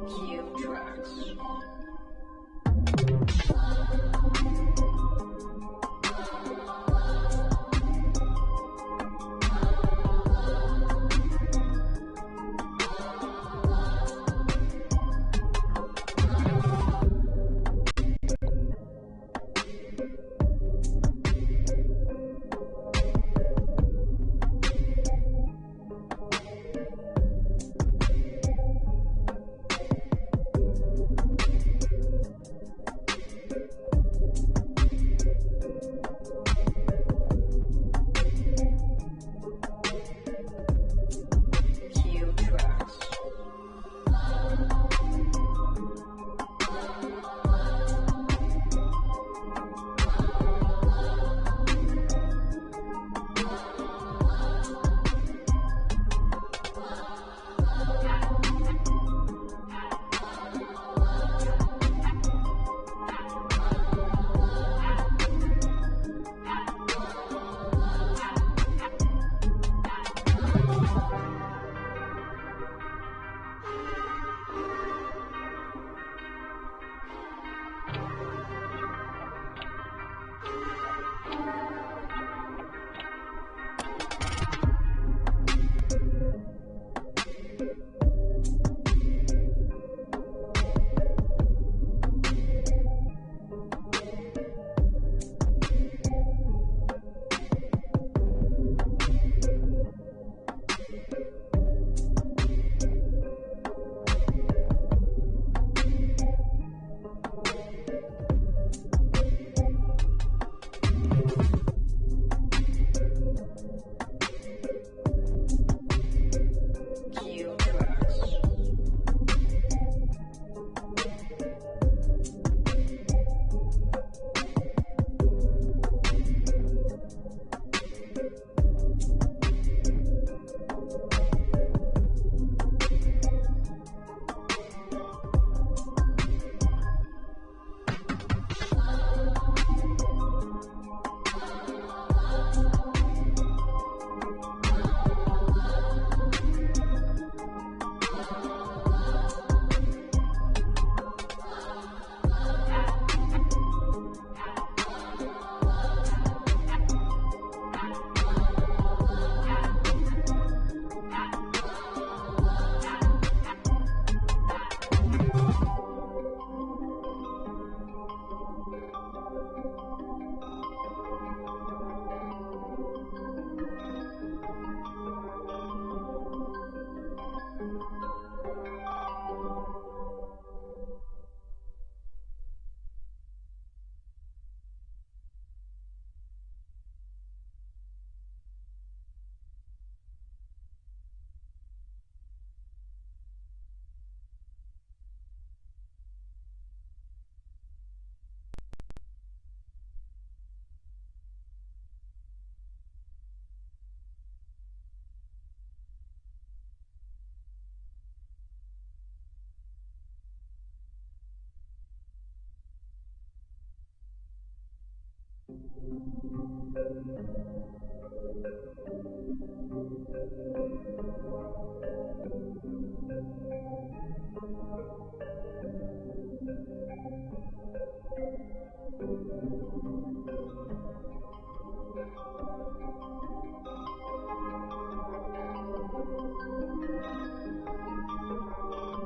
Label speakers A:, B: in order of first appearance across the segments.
A: Cue tracks.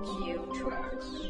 A: Cue tracks.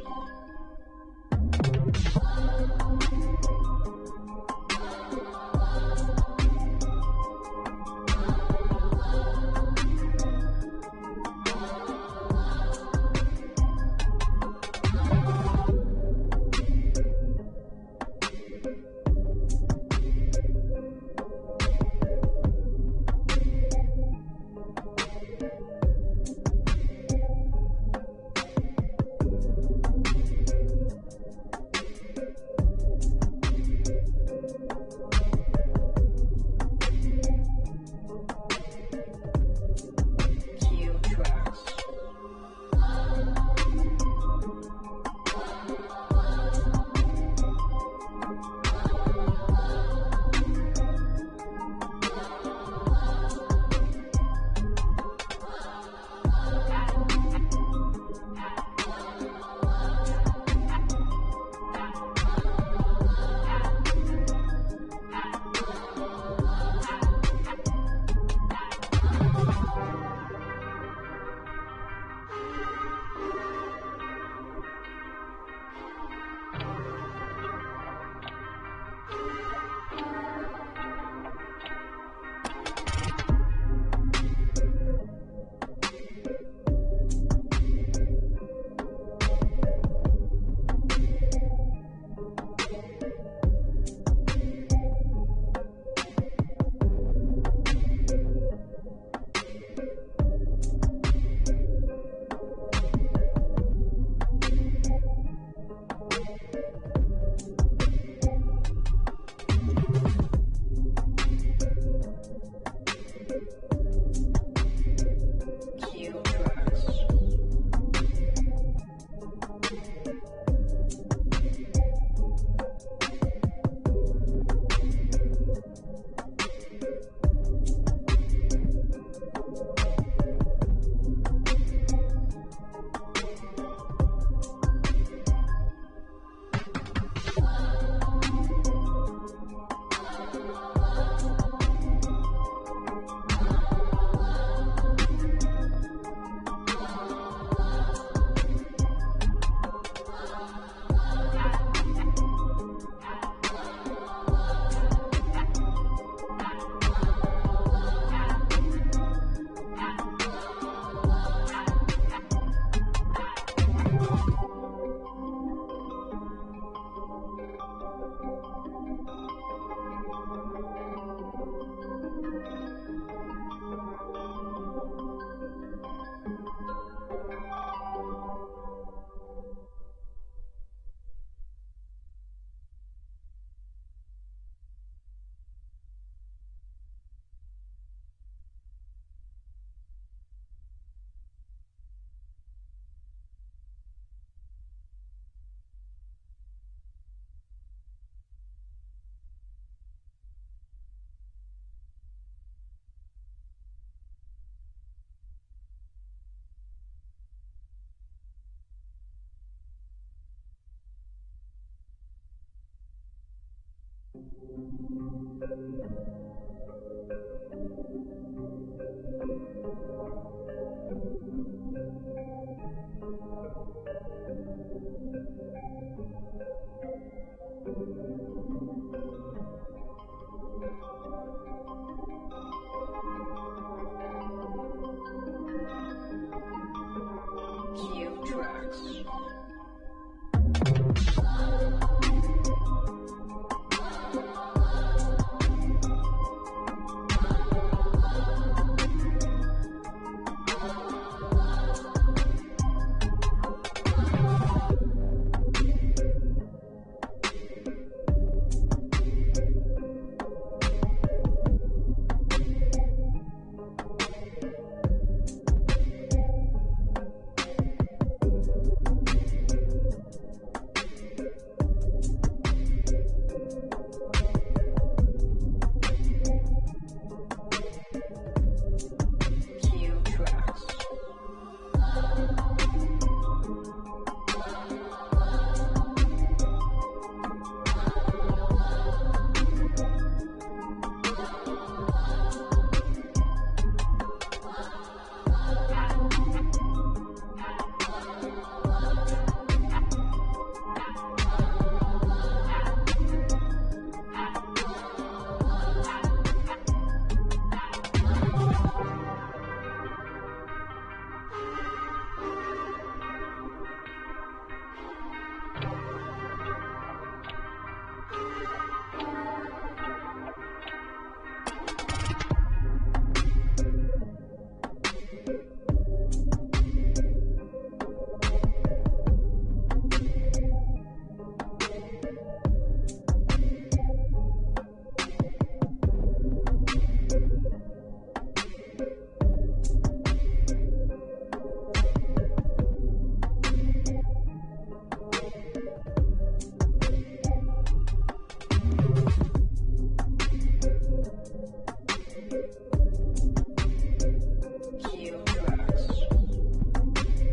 A: Cue tracks. Cue tracks. Cue tracks.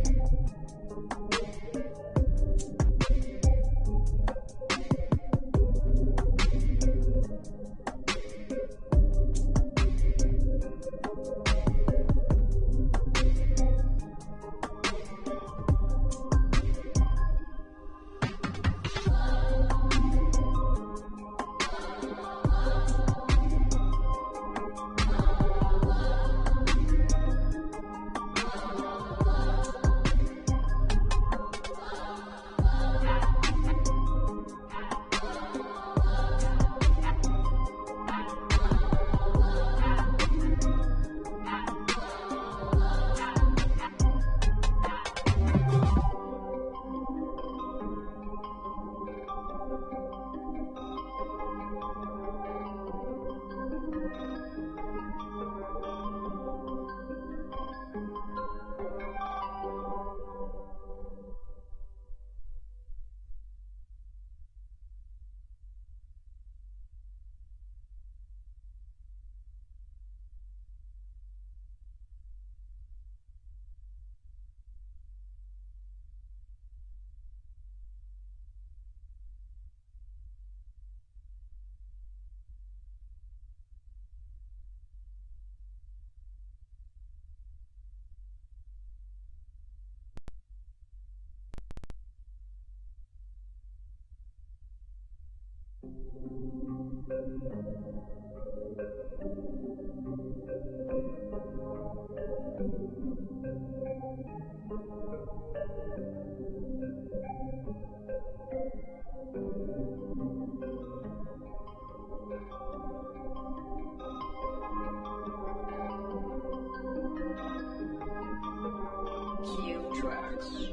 A: Cue tracks.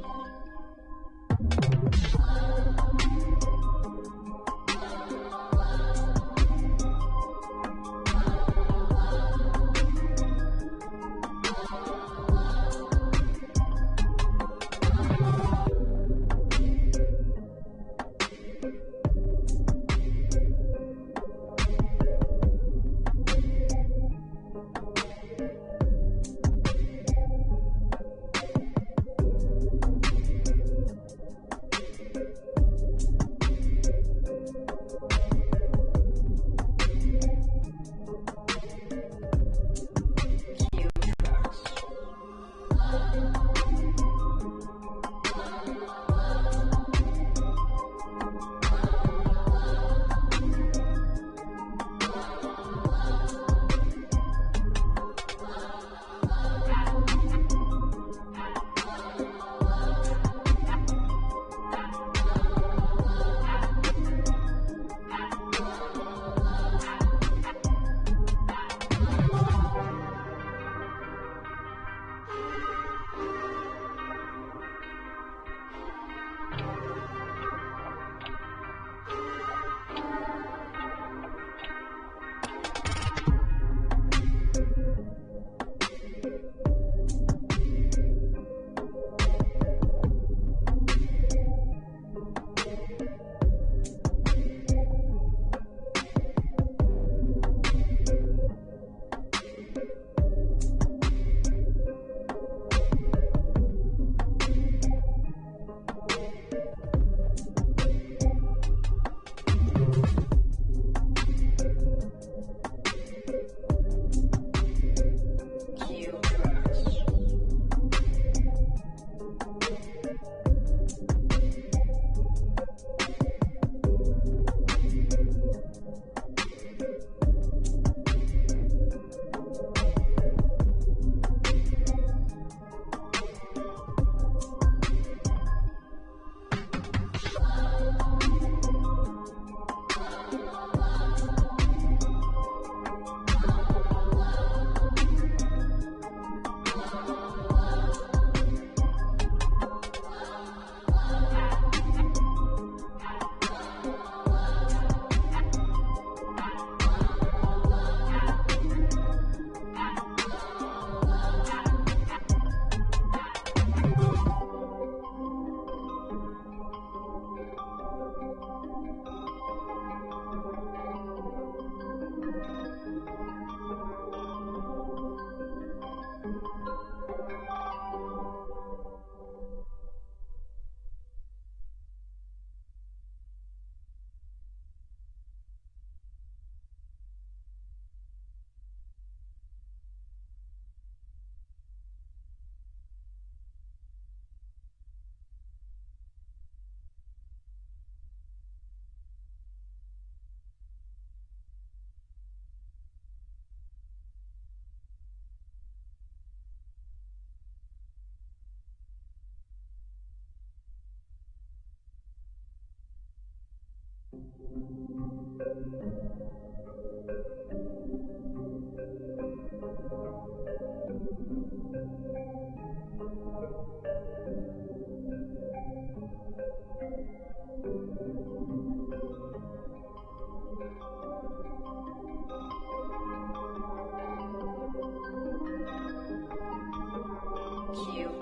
A: Cue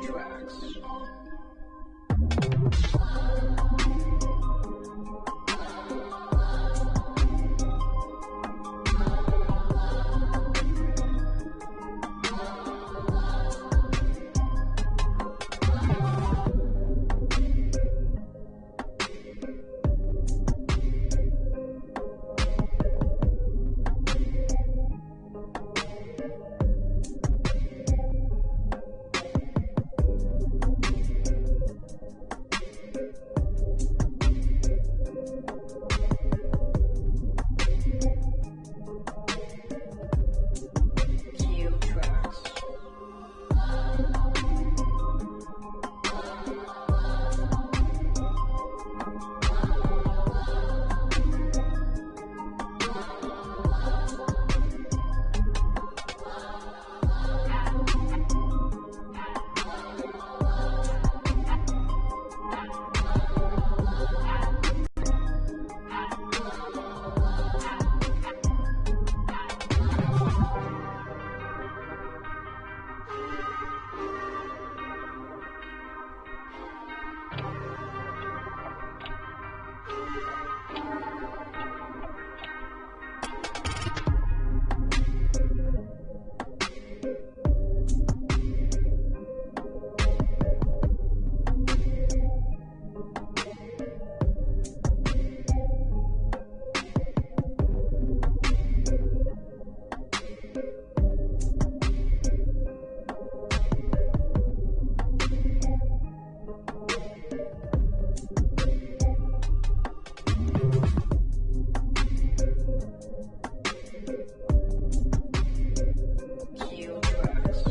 A: tracks. Cue tracks. Cue tracks.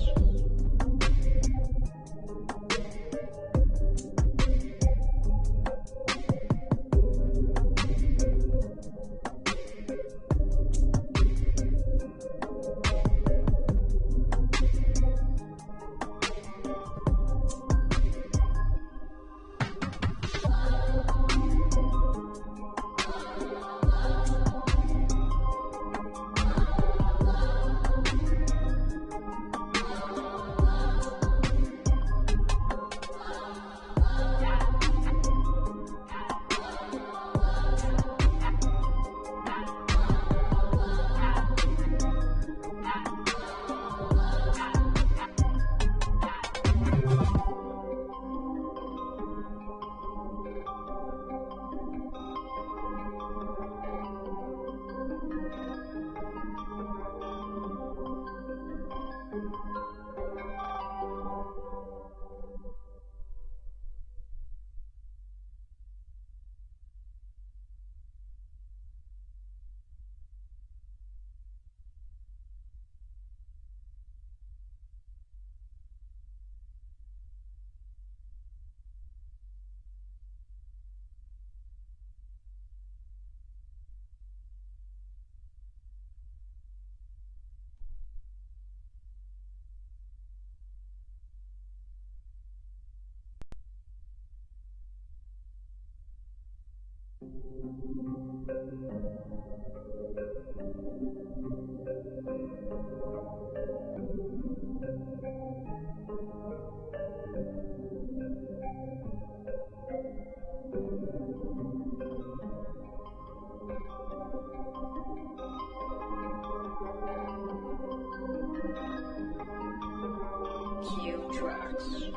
A: Cue tracks.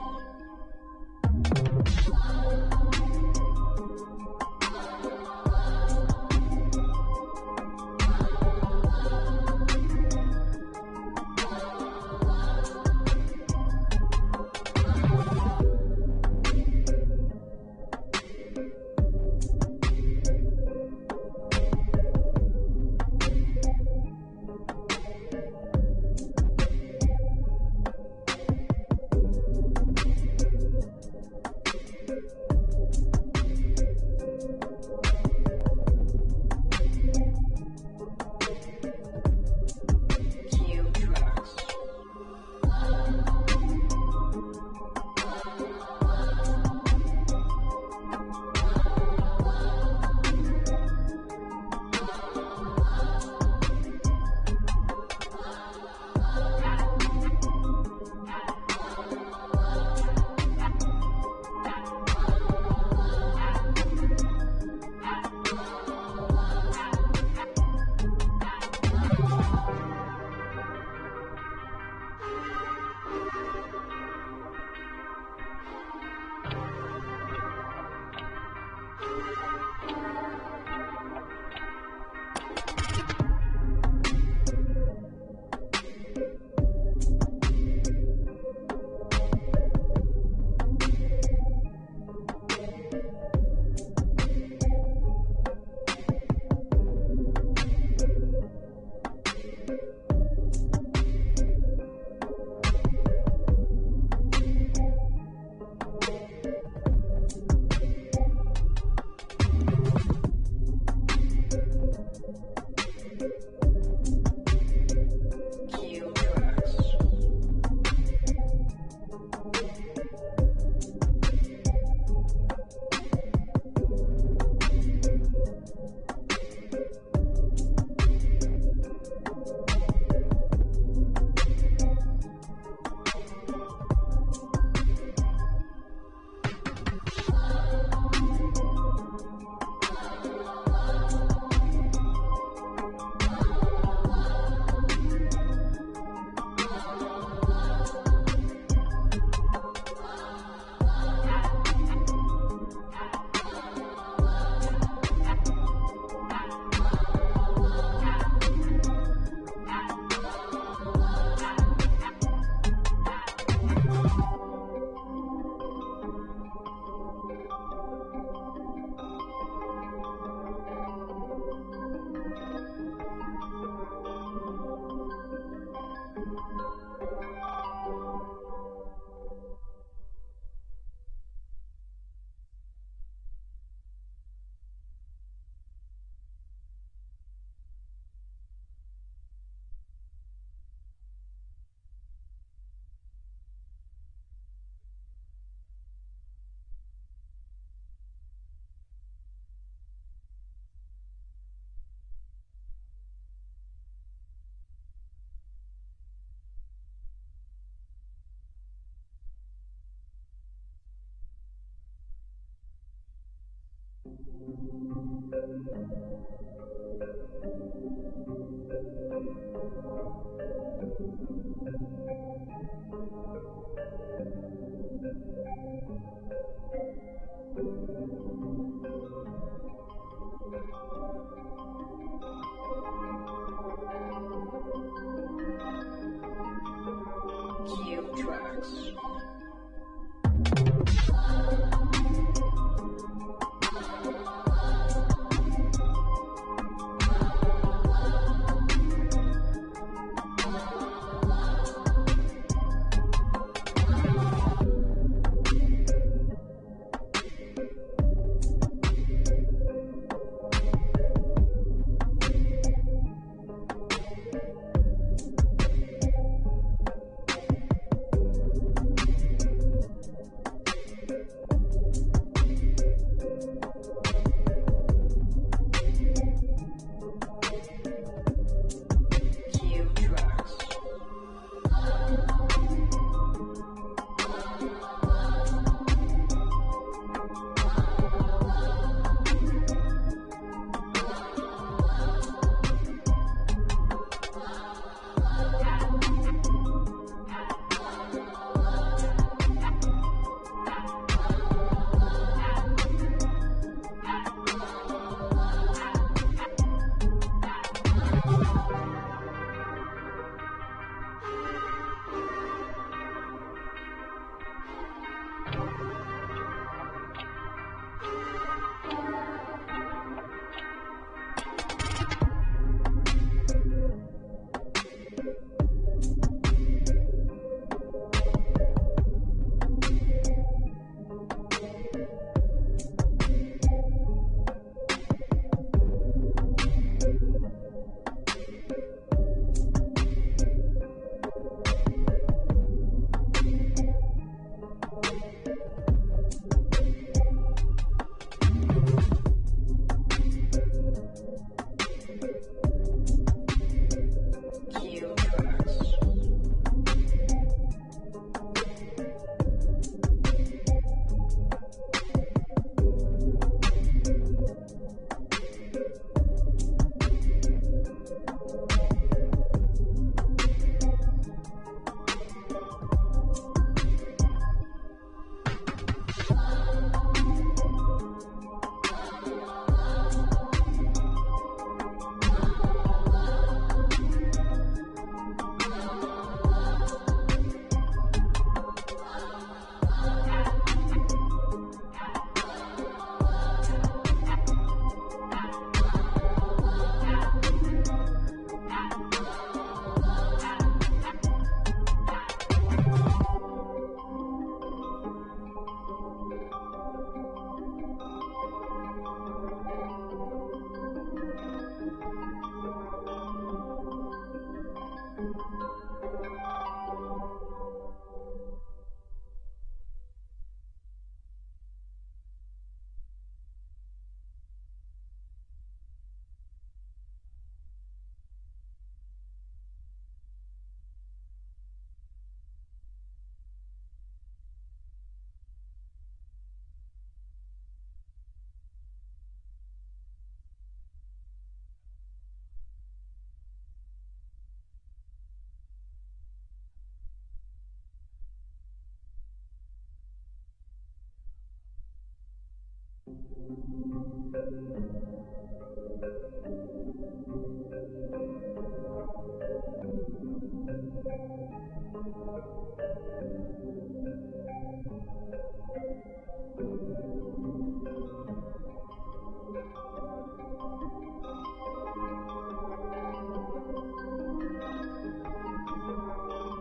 A: Cue tracks. Cue tracks.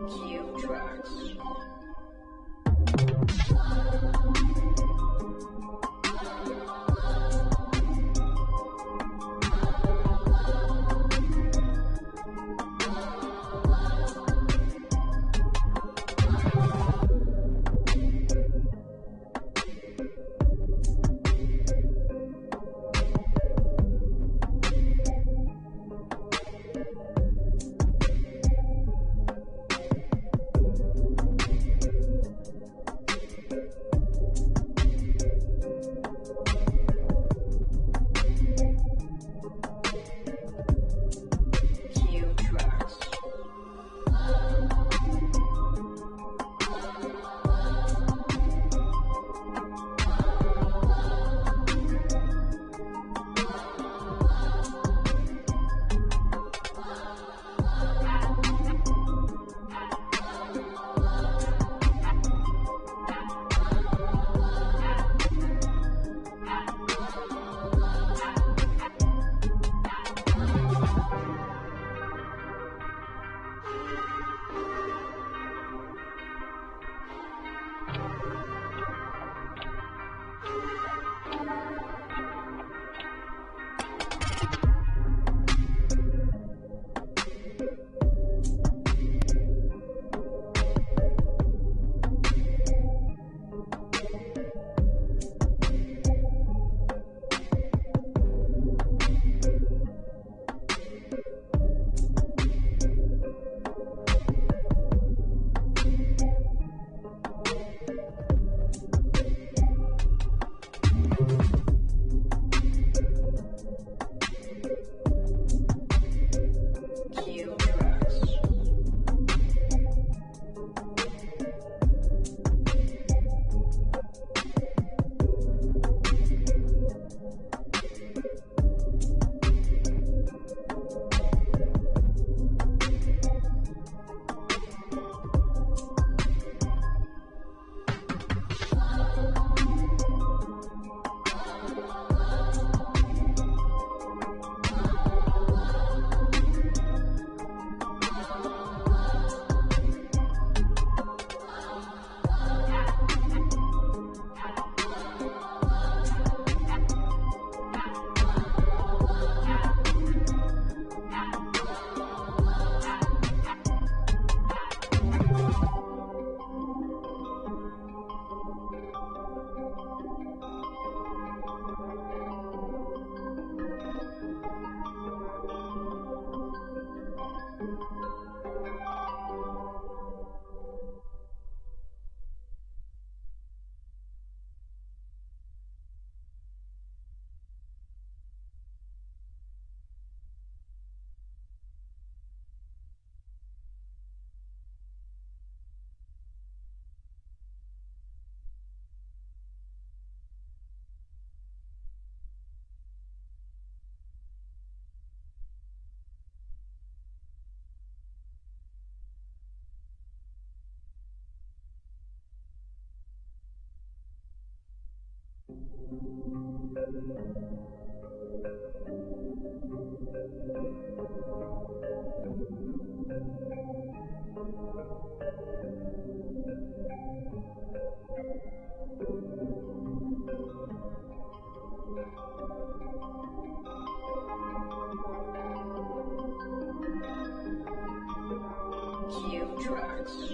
A: Cue tracks. Cue tracks. Cue tracks.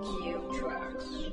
A: Cue tracks.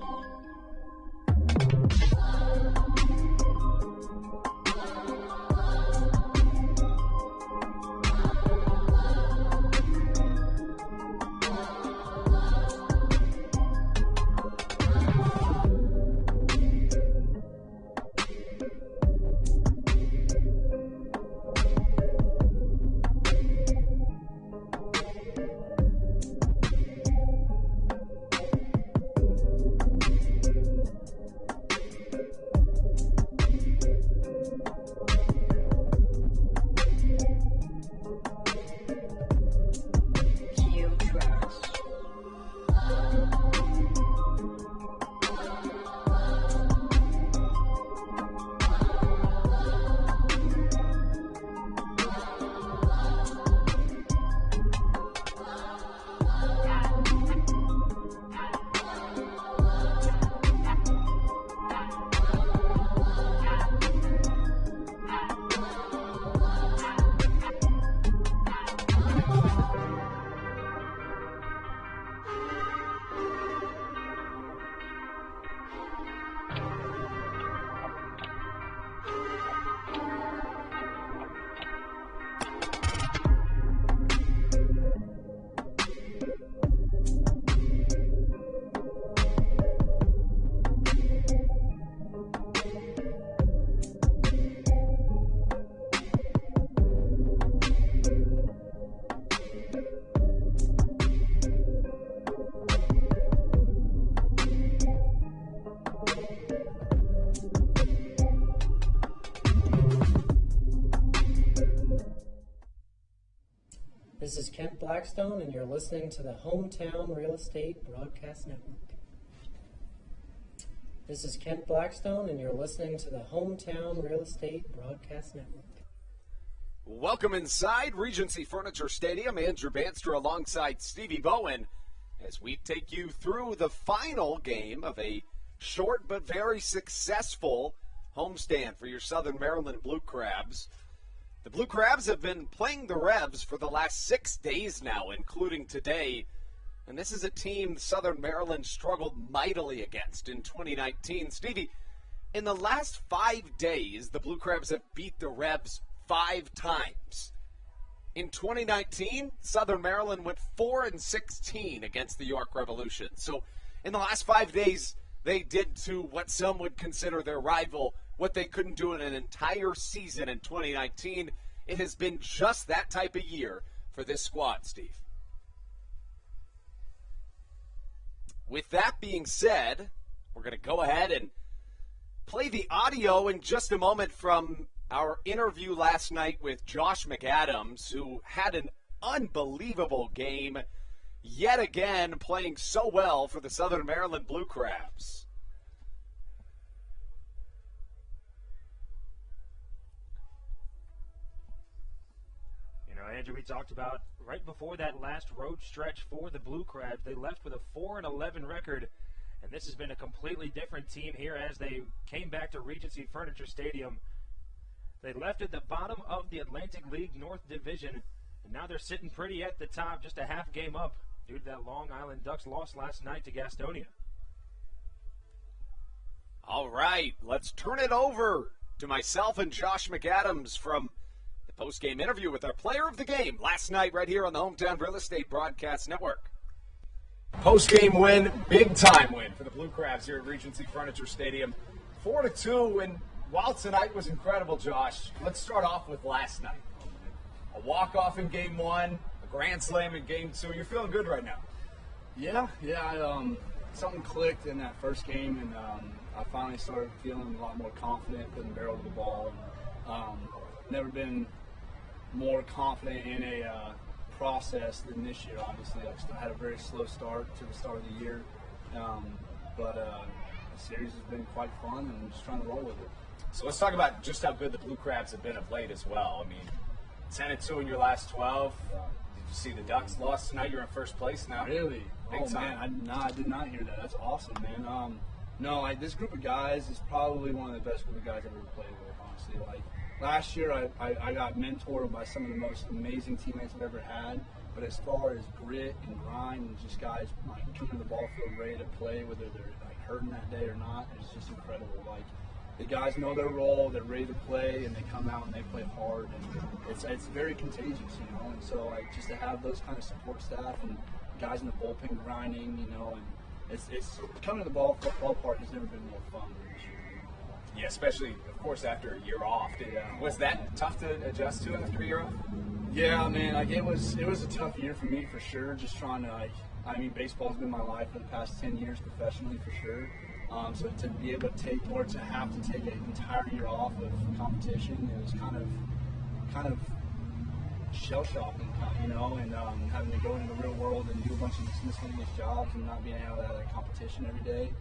B: This is Kent Blackstone, and you're listening to the Hometown Real Estate Broadcast Network. This is Kent Blackstone, and you're listening to the Hometown Real Estate Broadcast Network.
C: Welcome inside Regency Furniture Stadium. Andrew Banster alongside Stevie Bowen as we take you through the final game of a short but very successful homestand for your Southern Maryland Blue Crabs. The Blue Crabs have been playing the Revs for the last 6 days now, including today. And this is a team Southern Maryland struggled mightily against in 2019. Stevie, in the last 5 days, the Blue Crabs have beat the Revs 5 times. In 2019, Southern Maryland went 4-16 against the York Revolution. So in the last 5 days, they did to what some would consider their rival what they couldn't do in an entire season in 2019. It has been just that type of year for this squad, Steve. With that being said, we're going to go ahead and play the audio in just a moment from our interview last night with Josh McAdams, who had an unbelievable game, yet again playing so well for the Southern Maryland Blue Crabs.
D: Andrew, we talked about right before that last road stretch for the Blue Crabs, they left with a 4-11 record, and this has been a completely different team here as they came back to Regency Furniture Stadium. They left at the bottom of the Atlantic League North Division, and now they're sitting pretty at the top, just a half game up due to that Long Island Ducks loss last night to Gastonia.
C: All right, let's turn it over to myself and Josh McAdams from post-game interview with our player of the game last night right here on the Hometown Real Estate Broadcast Network. Post-game win, big-time win for the Blue Crabs here at Regency Furniture Stadium. 4-2, and while tonight was incredible, Josh, let's start off with last night. A walk-off in Game 1, a grand slam in Game 2. You're feeling good right now.
E: Yeah. Something clicked in that first game, and I finally started feeling a lot more confident putting the barrel to the ball. Never been more confident in a process than this year, obviously. I had a very slow start to the start of the year, but the series has been quite fun, and I'm just trying to roll with it.
C: So let's talk about just how good the Blue Crabs have been of late as well. I mean, 10-2 in your last 12. Did you see the Ducks lost tonight? You're in first place now.
E: Really?
C: Big time.
E: Man, I did not hear that. That's awesome, man. This group of guys is probably one of the best group of guys I've ever played with, honestly. Last year, I got mentored by some of the most amazing teammates I've ever had. But as far as grit and grind and just guys coming to the ball field ready to play, whether they're hurting that day or not, it's just incredible. The guys know their role, they're ready to play, and they come out and they play hard, and it's very contagious, And so just to have those kind of support staff and guys in the bullpen grinding, and it's coming to the ballpark has never been more fun than this year.
C: Yeah, especially, of course, after a year off. Was that tough to adjust to after a year off?
E: Yeah, man. it was a tough year for me for sure. Just trying to baseball's been my life for the past 10 years professionally for sure. So to be able to have to take an entire year off of competition, it was kind of shell shopping, and having to go into the real world and do a bunch of miscellaneous jobs and not being able to have that competition every day.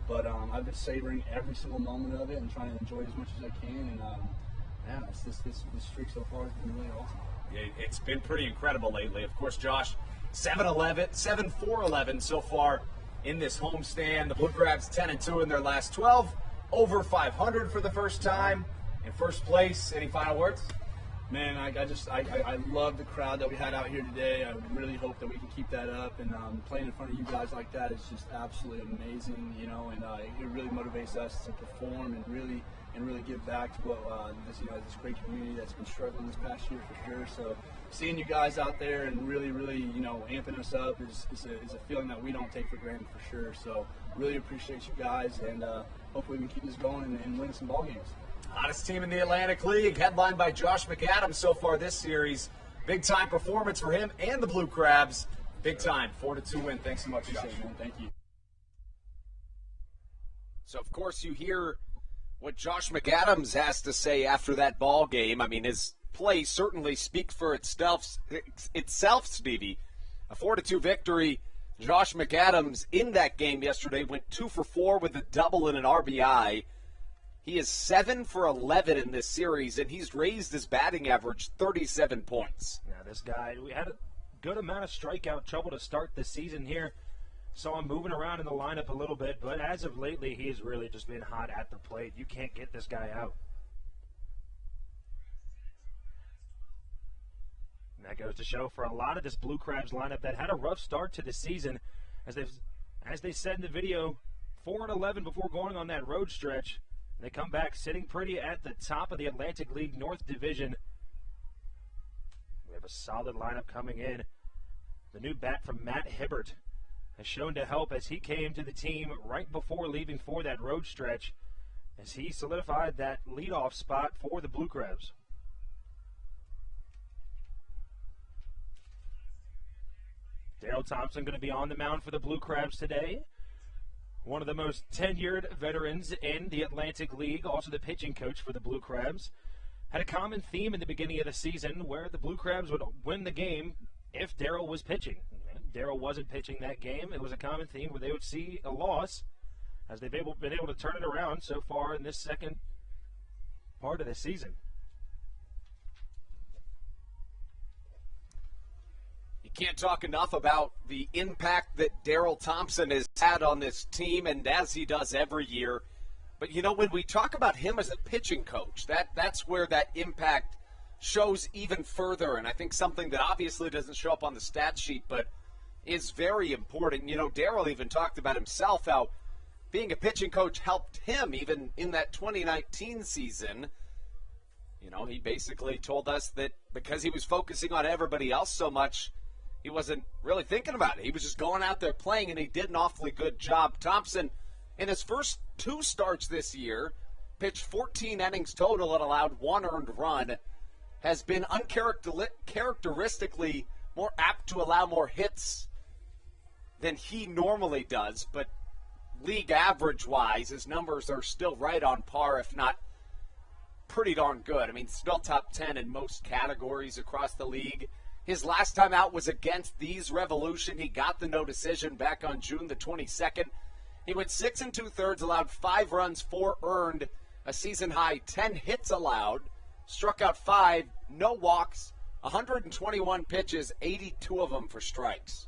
E: But I've been savoring every single moment of it and trying to enjoy it as much as I can. And this streak so far has been really awesome.
C: It's been pretty incredible lately. Of course, Josh, 7-4-11 so far in this homestand. The Blue Crabs 10-2 in their last 12, over 500 for the first time. In first place, any final words?
E: Man, I love the crowd that we had out here today. I really hope that we can keep that up, and playing in front of you guys like that is just absolutely amazing, and it really motivates us to perform and really give back to what this great community that's been struggling this past year for sure. So seeing you guys out there and really amping us up is a feeling that we don't take for granted for sure. So really appreciate you guys, and hopefully we can keep this going and win some ball games.
C: Hottest team in the Atlantic League, headlined by Josh McAdams so far this series. Big-time performance for him and the Blue Crabs. Big time, 4-2 win. Thanks so much, Josh.
E: Thank you.
C: So, of course, you hear what Josh McAdams has to say after that ball game. I mean, his play certainly speak for itself, Stevie. A 4-2 victory. Josh McAdams in that game yesterday went 2 for 4 with a double and an RBI. He is 7 for 11 in this series, and he's raised his batting average 37 points.
D: Now, this guy, we had a good amount of strikeout trouble to start the season here. Saw him moving around in the lineup a little bit, but as of lately, he has really just been hot at the plate. You can't get this guy out. And that goes to show for a lot of this Blue Crabs lineup that had a rough start to the season. As they said in the video, 4-11 before going on that road stretch. They come back sitting pretty at the top of the Atlantic League North Division. We have a solid lineup coming in. The new bat from Matt Hibbert has shown to help as he came to the team right before leaving for that road stretch, as he solidified that leadoff spot for the Blue Crabs. Daryl Thompson going to be on the mound for the Blue Crabs today. One of the most tenured veterans in the Atlantic League, also the pitching coach for the Blue Crabs. Had a common theme in the beginning of the season where the Blue Crabs would win the game if Daryl was pitching. Daryl wasn't pitching that game. It was a common theme where they would see a loss as they've been able to turn it around so far in this second part of the season.
C: You can't talk enough about the impact that Daryl Thompson has had on this team, and as he does every year. But, you know, when we talk about him as a pitching coach, that's where that impact shows even further, and I think something that obviously doesn't show up on the stat sheet, but is very important. You know, Daryl even talked about himself, how being a pitching coach helped him even in that 2019 season. You know, he basically told us that because he was focusing on everybody else so much, he wasn't really thinking about it. He was just going out there playing, and he did an awfully good job. Thompson, in his first 2 starts this year, pitched 14 innings total and allowed 1 earned run, has been uncharacteristically more apt to allow more hits than he normally does, but league average-wise, his numbers are still right on par, if not pretty darn good. I mean, still top 10 in most categories across the league. His last time out was against these Revolution. He got the no decision back on June the 22nd. He went 6 2/3, allowed 5 runs, 4 earned, a season-high 10 hits allowed, struck out 5, no walks, 121 pitches, 82 of them for strikes.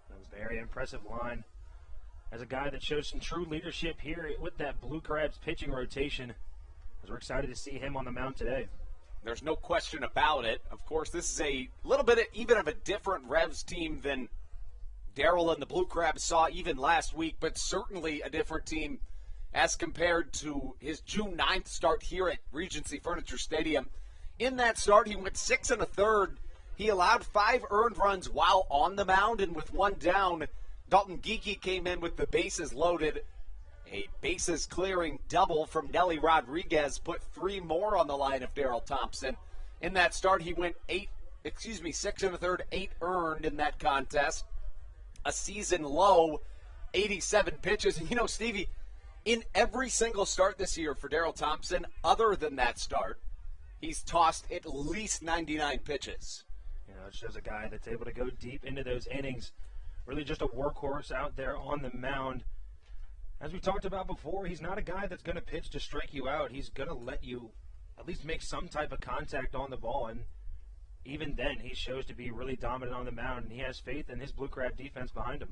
D: That was a very impressive line. As a guy that shows some true leadership here with that Blue Crabs pitching rotation, as we're excited to see him on the mound today.
C: There's no question about it. Of course, this is a little bit even of a different Revs team than Daryl and the Blue Crabs saw even last week, but certainly a different team as compared to his June 9th start here at Regency Furniture Stadium. In that start, he went 6 1/3. He allowed 5 earned runs while on the mound, and with 1 down, Dalton Geeky came in with the bases loaded. A bases-clearing double from Nelly Rodriguez put 3 more on the line of Daryl Thompson. In that start, he went 6 1/3, 8 earned in that contest. A season low, 87 pitches. And, you know, Stevie, in every single start this year for Daryl Thompson, other than that start, he's tossed at least 99 pitches.
D: You know, it shows a guy that's able to go deep into those innings. Really just a workhorse out there on the mound. As we talked about before, he's not a guy that's going to pitch to strike you out. He's going to let you at least make some type of contact on the ball, and even then, he shows to be really dominant on the mound, and he has faith in his Blue Crab defense behind him.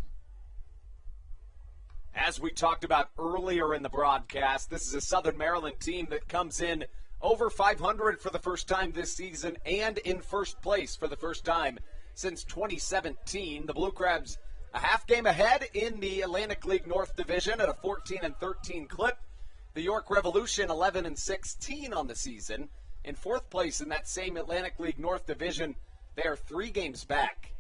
C: As we talked about earlier in the broadcast, this is a Southern Maryland team that comes in over 500 for the first time this season and in first place for the first time since 2017. The Blue Crabs a half game ahead in the Atlantic League North Division at a 14-13 clip. The York Revolution 11-16 on the season. In fourth place in that same Atlantic League North Division, they are 3 games back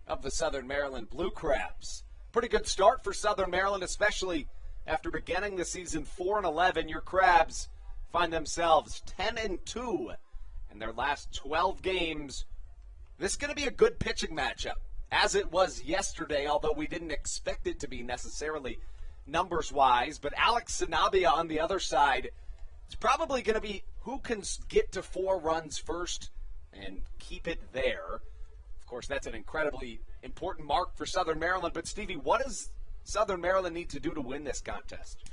C: of the Southern Maryland Blue Crabs. Pretty good start for Southern Maryland, especially after beginning the season 4-11. Your Crabs find themselves 10-2 in their last 12 games. This is going to be a good pitching matchup, as it was yesterday, although we didn't expect it to be necessarily numbers-wise. But Alex Sanabia on the other side is probably going to be who can get to 4 runs first and keep it there. Of course, that's an incredibly important mark for Southern Maryland. But, Stevie, what does Southern Maryland need to do to win this contest?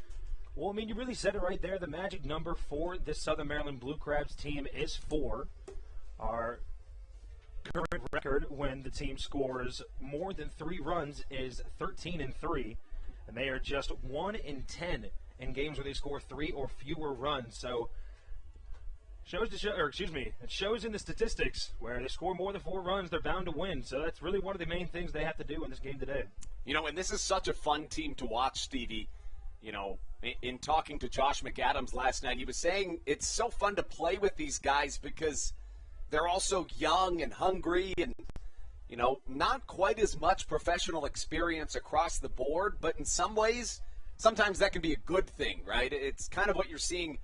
D: Well, I mean, you really said it right there. The magic number for this Southern Maryland Blue Crabs team is 4. Our current record when the team scores more than 3 runs is 13-3, and they are just 1-10 in games where they score 3 or fewer runs. So it shows in the statistics where they score more than 4 runs, they're bound to win. So that's really one of the main things they have to do in this game today.
C: You know, and this is such a fun team to watch, Stevie. You know, in talking to Josh McAdams last night, he was saying it's so fun to play with these guys because they're all so young and hungry and, you know, not quite as much professional experience across the board, but in some ways, sometimes that can be a good thing, right? It's kind of what you're seeing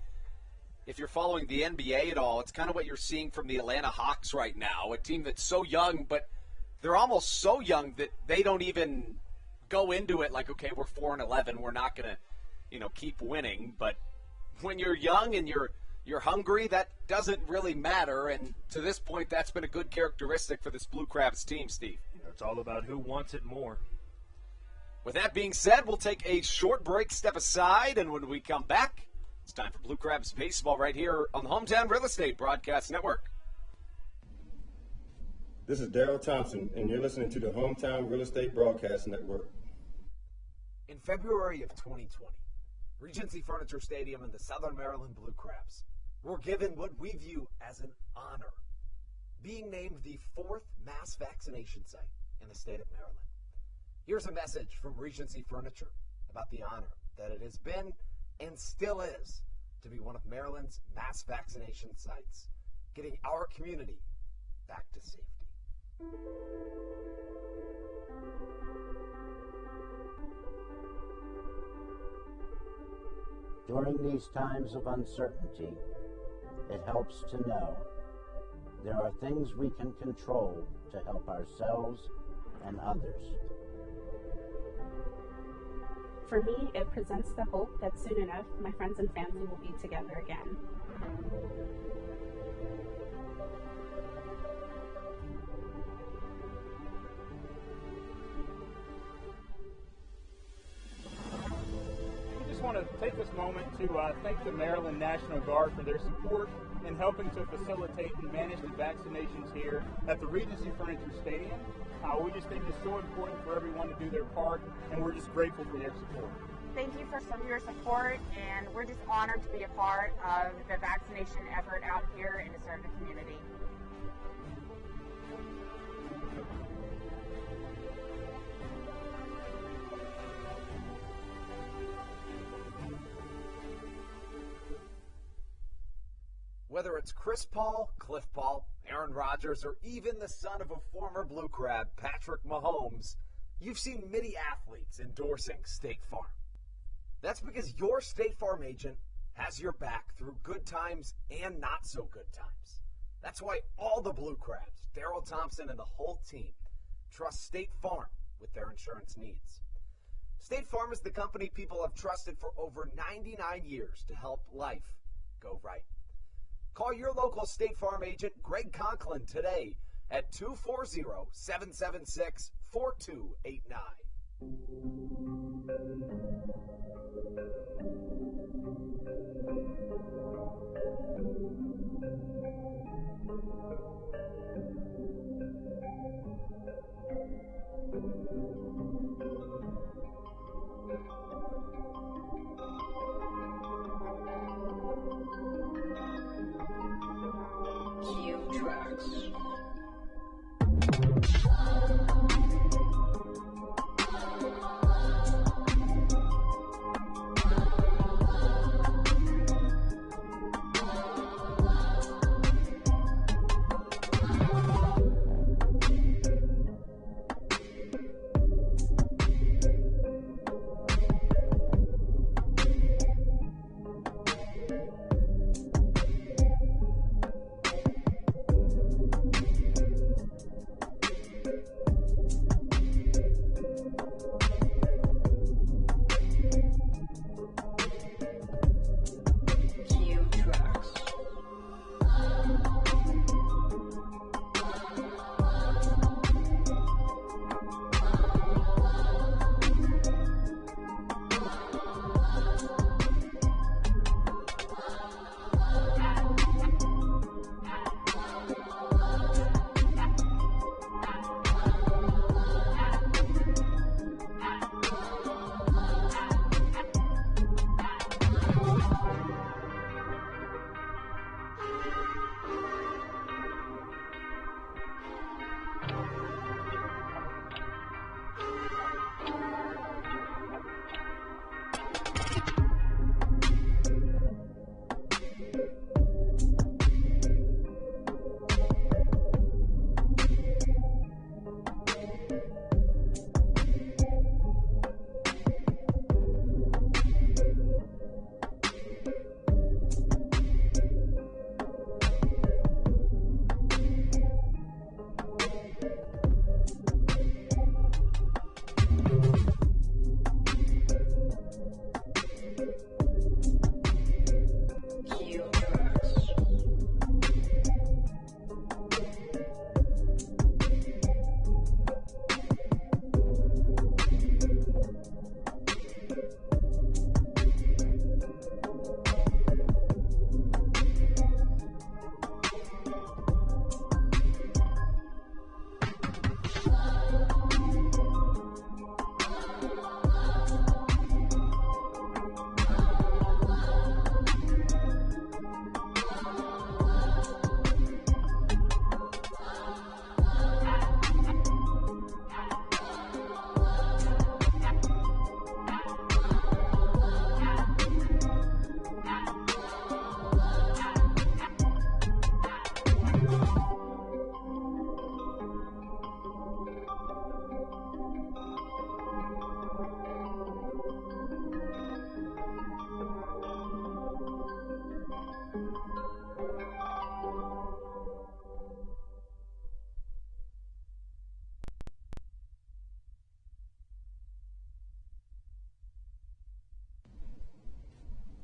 C: if you're following the NBA at all. It's kind of what you're seeing from the Atlanta Hawks right now, a team that's so young, but they're almost so young that they don't even go into it like, okay, we're 4-11, we're not going to, you know, keep winning. But when you're young and you're hungry, that doesn't really matter. And to this point, that's been a good characteristic for this Blue Crabs team, Steve.
D: It's all about who wants it more.
C: With that being said, we'll take a short break, step aside, and when we come back, it's time for Blue Crabs baseball right here on the Hometown Real Estate Broadcast Network.
F: This is Daryl Thompson, and you're listening to the Hometown Real Estate Broadcast Network.
G: In February of 2020, Regency Furniture Stadium and the Southern Maryland Blue Crabs were given what we view as an honor, being named the 4th mass vaccination site in the state of Maryland. Here's a message from Regency Furniture about the honor that it has been and still is to be one of Maryland's mass vaccination sites, getting our community back to safety.
H: During these times of uncertainty, it helps to know there are things we can control to help ourselves and others.
I: For me, it presents the hope that soon enough, my friends and family will be together again.
J: I want to take this moment to thank the Maryland National Guard for their support in helping to facilitate and manage the vaccinations here at the Regency Furniture Stadium. We just think it's so important for everyone to do their part, and we're just grateful for their support.
K: Thank you for some of your support, and we're just honored to be a part of the vaccination effort out here and to serve the community.
G: Whether it's Chris Paul, Cliff Paul, Aaron Rodgers, or even the son of a former Blue Crab, Patrick Mahomes, you've seen many athletes endorsing State Farm. That's because your State Farm agent has your back through good times and not so good times. That's why all the Blue Crabs, Daryl Thompson and the whole team, trust State Farm with their insurance needs. State Farm is the company people have trusted for over 99 years to help life go right. Call your local State Farm agent, Greg Conklin, today at
A: 240-776-4289. Cue tracks.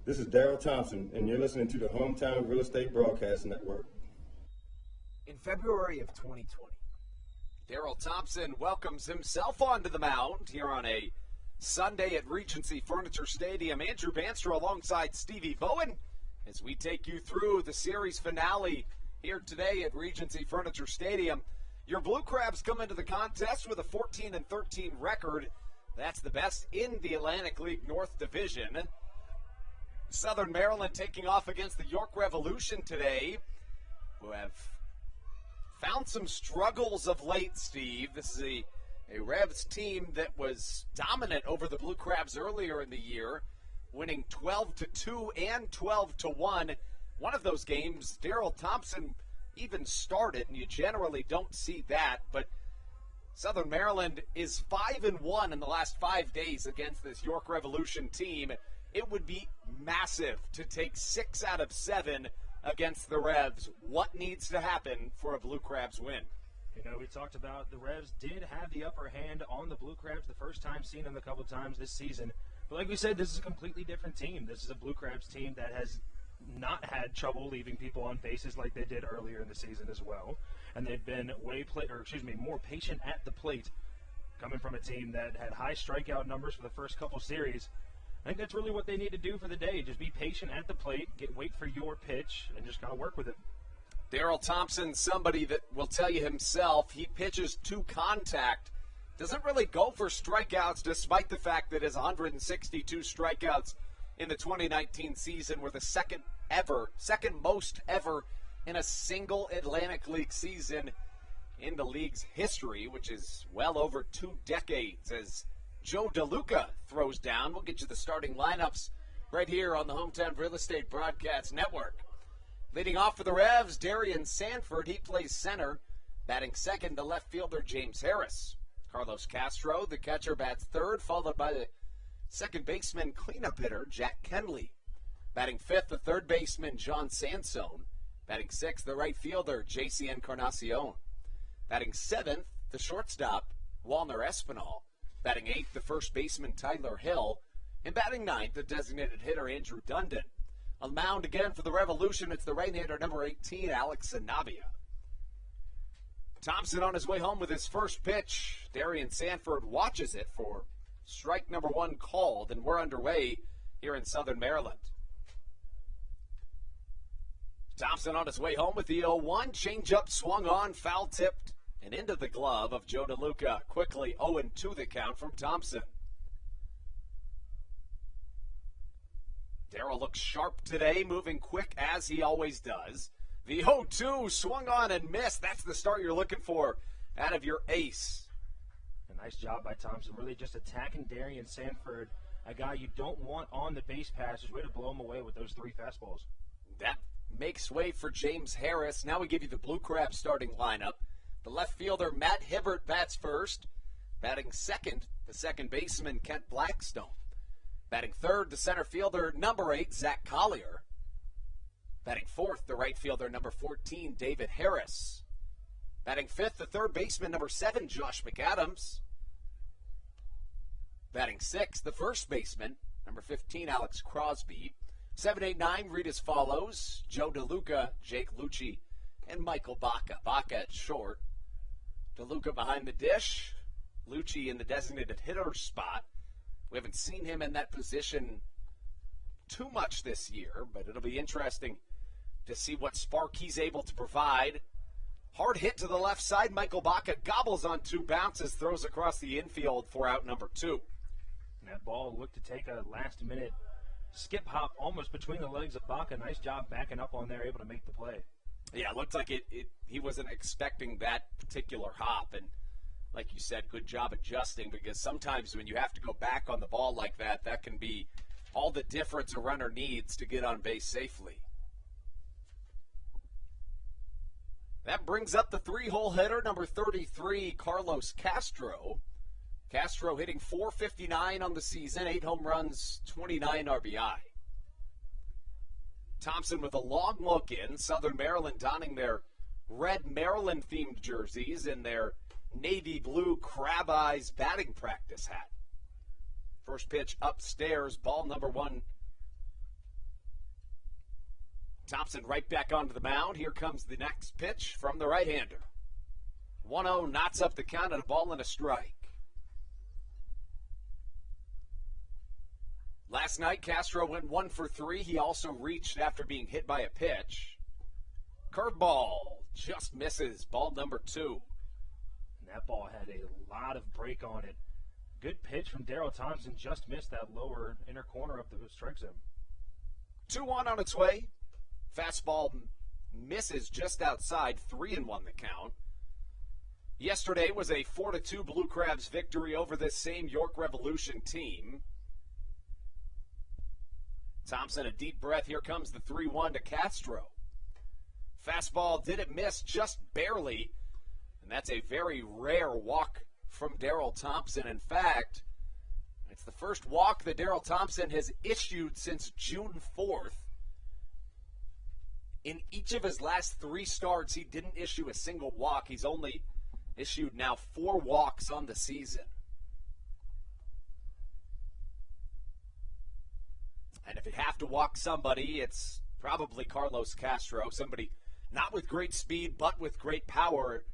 F: This is Daryl Thompson, and you're listening to the Hometown Real Estate Broadcast Network.
G: In February of 2020,
C: Daryl Thompson welcomes himself onto the mound here on a Sunday at Regency Furniture Stadium. Andrew Bandstra alongside Stevie Bowen as we take you through the series finale here today at Regency Furniture Stadium. Your Blue Crabs come into the contest with a 14-13 record. That's the best in the Atlantic League North Division. Southern Maryland taking off against the York Revolution today, who have found some struggles of late, Steve. This is a Revs team that was dominant over the Blue Crabs earlier in the year, winning 12-2 and 12-1. One of those games, Daryl Thompson even started, and you generally don't see that, but Southern Maryland is 5-1 in the last 5 days against this York Revolution team. It would be massive to take 6 out of 7 against the Revs. What needs to happen for a Blue Crabs win?
D: You know, we talked about the Revs did have the upper hand on the Blue Crabs the first time, seen them a couple times this season. But like we said, this is a completely different team. This is a Blue Crabs team that has not had trouble leaving people on bases like they did earlier in the season as well. And they've been more patient at the plate, coming from a team that had high strikeout numbers for the first couple series. I think that's really what they need to do for the day. Just be patient at the plate, wait for your pitch, and just kind of work with it.
C: Daryl Thompson, somebody that will tell you himself, he pitches to contact. Doesn't really go for strikeouts, despite the fact that his 162 strikeouts in the 2019 season were the second most ever in a single Atlantic League season in the league's history, which is well over 2 decades. As Joe DeLuca throws down, we'll get you the starting lineups right here on the Hometown Real Estate Broadcast Network. Leading off for the Revs, Darian Sanford. He plays center. Batting second, the left fielder, James Harris. Carlos Castro, the catcher, bats third, followed by the second baseman, cleanup hitter, Jack Kenley. Batting fifth, the third baseman, John Sansone. Batting sixth, the right fielder, J.C. Encarnacion. Batting seventh, the shortstop, Walner Espinal. Batting eighth, the first baseman, Tyler Hill. And batting ninth, the designated hitter, Andrew Dundon. On the mound again for the Revolution, it's the right-hander, number 18, Alex Sanabia. Thompson on his way home with his first pitch. Darian Sanford watches it for strike number 1 called, and we're underway here in Southern Maryland. Thompson on his way home with the 0-1. Changeup swung on, foul-tipped, and into the glove of Joe DeLuca. Quickly 0-2 the count from Thompson. Daryl looks sharp today, moving quick as he always does. The 0-2 swung on and missed. That's the start you're looking for out of your ace.
D: A nice job by Thompson, really just attacking Darian Sanford, a guy you don't want on the base passes. Way to blow him away with those 3 fastballs.
C: That makes way for James Harris. Now we give you the Blue Crabs starting lineup. The left fielder, Matt Hibbert, bats first. Batting second, the second baseman, Kent Blackstone. Batting third, the center fielder, number 8, Zach Collier. Batting fourth, the right fielder, number 14, David Harris. Batting fifth, the third baseman, number 7, Josh McAdams. Batting sixth, the first baseman, number 15, Alex Crosby. 7, 8, 9 read as follows: Joe DeLuca, Jake Lucci, and Michael Baca. Baca at short. DeLuca behind the dish. Lucci in the designated hitter spot. We haven't seen him in that position too much this year, but it'll be interesting to see what spark he's able to provide. Hard hit to the left side. Michael Baca gobbles on 2 bounces, throws across the infield for out number 2.
D: And that ball looked to take a last-minute skip hop almost between the legs of Baca. Nice job backing up on there, able to make the play.
C: Yeah, it looked like he wasn't expecting that particular hop. And like you said, good job adjusting, because sometimes when you have to go back on the ball like that, that can be all the difference a runner needs to get on base safely. That brings up the 3-hole hitter, number 33, Carlos Castro. Castro hitting .459 on the season, 8 home runs, 29 RBI. Thompson with a long look in. Southern Maryland donning their red Maryland-themed jerseys and their navy blue crab eyes batting practice hat. First pitch upstairs, ball number 1 Thompson right back onto the mound. Here comes the next pitch from the right-hander. 1-0 knots up the count and a ball and a strike. Last night, Castro went 1 for 3. He also reached after being hit by a pitch. Curveball just misses. Ball number 2.
D: And that ball had a lot of break on it. Good pitch from Daryl Thompson. Just missed that lower inner corner of the strike zone.
C: 2-1 on its way. Fastball misses just outside. 3-1 the count. Yesterday was a 4-2 Blue Crabs victory over this same York Revolution team. Thompson, a deep breath. Here comes the 3-1 to Castro. Fastball didn't miss, just barely. And that's a very rare walk from Daryl Thompson. In fact, it's the first walk that Daryl Thompson has issued since June 4th. In each of his last 3 starts, he didn't issue a single walk. He's only issued now 4 walks on the season. And if you have to walk somebody, it's probably Carlos Castro, somebody not with great speed, but with great power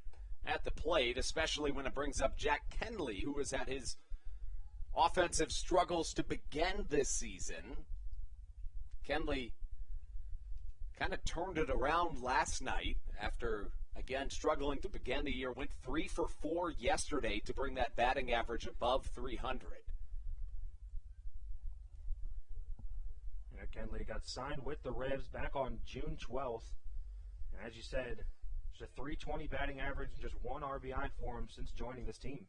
C: at the plate, especially when it brings up Jack Kenley, who has had his offensive struggles to begin this season. Kenley kind of turned it around last night after, again, struggling to begin the year. Went 3 for 4 yesterday to bring that batting average above 300.
D: Kenley got signed with the Revs back on June 12th. And as you said, just a .320 batting average and just 1 RBI for him since joining this team.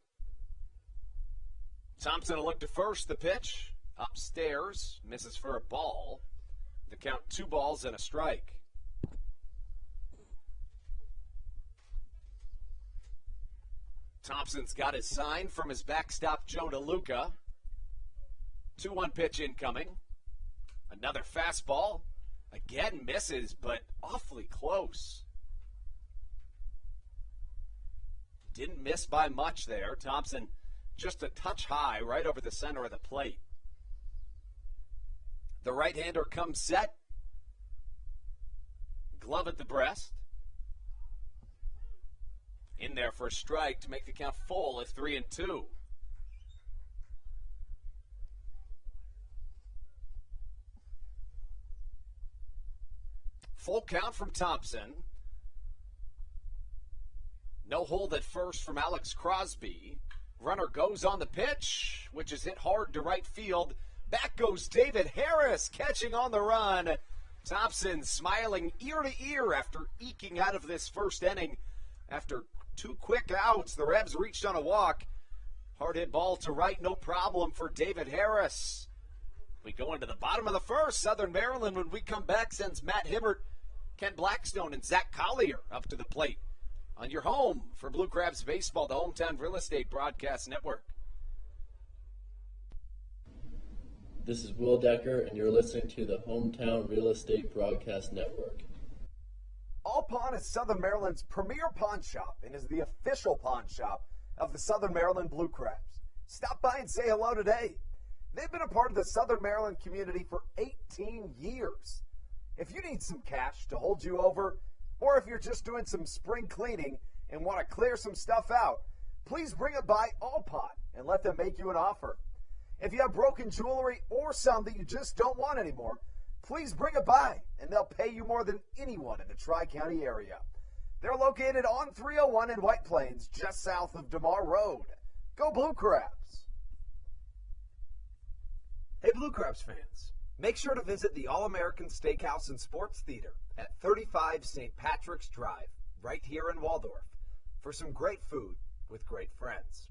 C: Thompson will look to first. The pitch upstairs, misses for a ball. The count 2 balls and a strike. Thompson's got his sign from his backstop, Joe DeLuca. 2-1 pitch incoming. Another fastball. Again misses, but awfully close. Didn't miss by much there. Thompson just a touch high right over the center of the plate. The right-hander comes set. Glove at the breast. In there for a strike to make the count full at 3-2. Full count from Thompson. No hold at first from Alex Crosby. Runner goes on the pitch, which is hit hard to right field. Back goes David Harris, catching on the run. Thompson smiling ear to ear after eking out of this first inning. After 2 quick outs, the Revs reached on a walk. Hard hit ball to right, no problem for David Harris. We go into the bottom of the first. Southern Maryland, when we come back, sends Matt Hibbert, Ken Blackstone, and Zach Collier up to the plate on your home for Blue Crabs Baseball, the Hometown Real Estate Broadcast Network.
L: This is Will Decker, and you're listening to the Hometown Real Estate Broadcast Network.
G: All Pawn is Southern Maryland's premier pawn shop and is the official pawn shop of the Southern Maryland Blue Crabs. Stop by and say hello today. They've been a part of the Southern Maryland community for 18 years. If you need some cash to hold you over, or if you're just doing some spring cleaning and want to clear some stuff out, please bring it by All Pawn and let them make you an offer. If you have broken jewelry or some that you just don't want anymore, please bring it by, and they'll pay you more than anyone in the Tri-County area. They're located on 301 in White Plains, just south of DeMar Road. Go Blue Crabs! Hey Blue Crabs fans, make sure to visit the All-American Steakhouse and Sports Theater at 35 St. Patrick's Drive, right here in Waldorf, for some great food with great friends.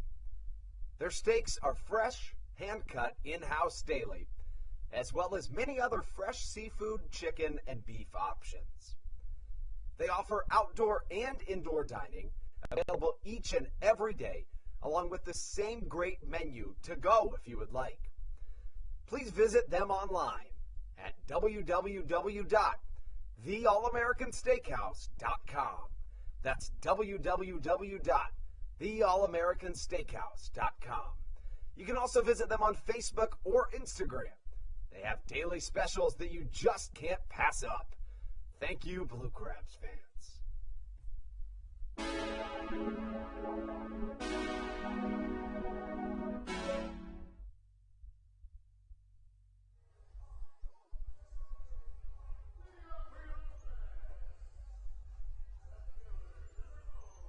G: Their steaks are fresh, hand-cut, in-house daily, as well as many other fresh seafood, chicken, and beef options. They offer outdoor and indoor dining, available each and every day, along with the same great menu to go if you would like. Please visit them online at www.theallamericansteakhouse.com. That's www.theallamericansteakhouse.com. You can also visit them on Facebook or Instagram. They have daily specials that you just can't pass up. Thank you, Blue Crabs fans.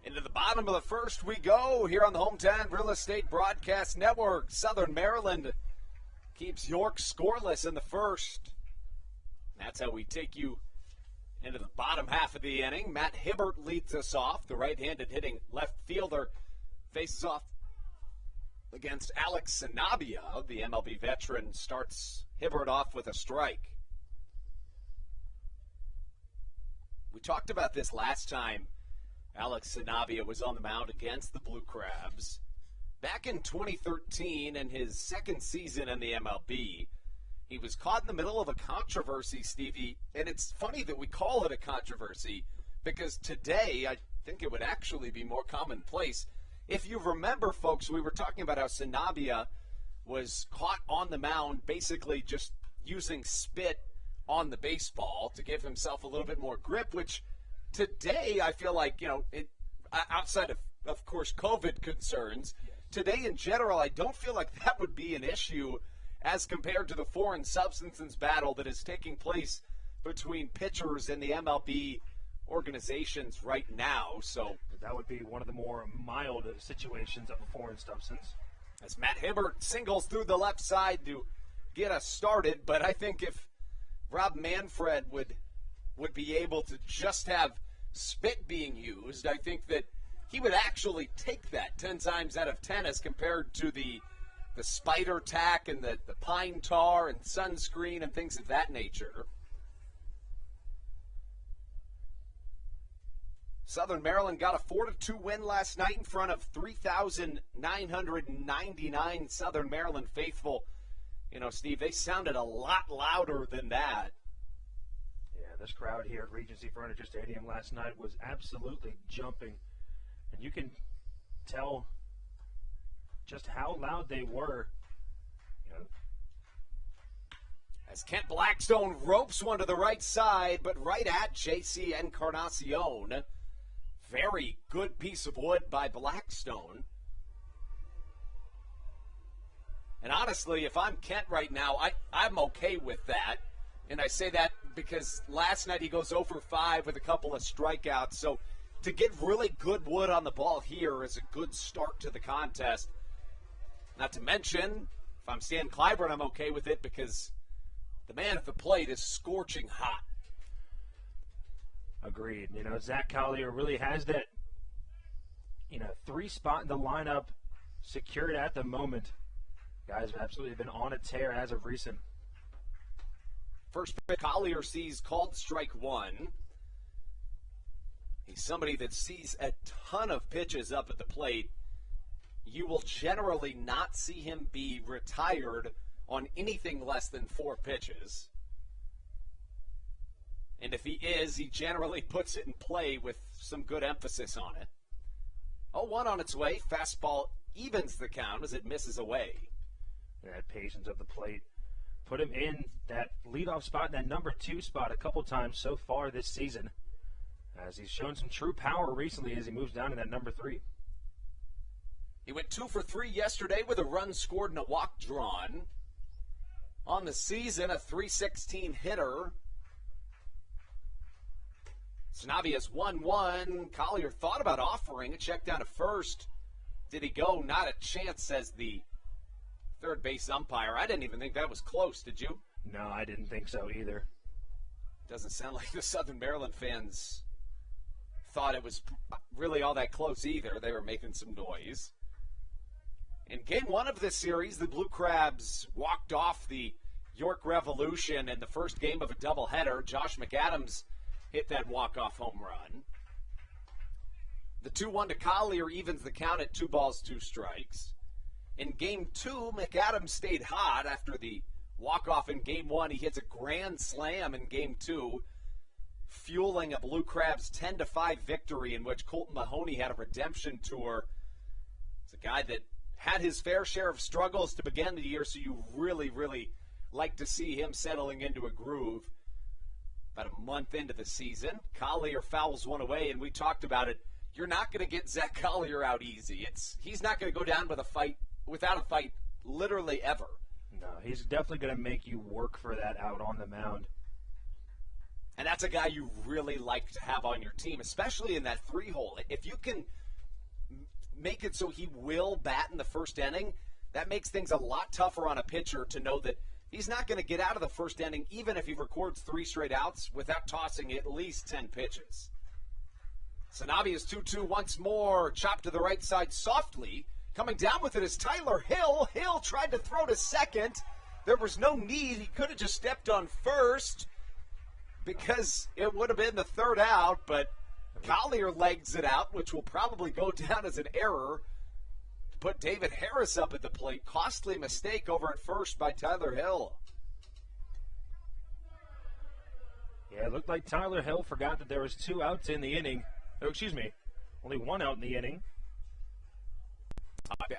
G: Into the bottom of the first we go here on the Hometown Real Estate Broadcast Network. Southern Maryland keeps York scoreless in the first. That's how we take you into the bottom half of the inning. Matt Hibbert leads us off. The right-handed hitting left fielder faces off against Alex Sanabia. The MLB veteran starts Hibbert off with a strike. We talked about this last time Alex Sanabia was on the mound against the Blue Crabs. Back in 2013, in his second season in the MLB, he was caught in the middle of a controversy, Stevie, and it's funny that we call it a controversy because today I think it would actually be more commonplace. If you remember, folks, we were talking about how Sanabia was caught on the mound basically just using spit on the baseball to give himself a little bit more grip, which today I feel like, outside of course, COVID concerns, today in general I don't feel like that would be an issue as compared to the foreign substances battle that is taking place between pitchers and the MLB organizations right now. So
D: that would be one of the more mild situations of a foreign substance.
C: As Matt Hibbert singles through the left side to get us started, but I think if Rob Manfred would be able to just have spit being used, I think that he would actually take that 10 times out of 10 as compared to the spider tack and the pine tar and sunscreen and things of that nature. Southern Maryland got a 4-2 win last night in front of 3,999 Southern Maryland faithful. Steve, they sounded a lot louder than that.
D: Yeah, this crowd here at Regency Furniture Stadium last night was absolutely jumping. And you can tell just how loud they were.
C: As Kent Blackstone ropes one to the right side, but right at J.C. Encarnacion. Very good piece of wood by Blackstone. And honestly, if I'm Kent right now, I'm okay with that. And I say that because last night he goes 0 for 5 with a couple of strikeouts. So to get really good wood on the ball here is a good start to the contest. Not to mention, if I'm Stan Clyburn, I'm okay with it because the man at the plate is scorching hot.
D: Agreed. Zach Collier really has that, 3 spot in the lineup secured at the moment. Guys have absolutely been on a tear as of recent.
C: First pitch, Collier sees called strike 1. He's somebody that sees a ton of pitches up at the plate. You will generally not see him be retired on anything less than 4 pitches. And if he is, he generally puts it in play with some good emphasis on it. 0-1 on its way. Fastball evens the count as it misses away.
D: That patience of the plate put him in that leadoff spot, that number 2 spot a couple times so far this season, as he's shown some true power recently as he moves down to that number 3.
C: He went 2 for 3 yesterday with a run scored and a walk drawn. On the season, a .316 hitter. Sanavia's 1-1. Collier thought about offering a check down to first. Did he go? Not a chance, says the third base umpire. I didn't even think that was close, did you?
D: No, I didn't think so either.
C: Doesn't sound like the Southern Maryland fans thought it was really all that close either. They were making some noise. In game 1 of this series, the Blue Crabs walked off the York Revolution in the first game of a doubleheader. Josh McAdams hit that walk-off home run. The 2-1 to Collier evens the count at 2 balls, 2 strikes. In game 2, McAdams stayed hot after the walk-off in game 1. He hits a grand slam in game 2, fueling a Blue Crabs 10-5 victory in which Colton Mahoney had a redemption tour. It's a guy that had his fair share of struggles to begin the year, so you really, really like to see him settling into a groove. About a month into the season. Collier fouls one away, and we talked about it. You're not going to get Zach Collier out easy. He's not going to go down without a fight literally ever.
D: No, he's definitely going to make you work for that out on the mound.
C: And that's a guy you really like to have on your team, especially in that 3-hole. If you can make it so he will bat in the first inning, that makes things a lot tougher on a pitcher to know that he's not going to get out of the first inning, even if he records 3 straight outs, without tossing at least 10 pitches. Sanavia's 2-2 once more, chopped to the right side softly. Coming down with it is Tyler Hill. Hill tried to throw to second. There was no need. He could have just stepped on first because it would have been the 3rd out, but Collier legs it out, which will probably go down as an error to put David Harris up at the plate. Costly mistake over at first by Tyler Hill.
D: Yeah, it looked like Tyler Hill forgot that there was 2 outs in the inning. Oh, excuse me, only 1 out in the inning.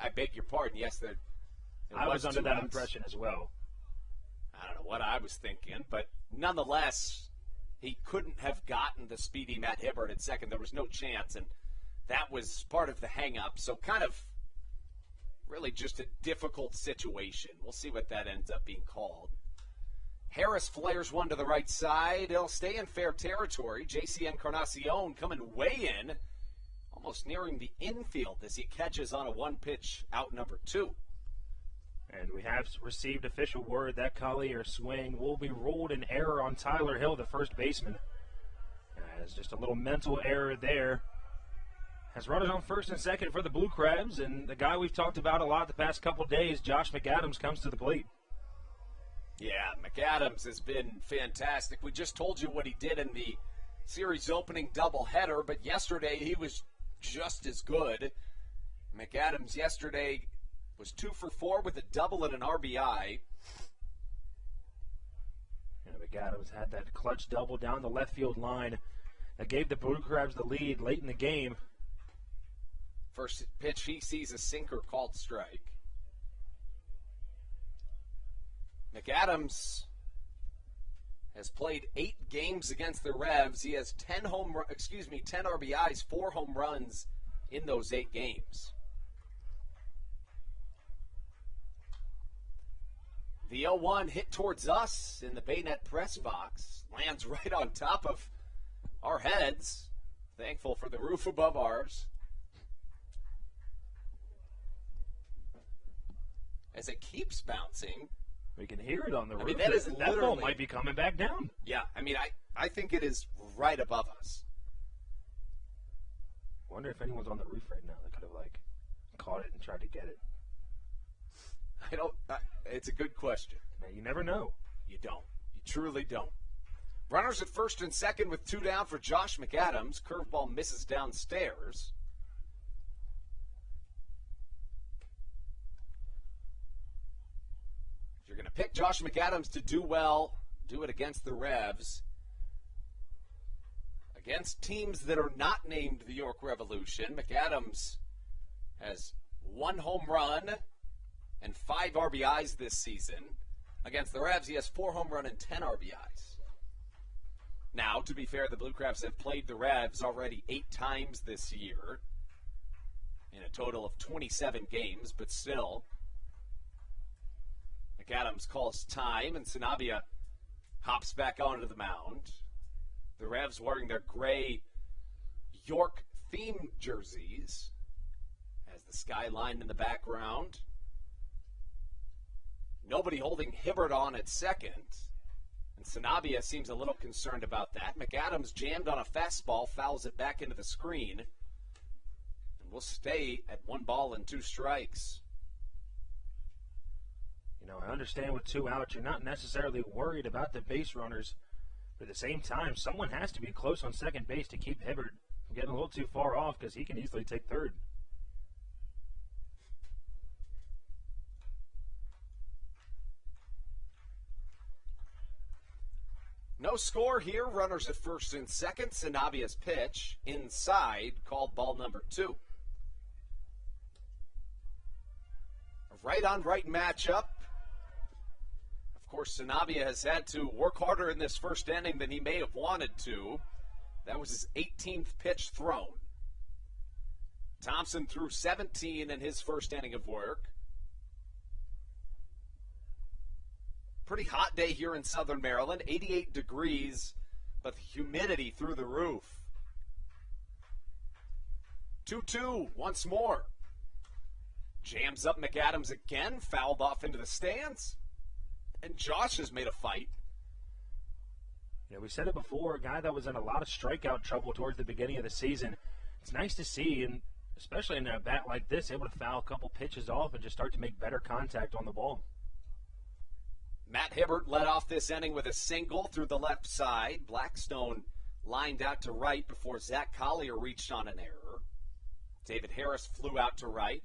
C: I beg your pardon. Yes,
D: I was under that impression as well.
C: I don't know what I was thinking, but nonetheless, he couldn't have gotten the speedy Matt Hibbert at second. There was no chance, and that was part of the hang-up. So kind of really just a difficult situation. We'll see what that ends up being called. Harris flares one to the right side. He'll stay in fair territory. J.C. Encarnacion coming way in, almost nearing the infield as he catches on a 1-pitch out number 2.
D: And we have received official word that Collier swing will be ruled an error on Tyler Hill, the first baseman. As just a little mental error there. Has runners on first and second for the Blue Crabs, and the guy we've talked about a lot the past couple days, Josh McAdams, comes to the plate.
C: Yeah, McAdams has been fantastic. We just told you what he did in the series opening doubleheader, but yesterday he was just as good. McAdams yesterday was 2 for 4 with a double and an RBI.
D: And McAdams had that clutch double down the left field line that gave the Blue Crabs the lead late in the game.
C: First pitch, he sees a sinker called strike. McAdams has played 8 games against the Revs. He has 10 RBIs, 4 home runs in those 8 games. The 0-1 hit towards us in the Baynet press box. Lands right on top of our heads. Thankful for the roof above ours. As it keeps bouncing.
D: We can hear it on the roof.
C: I mean, that
D: ball might be coming back down.
C: Yeah, I mean, I think it is right above us.
D: Wonder if anyone's on the roof right now that could have, caught it and tried to get it.
C: It's a good question.
D: Now, you never know.
C: You don't. You truly don't. Runners at first and second with 2 down for Josh McAdams. Curveball misses downstairs. If you're going to pick Josh McAdams to do well, do it against the Revs. Against teams that are not named the York Revolution, McAdams has 1 home run and 5 RBIs this season. Against the Revs, he has 4 home run and 10 RBIs. Now, to be fair, the Blue Crabs have played the Revs already 8 times this year in a total of 27 games, but still, McAdams calls time, and Sanabia hops back onto the mound. The Revs wearing their gray York-themed jerseys as the skyline in the background. Nobody holding Hibbert on at second. And Sanabia seems a little concerned about that. McAdams jammed on a fastball, fouls it back into the screen. And we'll stay at 1 ball and 2 strikes.
D: You know, I understand with 2 outs, you're not necessarily worried about the base runners. But at the same time, someone has to be close on second base to keep Hibbert from getting a little too far off because he can easily take third.
C: No score here. Runners at first and second. Sanabia's pitch inside, called ball number 2. A right-on-right matchup. Of course, Sanabia has had to work harder in this first inning than he may have wanted to. That was his 18th pitch thrown. Thompson threw 17 in his first inning of work. Pretty hot day here in Southern Maryland, 88 degrees, but the humidity through the roof. 2-2 once more. Jams up McAdams again, fouled off into the stands. And Josh has made a fight.
D: You know, we said it before, a guy that was in a lot of strikeout trouble towards the beginning of the season. It's nice to see, and especially in a bat like this, able to foul a couple pitches off and just start to make better contact on the ball.
C: Matt Hibbert led off this inning with a single through the left side. Blackstone lined out to right before Zach Collier reached on an error. David Harris flew out to right.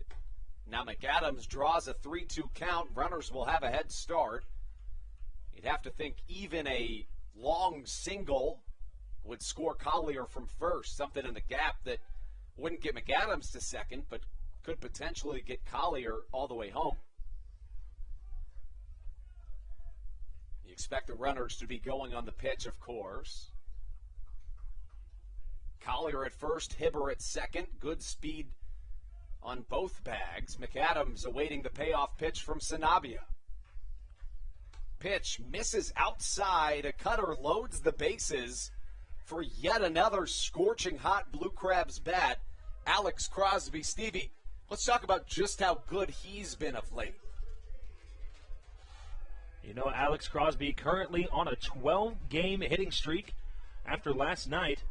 C: Now McAdams draws a 3-2 count. Runners will have a head start. You'd have to think even a long single would score Collier from first, something in the gap that wouldn't get McAdams to second, but could potentially get Collier all the way home. You expect the runners to be going on the pitch, of course. Collier at first, Hibbert at second. Good speed on both bags. McAdams awaiting the payoff pitch from Sanabia. Pitch misses outside. A cutter loads the bases for yet another scorching hot Blue Crabs bat. Alex Crosby. Stevie, let's talk about just how good he's been of late.
D: You know, Alex Crosby currently on a 12-game hitting streak after last night.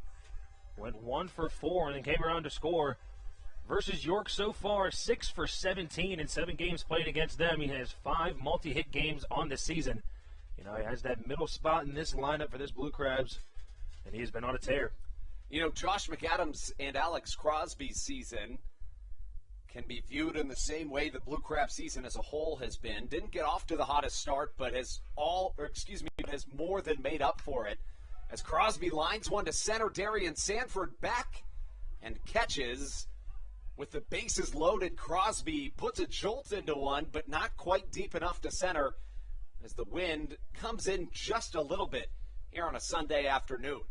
D: Went 1 for 4 and then came around to score. Versus York so far, 6 for 17 in 7 games played against them. He has 5 multi-hit games on the season. You know, he has that middle spot in this lineup for this Blue Crabs, and he's been on a tear.
C: You know, Josh McAdams and Alex Crosby's season can be viewed in the same way the Blue Crab season as a whole has been. Didn't get off to the hottest start, but has more than made up for it. As Crosby lines one to center, Darian Sanford back and catches. With the bases loaded, Crosby puts a jolt into one, but not quite deep enough to center as the wind comes in just a little bit here on a Sunday afternoon.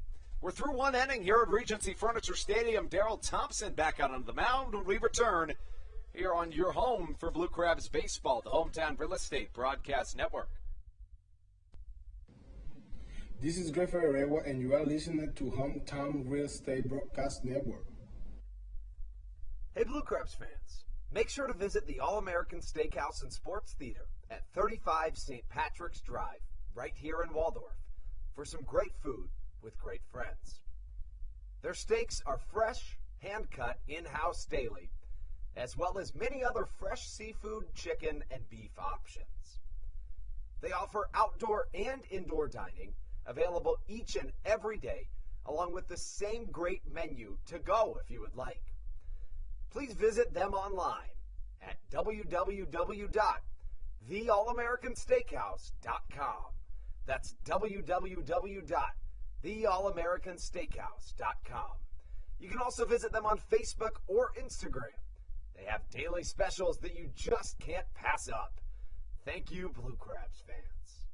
C: We're through one inning here at Regency Furniture Stadium. Daryl Thompson back out on the mound when we return here on your home for Blue Crabs baseball, the Hometown Real Estate Broadcast Network.
M: This is Greg Ferreira, and you are listening to Hometown Real Estate Broadcast Network.
G: Hey, Blue Crabs fans, make sure to visit the All-American Steakhouse and Sports Theater at 35 St. Patrick's Drive, right here in Waldorf, for some great food with great friends. Their steaks are fresh, hand-cut, in-house daily, as well as many other fresh seafood, chicken, and beef options. They offer outdoor and indoor dining, available each and every day, along with the same great menu to go if you would like. Please visit them online at www.theallamericansteakhouse.com. That's www.theallamericansteakhouse.com. You can also visit them on Facebook or Instagram. They have daily specials that you just can't pass up. Thank you, Blue Crabs fans.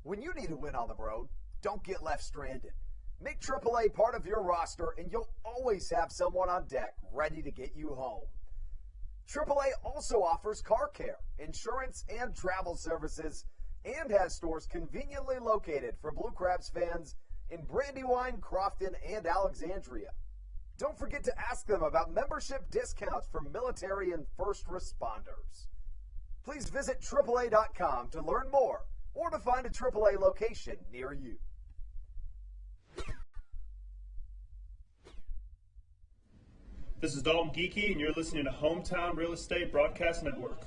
N: When you need a win on the road, don't get left stranded. Make AAA part of your roster, and you'll always have someone on deck ready to get you home. AAA also offers car care, insurance, and travel services, and has stores conveniently located for Blue Crabs fans in Brandywine, Crofton, and Alexandria. Don't forget to ask them about membership discounts for military and first responders. Please visit AAA.com to learn more or to find a AAA location near you.
J: This is Dalton Geeky, and you're listening to Hometown Real Estate Broadcast Network.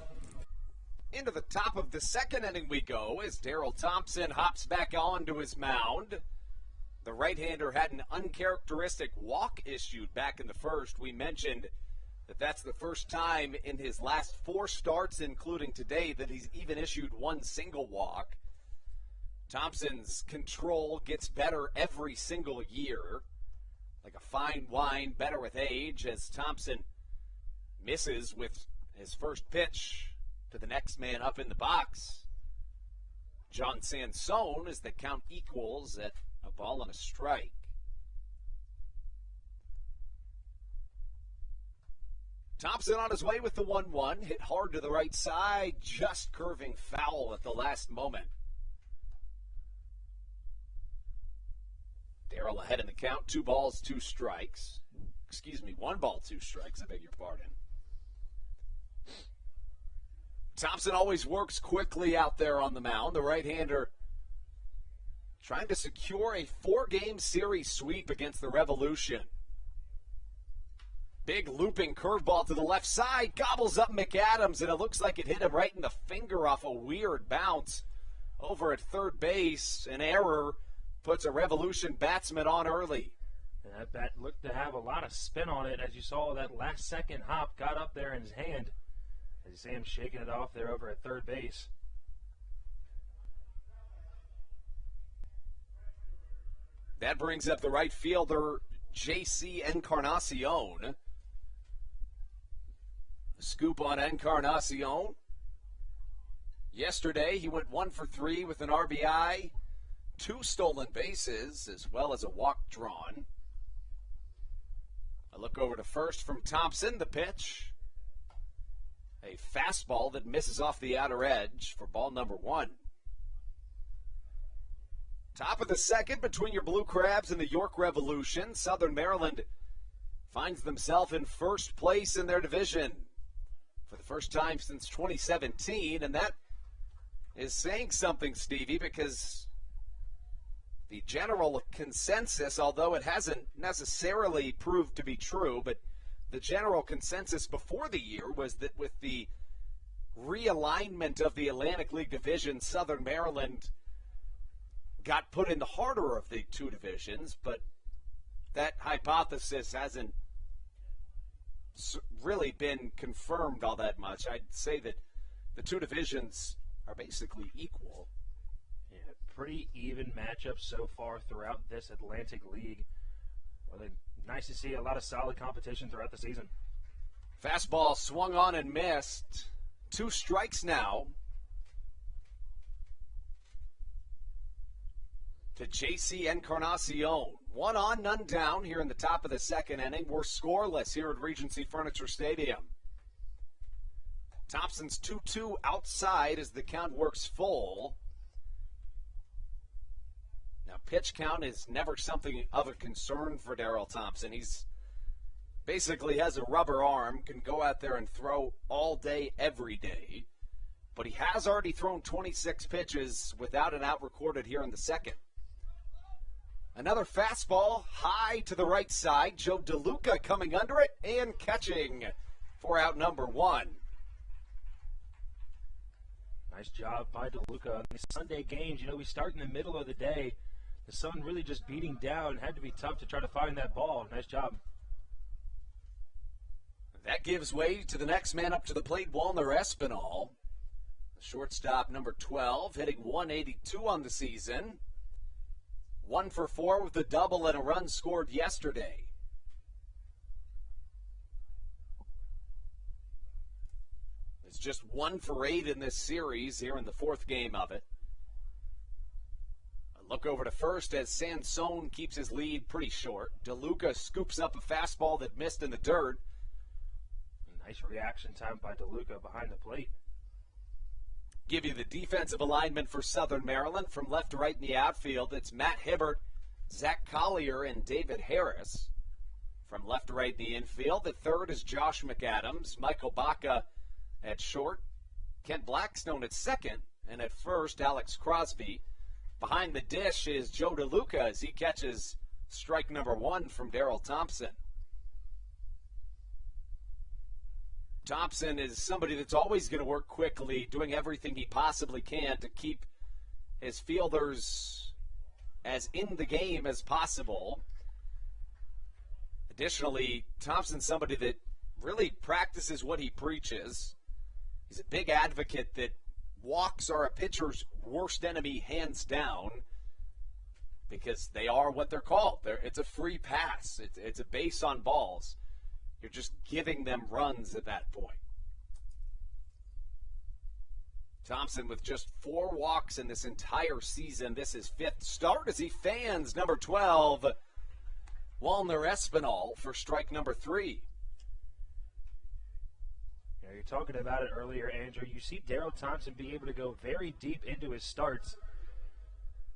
C: Into the top of the second inning we go as Daryl Thompson hops back onto his mound. The right-hander had an uncharacteristic walk issued back in the first. We mentioned that that's the first time in his last 4 starts, including today, that he's even issued one single walk. Thompson's control gets better every single year. Like a fine wine, better with age, as Thompson misses with his first pitch to the next man up in the box. John Sansone as the count equals at a ball and a strike. Thompson on his way with the 1-1, hit hard to the right side, just curving foul at the last moment. Daryl ahead in the count, 2 balls, 2 strikes. Excuse me, 1 ball, 2 strikes, I beg your pardon. Thompson always works quickly out there on the mound. The right-hander trying to secure a 4-game series sweep against the Revolution. Big looping curveball to the left side, gobbles up McAdams, and it looks like it hit him right in the finger off a weird bounce over at third base. An error puts a Revolution batsman on early.
D: And that bat looked to have a lot of spin on it, as you saw that last second hop got up there in his hand. As you see him shaking it off there over at third base.
C: That brings up the right fielder, J.C. Encarnacion. The scoop on Encarnacion. Yesterday, he went 1 for 3 with an RBI, 2 stolen bases, as well as a walk drawn. A look over to first from Thompson, the pitch. A fastball that misses off the outer edge for ball number 1. Top of the second between your Blue Crabs and the York Revolution. Southern Maryland finds themselves in first place in their division for the first time since 2017. And that is saying something, Stevie, because the general consensus, although it hasn't necessarily proved to be true, but the general consensus before the year was that with the realignment of the Atlantic League division, Southern Maryland got put in the harder of the 2 divisions, but that hypothesis hasn't really been confirmed all that much. I'd say that the 2 divisions are basically equal.
D: Yeah, pretty even matchups so far throughout this Atlantic League. Well, nice to see a lot of solid competition throughout the season.
C: Fastball swung on and missed. 2 strikes now to J.C. Encarnacion. 1 on, none down here in the top of the second inning. We're scoreless here at Regency Furniture Stadium. Thompson's 2-2 outside as the count works full. Now, pitch count is never something of a concern for Daryl Thompson. He's basically has a rubber arm, can go out there and throw all day, every day. But he has already thrown 26 pitches without an out recorded here in the second. Another fastball high to the right side. Joe DeLuca coming under it and catching for out number 1.
D: Nice job by DeLuca on these Sunday games. You know, we start in the middle of the day. The sun really just beating down. Had to be tough to try to find that ball. Nice job.
C: That gives way to the next man up to the plate, Walner Espinal. The shortstop, number 12, hitting 182 on the season. 1 for 4 with a double and a run scored yesterday. It's just 1 for 8 in this series here in the 4th game of it. A look over to first as Sansone keeps his lead pretty short. DeLuca scoops up a fastball that missed in the dirt.
D: Nice reaction time by DeLuca behind the plate.
C: Give you the defensive alignment for Southern Maryland from left to right in the outfield. It's Matt Hibbert, Zach Collier, and David Harris. From left to right in the infield, at third is Josh McAdams, Michael Baca at short, Kent Blackstone at second, and at first, Alex Crosby. Behind the dish is Joe DeLuca as he catches strike number 1 from Daryl Thompson. Thompson is somebody that's always going to work quickly, doing everything he possibly can to keep his fielders as in the game as possible. Additionally, Thompson's somebody that really practices what he preaches. He's a big advocate that walks are a pitcher's worst enemy, hands down, because they are what they're called. It's a free pass. It's a base on balls. You're just giving them runs at that point. Thompson with just 4 walks in this entire season. This is 5th start as he fans number 12, Walner Espinal, for strike number 3.
D: You know, you're talking about it earlier, Andrew. You see Daryl Thompson be able to go very deep into his starts.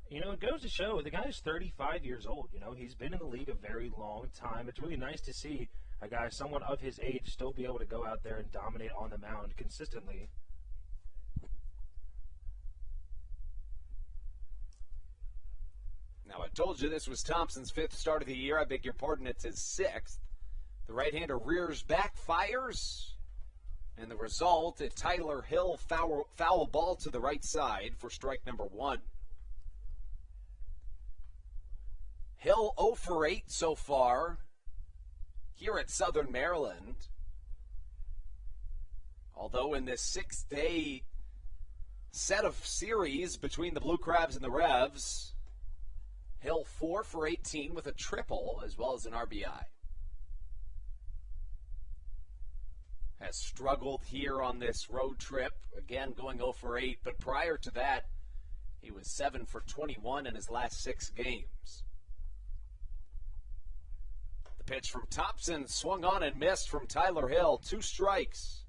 D: You know, it goes to show the guy's 35 years old. You know, he's been in the league a very long time. It's really nice to see a guy somewhat of his age still be able to go out there and dominate on the mound consistently.
C: Now, I told you this was Thompson's 5th start of the year. I beg your pardon, it's his 6th. The right-hander rears back, fires, and the result, a Tyler Hill foul ball to the right side for strike number 1. Hill 0 for 8 so far here at Southern Maryland. Although in this 6-day set of series between the Blue Crabs and the Revs, Hill 4 for 18 with a triple as well as an RBI. Has struggled here on this road trip, again going 0 for 8, but prior to that, he was 7 for 21 in his last 6 games. The pitch from Thompson swung on and missed from Tyler Hill. 2 strikes.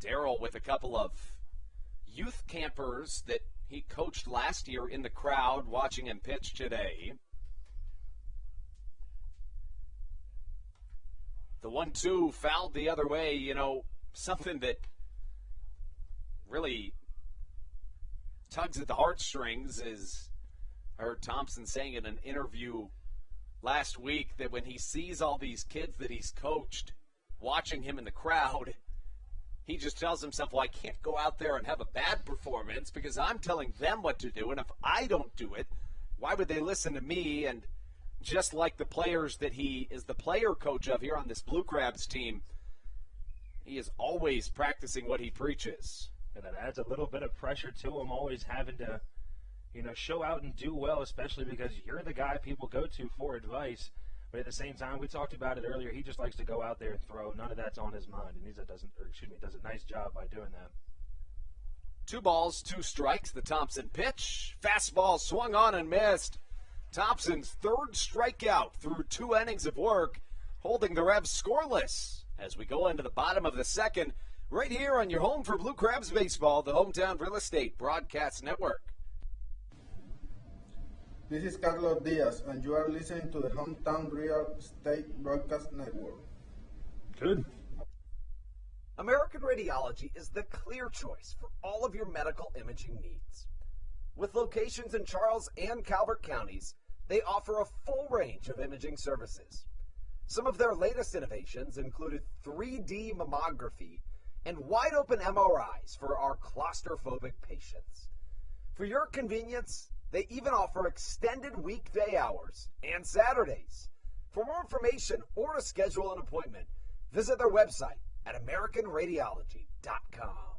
C: Daryl with a couple of youth campers that he coached last year in the crowd watching him pitch today. The 1-2 fouled the other way. You know, something that really tugs at the heartstrings is, I heard Thompson saying in an interview last week that when he sees all these kids that he's coached watching him in the crowd, he just tells himself, well, I can't go out there and have a bad performance because I'm telling them what to do, and if I don't do it, why would they listen to me? And just like the players that he is the player coach of here on this Blue Crabs team, he is always practicing what he preaches.
D: And that adds a little bit of pressure to him, always having to, you know, show out and do well, especially because you're the guy people go to for advice. But at the same time, we talked about it earlier, he just likes to go out there and throw. None of that's on his mind, and he does a nice job by doing that.
C: 2 balls, 2 strikes, the Thompson pitch. Fastball swung on and missed. Thompson's 3rd strikeout through 2 innings of work, holding the Revs scoreless as we go into the bottom of the 2nd, right here on your home for Blue Crabs baseball, the Hometown Real Estate Broadcast Network.
M: This is Carlos Diaz, and you are listening to the Hometown Real Estate Broadcast Network.
D: Good.
N: American Radiology is the clear choice for all of your medical imaging needs. With locations in Charles and Calvert counties, they offer a full range of imaging services. Some of their latest innovations included 3D mammography and wide-open MRIs for our claustrophobic patients. For your convenience, they even offer extended weekday hours and Saturdays. For more information or to schedule an appointment, visit their website at AmericanRadiology.com.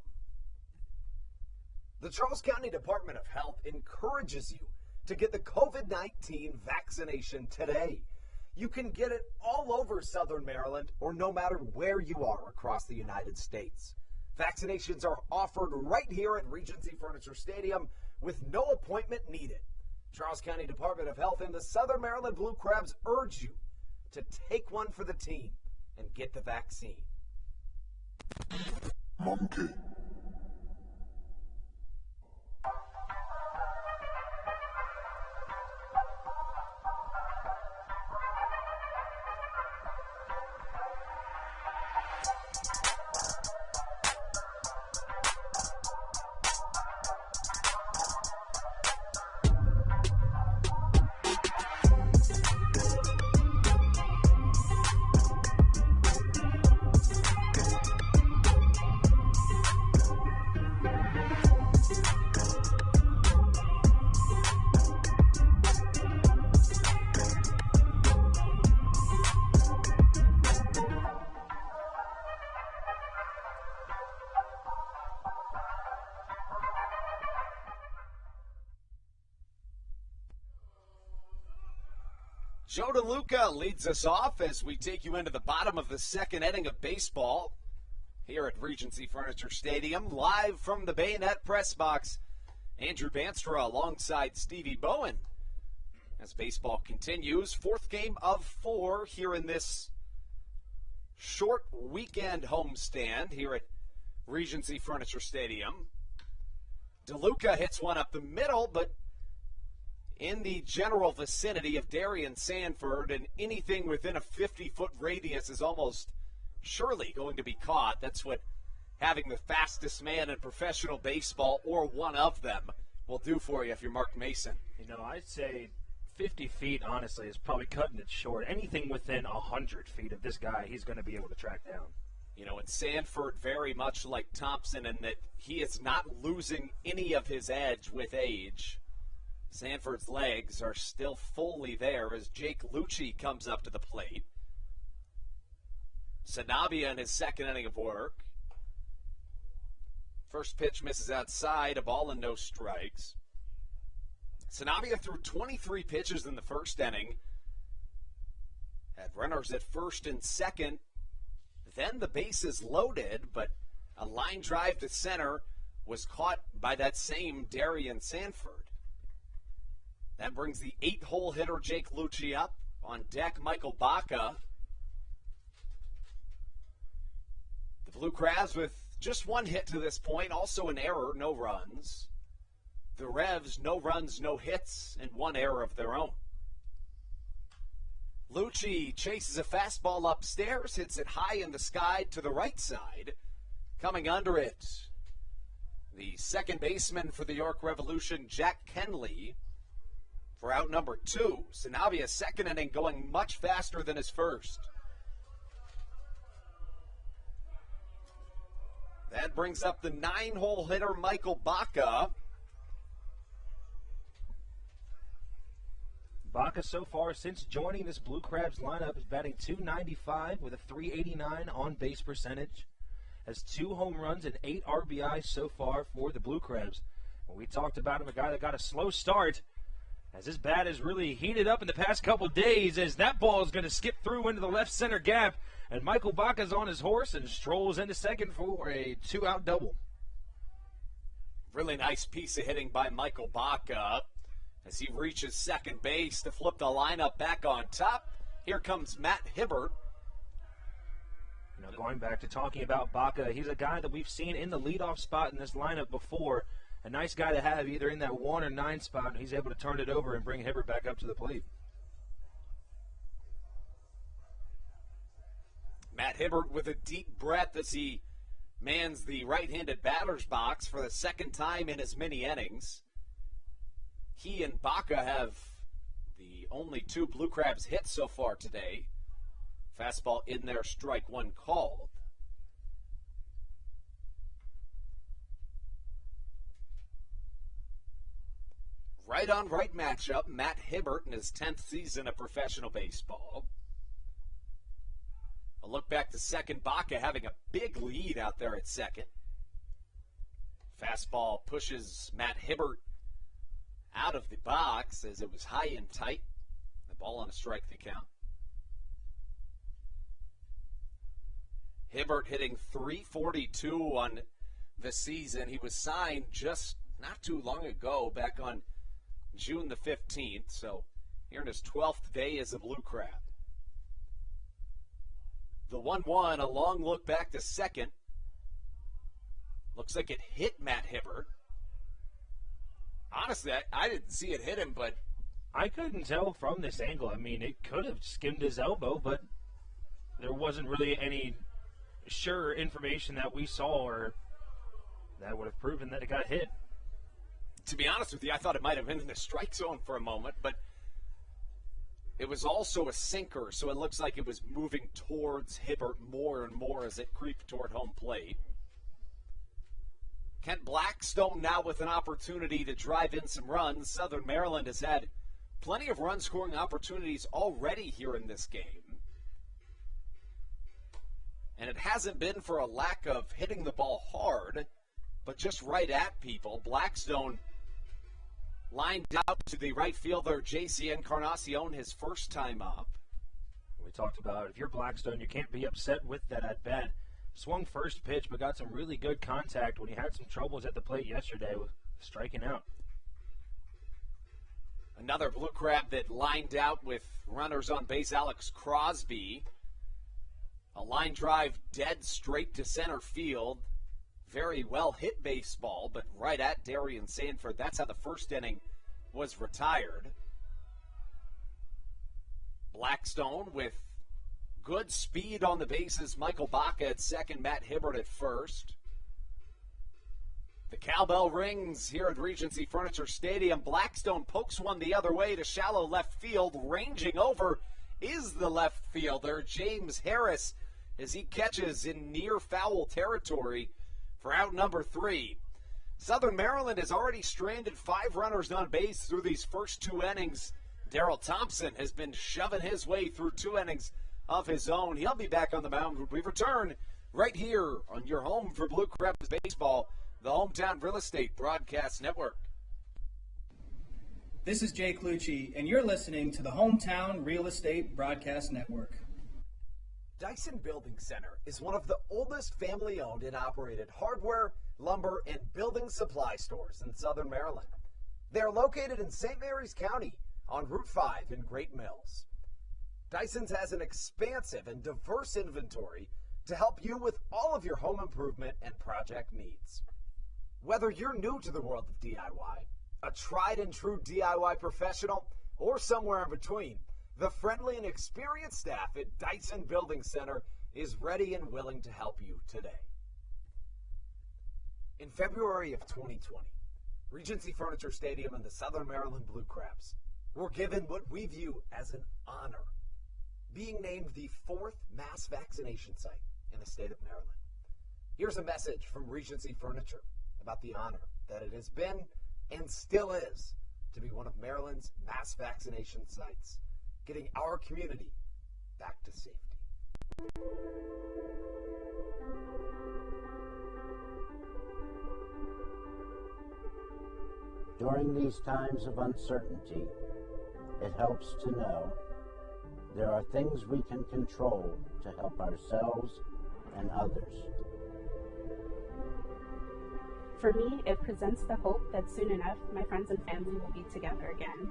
N: The Charles County Department of Health encourages you to get the COVID-19 vaccination today. You can get it all over Southern Maryland or no matter where you are across the United States. Vaccinations are offered right here at Regency Furniture Stadium with no appointment needed. Charles County Department of Health and the Southern Maryland Blue Crabs urge you to take one for the team and get the vaccine.
O: Monkey.
C: Joe DeLuca leads us off as we take you into the bottom of the second inning of baseball here at Regency Furniture Stadium, live from the Bayonet Press Box. Andrew Bandstra alongside Stevie Bowen as baseball continues. Fourth game of 4 here in this short weekend homestand here at Regency Furniture Stadium. DeLuca hits one up the middle, but in the general vicinity of Darian Sanford, and anything within a 50-foot radius is almost surely going to be caught. That's what having the fastest man in professional baseball, or one of them, will do for you if you're Mark Mason.
D: You know, I'd say 50 feet, honestly, is probably cutting it short. Anything within 100 feet of this guy, he's going to be able to track down.
C: You know, it's Sanford very much like Thompson in that he is not losing any of his edge with age. Sanford's legs are still fully there as Jake Lucci comes up to the plate. Sanabia in his second inning of work. First pitch misses outside, a ball and no strikes. Sanabia threw 23 pitches in the first inning. Had runners at first and second. Then the bases loaded, but a line drive to center was caught by that same Darian Sanford. That brings the 8-hole hitter Jake Lucci up. On deck, Michael Baca. The Blue Crabs with just one hit to this point, also an error, no runs. The Revs, no runs, no hits, and one error of their own. Lucci chases a fastball upstairs, hits it high in the sky to the right side. Coming under it, the second baseman for the York Revolution, Jack Kenley, for out number 2. Sanavia's second inning going much faster than his first. That brings up the 9-hole hitter, Michael Baca.
D: Baca so far since joining this Blue Crabs lineup is batting .295 with a .389 on-base percentage. Has 2 home runs and 8 RBIs so far for the Blue Crabs. When we talked about him, a guy that got a slow start, as his bat has really heated up in the past couple days, as that ball is going to skip through into the left center gap, and Michael Baca's on his horse and strolls into second for a 2-out double.
C: Really nice piece of hitting by Michael Baca as he reaches second base to flip the lineup back on top. Here comes Matt Hibbert.
D: You know, going back to talking about Baca, he's a guy that we've seen in the leadoff spot in this lineup before. A nice guy to have either in that 1 or 9 spot, and he's able to turn it over and bring Hibbert back up to the plate.
C: Matt Hibbert with a deep breath as he mans the right-handed batter's box for the second time in as many innings. He and Baca have the only 2 Blue Crabs hits so far today. Fastball in there, strike 1 called. Right on right matchup, Matt Hibbert in his 10th season of professional baseball. A look back to second, Baca having a big lead out there at second. Fastball pushes Matt Hibbert out of the box as it was high and tight. The ball on a strike to count. Hibbert hitting .342 on the season. He was signed just not too long ago, back on June the 15th, so here in his 12th day as a Blue Crab. The 1-1, a long look back to second. Looks like it hit Matt Hibbert. Honestly, I didn't see it hit him, but
D: I couldn't tell from this angle. I mean, it could have skimmed his elbow, but there wasn't really any sure information that we saw or that would have proven that it got hit.
C: To be honest with you, I thought it might have been in the strike zone for a moment, but it was also a sinker, so it looks like it was moving towards Hibbert more and more as it creeped toward home plate. Kent Blackstone now with an opportunity to drive in some runs. Southern Maryland has had plenty of run-scoring opportunities already here in this game. And it hasn't been for a lack of hitting the ball hard, but just right at people. Blackstone Lined out to the right fielder, J.C. Encarnacion, his first time up.
D: We talked about if you're Blackstone, you can't be upset with that at bat. Swung first pitch, but got some really good contact when he had some troubles at the plate yesterday with striking out.
C: Another Blue Crab that lined out with runners on base, Alex Crosby. A line drive dead straight to center field. Very well hit baseball, but right at Darian Sanford. That's how the first inning was retired. Blackstone with good speed on the bases. Michael Baca at second, Matt Hibbert at first. The cowbell rings here at Regency Furniture Stadium. Blackstone pokes one the other way to shallow left field. Ranging over is the left fielder, James Harris, as he catches in near foul territory for out number 3. Southern Maryland has already stranded 5 runners on base through these first 2 innings. Daryl Thompson has been shoving his way through 2 innings of his own. He'll be back on the mound when we return right here on your home for Blue Crabs baseball, the Hometown Real Estate Broadcast Network.
O: This is Jay Clucci, and you're listening to the Hometown Real Estate Broadcast Network.
N: Dyson Building Center is one of the oldest family-owned and operated hardware, lumber, and building supply stores in Southern Maryland. They are located in St. Mary's County on Route 5 in Great Mills. Dyson's has an expansive and diverse inventory to help you with all of your home improvement and project needs. Whether you're new to the world of DIY, a tried and true DIY professional, or somewhere in between, the friendly and experienced staff at Dyson Building Center is ready and willing to help you today. In February of 2020, Regency Furniture Stadium and the Southern Maryland Blue Crabs were given what we view as an honor, being named the 4th mass vaccination site in the state of Maryland. Here's a message from Regency Furniture about the honor that it has been and still is to be one of Maryland's mass vaccination sites, getting our community back to safety.
H: During these times of uncertainty, it helps to know there are things we can control to help ourselves and others.
I: For me, it presents the hope that soon enough, my friends and family will be together again.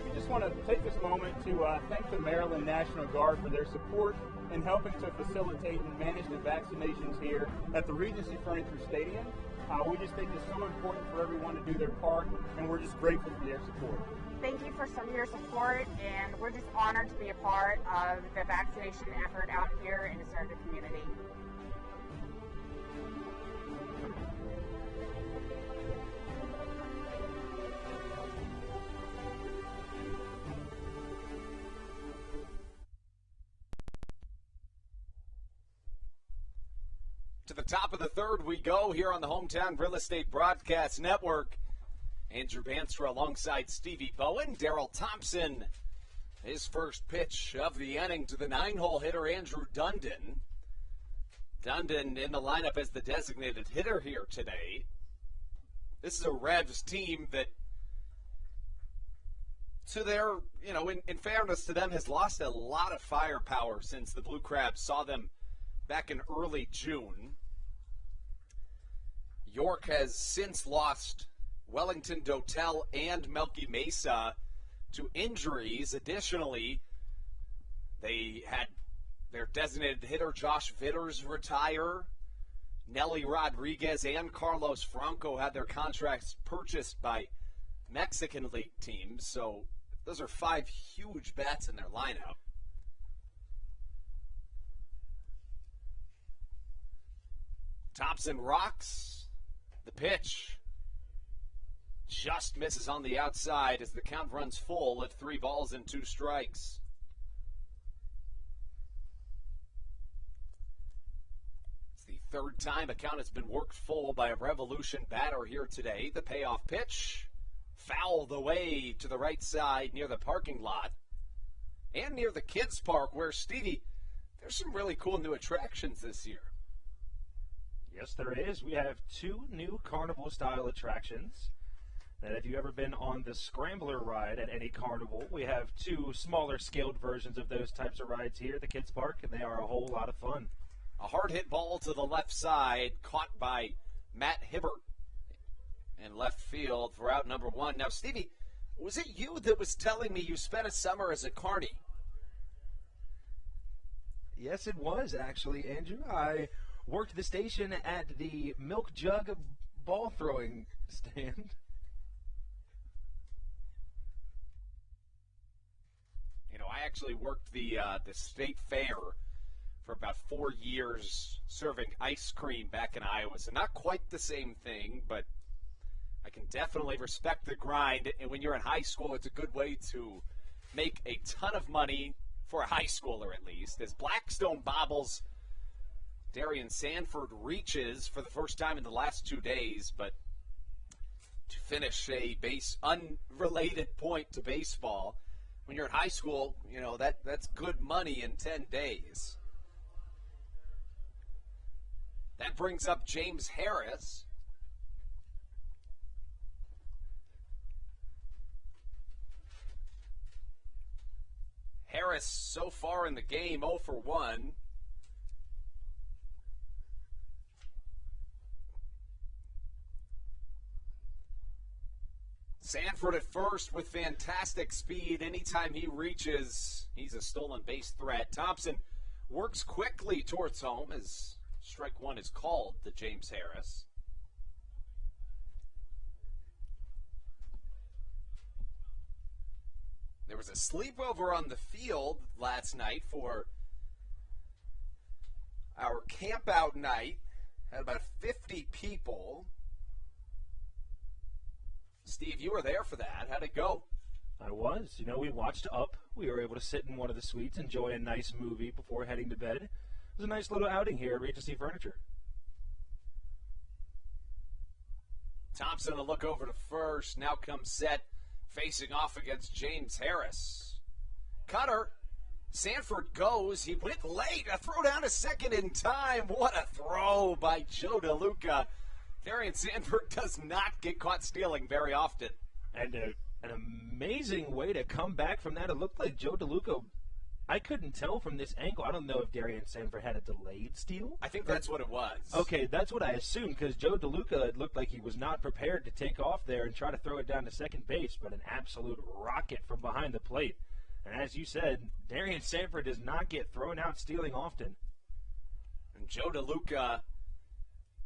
J: We just want to take this moment to thank the Maryland National Guard for their support in helping to facilitate and manage the vaccinations here at the Regency Furniture Stadium. We just think it's so important for everyone to do their part, and we're just grateful for their support.
K: Thank you for some of your support, and we're just honored to be a part of the vaccination effort out here and to serve the community.
C: To the top of the third we go here on the Hometown Real Estate Broadcast Network. Andrew Banstra alongside Stevie Bowen. Daryl Thompson, his first pitch of the inning to the 9-hole hitter Andrew Dundon. Dundon in the lineup as the designated hitter here today. This is a Revs team that, to their, in fairness to them, has lost a lot of firepower since the Blue Crabs saw them back in early June. York has since lost Wellington Dotel and Melky Mesa to injuries. Additionally, they had their designated hitter Josh Vitters retire. Nelly Rodriguez and Carlos Franco had their contracts purchased by Mexican League teams. So those are 5 huge bats in their lineup. Thompson rocks. The pitch just misses on the outside as the count runs full at 3 balls and 2 strikes. It's the third time a count has been worked full by a Revolution batter here today. The payoff pitch fouled away to the right side near the parking lot. and near the kids' park where, Stevie, there's some really cool new attractions this year.
D: Yes, there is. We have 2 new carnival-style attractions. That if you've ever been on the Scrambler ride at any carnival, we have 2 smaller-scaled versions of those types of rides here at the kids' park, and they are a whole lot of fun.
C: A hard hit ball to the left side, caught by Matt Hibbert in left field for out number 1. Now, Stevie, was it you that was telling me you spent a summer as a carny?
D: Yes, it was, actually, Andrew. I worked the station at the milk jug ball throwing stand.
C: You know, I actually worked the state fair for about 4 years serving ice cream back in Iowa. So not quite the same thing, but I can definitely respect the grind. And when you're in high school, it's a good way to make a ton of money for a high schooler at least. As Blackstone bobbles, Darian Sanford reaches for the first time in the last 2 days, but to finish a base unrelated point to baseball, when you're in high school, you know, that's good money in 10 days. That brings up James Harris. Harris so far in the game 0 for 1. Sanford at first with fantastic speed. Anytime he reaches, he's a stolen base threat. Thompson works quickly towards home as strike 1 is called to James Harris. There was a sleepover on the field last night for our camp-out night. Had about 50 people. Steve, you were there for that. How'd it go?
D: I was. You know, we watched Up. We were able to sit in one of the suites, enjoy a nice movie before heading to bed. It was a nice little outing here at Regency Furniture.
C: Thompson a look over to first. Now comes Set facing off against James Harris. Cutter. Sanford goes. He went late. A throw down to second in time. What a throw by Joe DeLuca. Darian Sanford does not get caught stealing very often.
D: And an amazing way to come back from that. It looked like Joe DeLuca, I couldn't tell from this angle. I don't know if Darian Sanford had a delayed steal.
C: I think that's what it was.
D: Okay, that's what I assumed, because Joe DeLuca, it looked like he was not prepared to take off there and try to throw it down to second base, but an absolute rocket from behind the plate. And as you said, Darian Sanford does not get thrown out stealing often.
C: And Joe DeLuca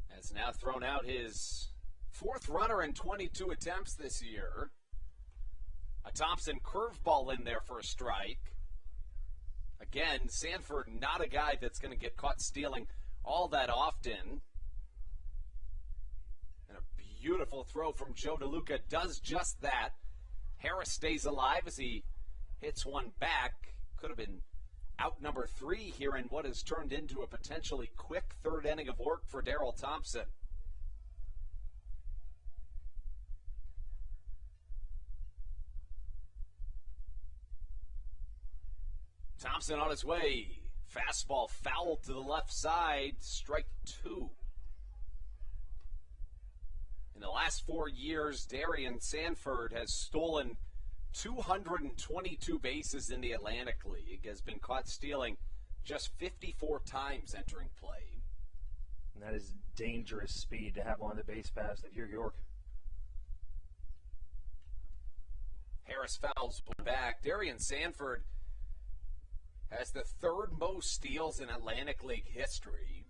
C: has now thrown out his 4th runner in 22 attempts this year. A Thompson curveball in there for a strike. Again, Sanford not a guy that's going to get caught stealing all that often. And a beautiful throw from Joe DeLuca does just that. Harris stays alive as he hits one back. Could have been out number 3 here in what has turned into a potentially quick 3rd inning of work for Daryl Thompson. Thompson on his way. Fastball fouled to the left side. Strike 2. In the last 4 years, Darian Sanford has stolen 222 bases in the Atlantic League, has been caught stealing just 54 times entering play.
D: And that is dangerous speed to have on the base paths if you're York.
C: Harris fouls one back. Darian Sanford has the 3rd most steals in Atlantic League history.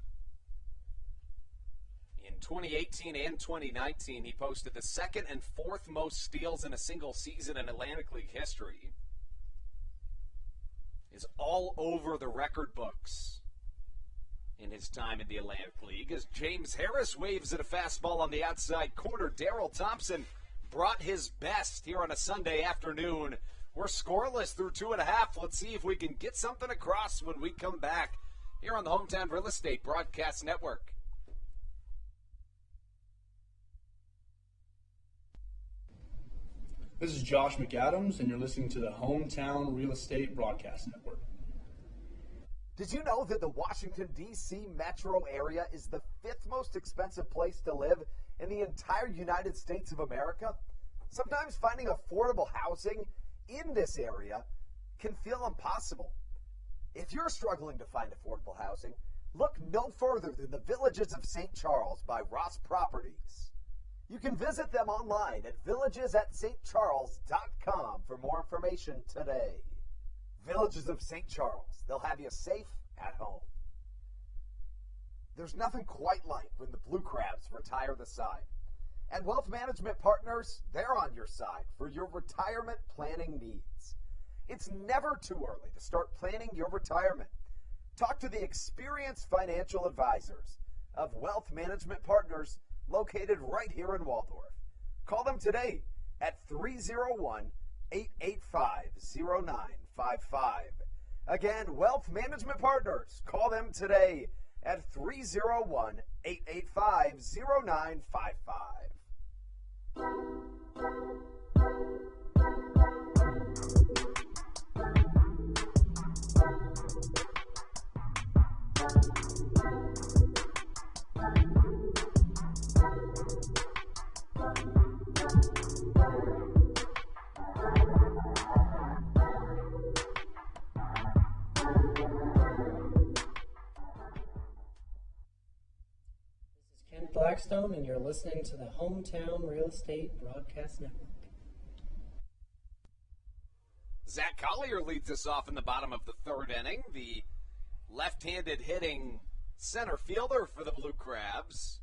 C: In 2018 and 2019, he posted the 2nd and 4th most steals in a single season in Atlantic League history. Is all over the record books in his time in the Atlantic League. As James Harris waves at a fastball on the outside corner, Daryl Thompson brought his best here on a Sunday afternoon. We're scoreless through 2.5. Let's see if we can get something across when we come back here on the Hometown Real Estate Broadcast Network.
E: This is Josh McAdams, and you're listening to the Hometown Real Estate Broadcast Network.
N: Did you know that the Washington, D.C. metro area is the 5th most expensive place to live in the entire United States of America? Sometimes finding affordable housing in this area can feel impossible. If you're struggling to find affordable housing, look no further than the Villages of St. Charles by Ross Properties. You can visit them online at villagesatstcharles.com for more information today. Villages of St. Charles. They'll have you safe at home. There's nothing quite like when the Blue Crabs retire the side. And Wealth Management Partners, they're on your side for your retirement planning needs. It's never too early to start planning your retirement. Talk to the experienced financial advisors of Wealth Management Partners located right here in Waldorf. Call them today at 301-885-0955. Again, Wealth Management Partners. Call them today at 301-885-0955.
B: Blackstone, and you're listening to the Hometown Real Estate Broadcast Network.
C: Zach Collier leads us off in the bottom of the 3rd inning. The left-handed hitting center fielder for the Blue Crabs.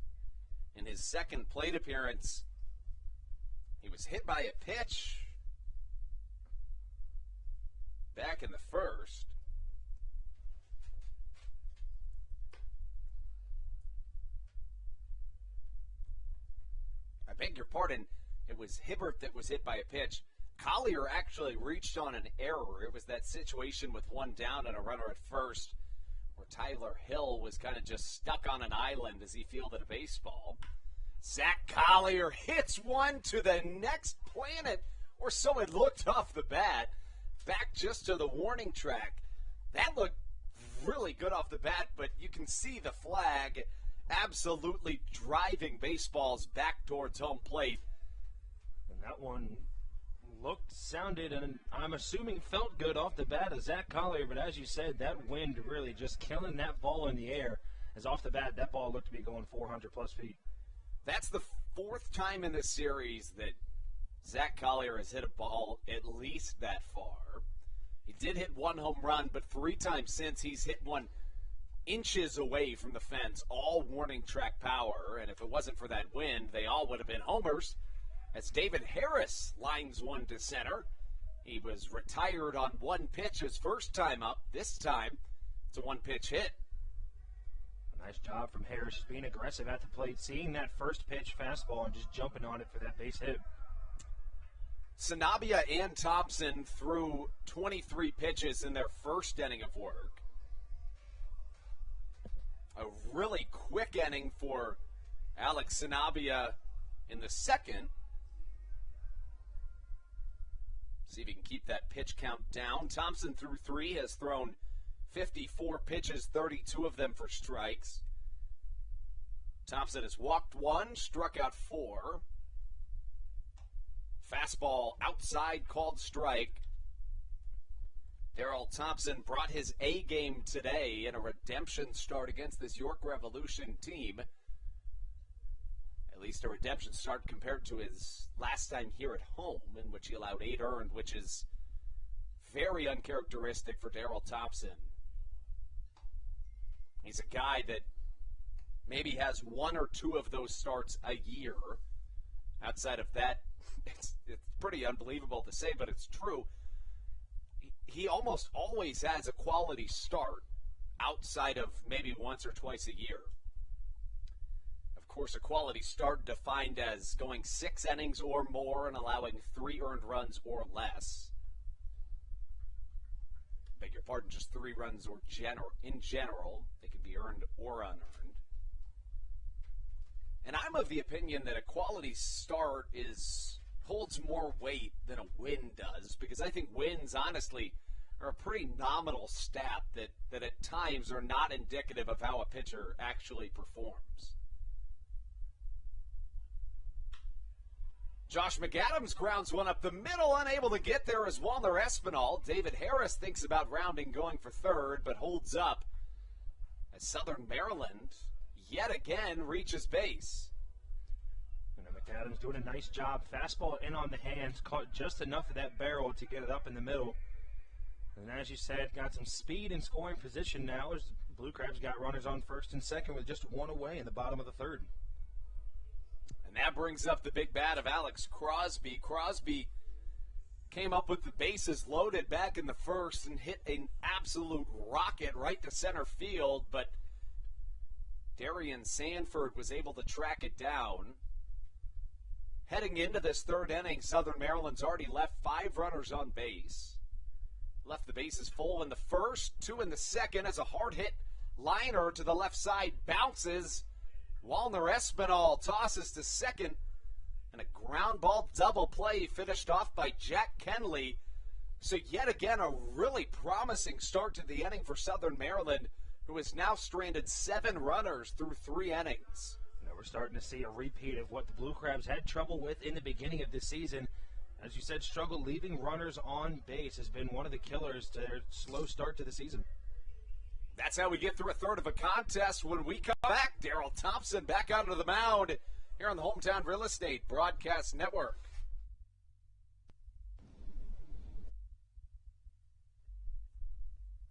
C: In his 2nd plate appearance, he was hit by a pitch back in the 1st. I beg your pardon, it was Hibbert that was hit by a pitch. Collier actually reached on an error. It was that situation with one down and a runner at first where Tyler Hill was kind of just stuck on an island as he fielded a baseball. Zach Collier hits one to the next planet, or so it looked off the bat, back just to the warning track. That looked really good off the bat, but you can see the flag absolutely driving baseballs back towards home plate.
D: And that one looked, sounded, and I'm assuming felt good off the bat of Zach Collier, but as you said, that wind really just killing that ball in the air. As off the bat, that ball looked to be going 400-plus feet.
C: That's the 4th time in this series that Zach Collier has hit a ball at least that far. He did hit one home run, but 3 times since he's hit one inches away from the fence, all warning track power, and if it wasn't for that wind, they all would have been homers, as David Harris lines one to center. He was retired on one pitch his first time up. This time, it's a one-pitch hit.
D: A nice job from Harris, being aggressive at the plate, seeing that first pitch fastball and just jumping on it for that base hit.
C: Sanabia and Thompson threw 23 pitches in their first inning of work. A really quick inning for Alex Sanabia in the 2nd. See if he can keep that pitch count down. Thompson threw 3, has thrown 54 pitches, 32 of them for strikes. Thompson has walked 1, struck out 4. Fastball outside, called strike. Daryl Thompson brought his A game today in a redemption start against this York Revolution team. At least a redemption start compared to his last time here at home, in which he allowed 8 earned, which is very uncharacteristic for Daryl Thompson. He's a guy that maybe has 1 or 2 of those starts a year. Outside of that, it's pretty unbelievable to say, but it's true. He almost always has a quality start outside of maybe once or twice a year. Of course, a quality start defined as going 6 innings or more and allowing 3 earned runs or less. Beg your pardon, just 3 runs or in general. They can be earned or unearned. And I'm of the opinion that a quality start is holds more weight than a win does, because I think wins, honestly, are a pretty nominal stat that at times are not indicative of how a pitcher actually performs. Josh McAdams grounds one up the middle, unable to get there as Walner Espinal. David Harris thinks about rounding, going for third, but holds up as Southern Maryland yet again reaches base.
D: And McAdams doing a nice job. Fastball in on the hands, caught just enough of that barrel to get it up in the middle. And as you said, got some speed in scoring position now as Blue Crabs got runners on first and second with just one away in the bottom of the third.
C: And that brings up the big bat of Alex Crosby. Crosby came up with the bases loaded back in the first and hit an absolute rocket right to center field, but Darian Sanford was able to track it down. Heading into this third inning, Southern Maryland's already left 5 runners on base. Left the bases full in the first, 2 in the second, as a hard hit liner to the left side bounces. Walner Espinal tosses to second, and a ground ball double play finished off by Jack Kenley. So yet again, a really promising start to the inning for Southern Maryland, who has now stranded 7 runners through 3 innings.
D: Now we're starting to see a repeat of what the Blue Crabs had trouble with in the beginning of this season. As you said, struggle leaving runners on base has been one of the killers to their slow start to the season.
C: That's how we get through a third of a contest. When we come back, Daryl Thompson back out onto the mound here on the Hometown Real Estate Broadcast Network.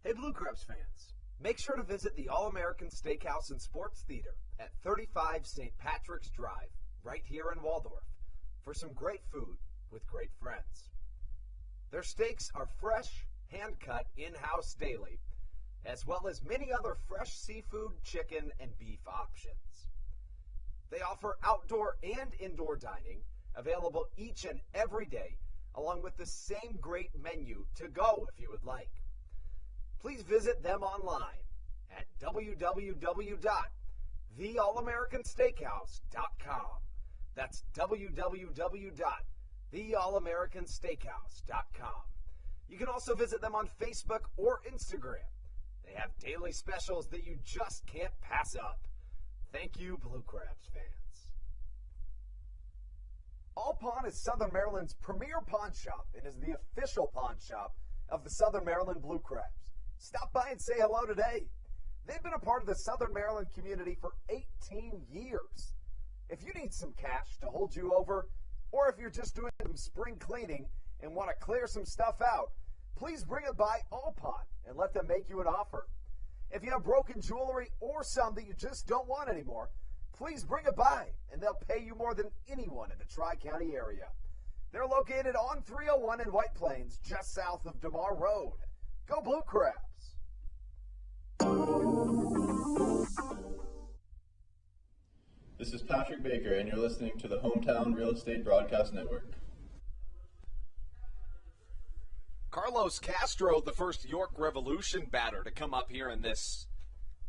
N: Hey, Blue Crabs fans, make sure to visit the All-American Steakhouse and Sports Theater at 35 St. Patrick's Drive, right here in Waldorf, for some great food with great friends. Their steaks are fresh, hand-cut, in-house daily, as well as many other fresh seafood, chicken, and beef options. They offer outdoor and indoor dining, available each and every day, along with the same great menu to go if you would like. Please visit them online at www.theallamericansteakhouse.com. That's www.theallamericansteakhouse.com. You can also visit them on Facebook or Instagram. They have daily specials that you just can't pass up. Thank you, Blue Crabs fans. All Pawn is Southern Maryland's premier pawn shop and is the official pawn shop of the Southern Maryland Blue Crabs. Stop by and say hello today. They've been a part of the Southern Maryland community for 18 years. If you need some cash to hold you over, or if you're just doing some spring cleaning and want to clear some stuff out, please bring it by All Pawn and let them make you an offer. If you have broken jewelry or some that you just don't want anymore, please bring it by and they'll pay you more than anyone in the Tri-County area. They're located on 301 in White Plains, just south of DeMar Road. Go Blue Crabs!
L: This is Patrick Baker, and you're listening to the Hometown Real Estate Broadcast Network.
C: Carlos Castro, the first York Revolution batter to come up here in this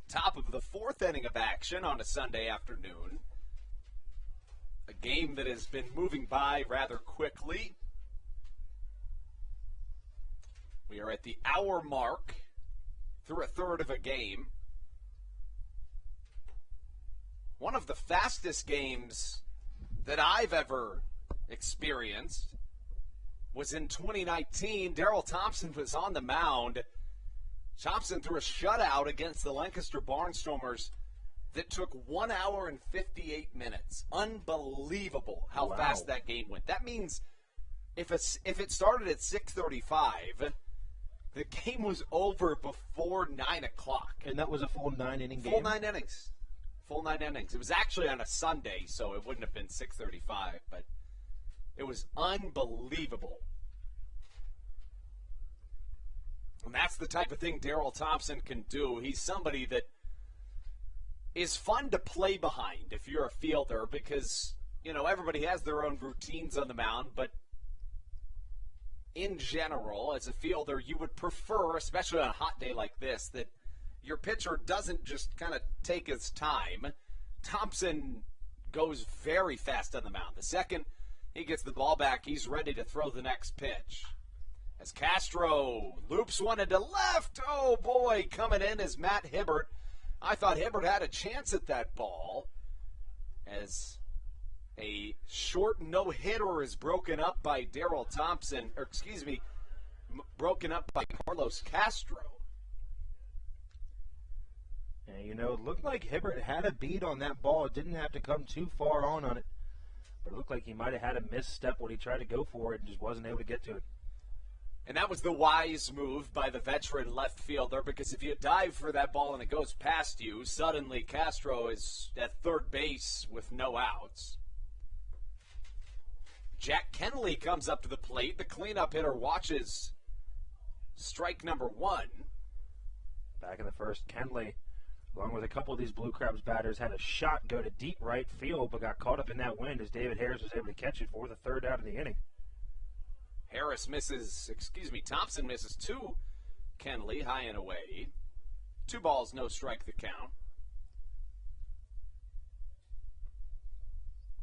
C: top of the 4th inning of action on a Sunday afternoon. A game that has been moving by rather quickly. We are at the hour mark through a third of a game. One of the fastest games that I've ever experienced was in 2019. Daryl Thompson was on the mound. Thompson threw a shutout against the Lancaster Barnstormers that took 1 hour and 58 minutes. Unbelievable how fast that game went. That means if it started at 6:35, the game was over before 9 o'clock.
D: And that was a full 9-inning game?
C: Full 9 innings. Full 9 innings. It was actually on a Sunday, so it wouldn't have been 6:35, but it was unbelievable. And that's the type of thing Daryl Thompson can do. He's somebody that is fun to play behind if you're a fielder because, everybody has their own routines on the mound, but in general, as a fielder, you would prefer, especially on a hot day like this, that your pitcher doesn't just kind of take his time. Thompson goes very fast on the mound. The second He gets the ball back. He's ready to throw the next pitch. As Castro loops one into left. Oh, boy, coming in is Matt Hibbert. I thought Hibbert had a chance at that ball as a short no-hitter is broken up by Daryl Thompson, broken up by Carlos Castro.
D: And, it looked like Hibbert had a beat on that ball. It didn't have to come too far on it. But it looked like he might have had a misstep when he tried to go for it and just wasn't able to get to it.
C: And that was the wise move by the veteran left fielder, because if you dive for that ball and it goes past you, suddenly Castro is at third base with no outs. Jack Kenley comes up to the plate. The cleanup hitter watches strike number 1.
D: Back in the first, Kenley, along with a couple of these Blue Crabs batters, had a shot go to deep right field, but got caught up in that wind as David Harris was able to catch it for the third out of the inning.
C: Thompson misses 2. Kenley high and away. 2 balls, no strike the count.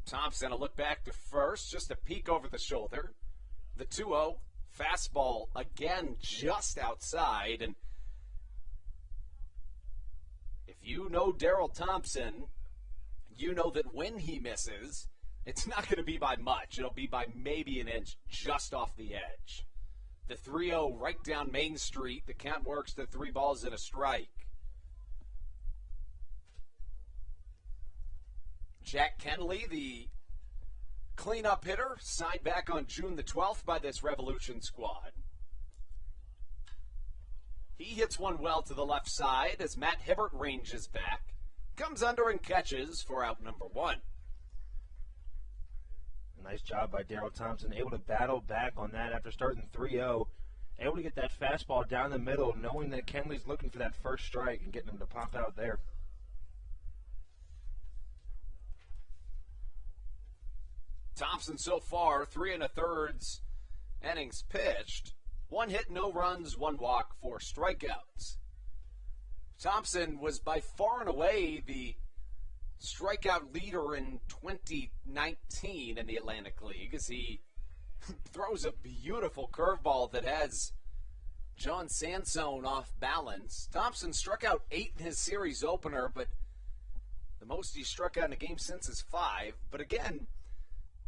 C: Thompson a look back to first, just a peek over the shoulder. The 2-0 fastball again just outside. And if you know Daryl Thompson, you know that when he misses, it's not going to be by much. It'll be by maybe an inch just off the edge. The 3-0 right down Main Street. The count works to 3 balls and a strike. Jack Kenley, the cleanup hitter, signed back on June the 12th by this Revolution squad. He hits one well to the left side as Matt Hibbert ranges back. Comes under and catches for out number 1.
D: Nice job by Daryl Thompson, able to battle back on that after starting 3-0. Able to get that fastball down the middle, knowing that Kenley's looking for that first strike and getting him to pop out there.
C: Thompson so far, 3 1/3 innings pitched. 1 hit, no runs, 1 walk, 4 strikeouts. Thompson was by far and away the strikeout leader in 2019 in the Atlantic League as he throws a beautiful curveball that has John Sansone off balance. Thompson struck out 8 in his series opener, but the most he's struck out in a game since is 5. But again,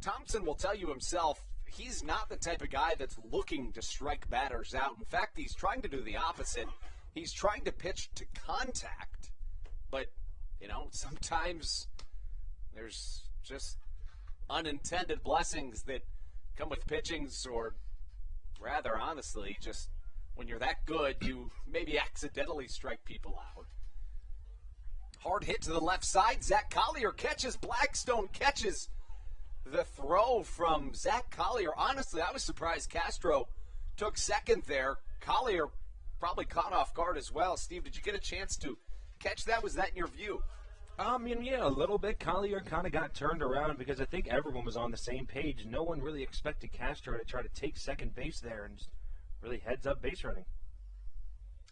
C: Thompson will tell you himself, he's not the type of guy that's looking to strike batters out. In fact, he's trying to do the opposite. He's trying to pitch to contact, but sometimes there's just unintended blessings that come with pitchings, or rather, honestly, just when you're that good, you maybe accidentally strike people out. Hard hit to the left side. Zach Collier catches. Blackstone catches the throw from Zach Collier. Honestly, I was surprised Castro took second there. Collier probably caught off guard as well. Steve, did you get a chance to catch that? Was that in your view?
D: Yeah, a little bit. Collier kind of got turned around because I think everyone was on the same page. No one really expected Castro to try to take second base there and just really heads up base running.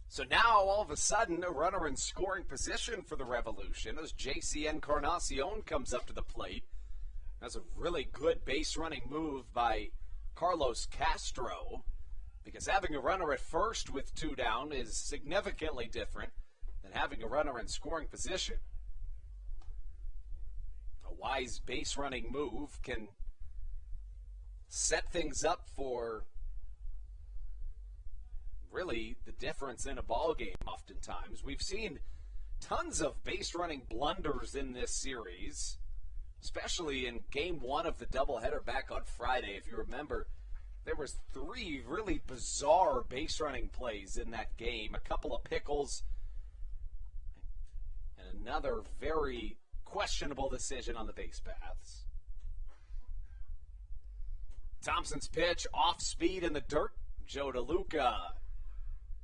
C: So now, all of a sudden, a runner in scoring position for the Revolution as JC Encarnacion comes up to the plate. That's a really good base running move by Carlos Castro, because having a runner at first with 2 down is significantly different than having a runner in scoring position. A wise base running move can set things up for really the difference in a ball game oftentimes. We've seen tons of base running blunders in this series, especially in game 1 of the doubleheader back on Friday. If you remember, there was 3 really bizarre base running plays in that game. A couple of pickles and another very questionable decision on the base paths. Thompson's pitch off speed in the dirt. Joe DeLuca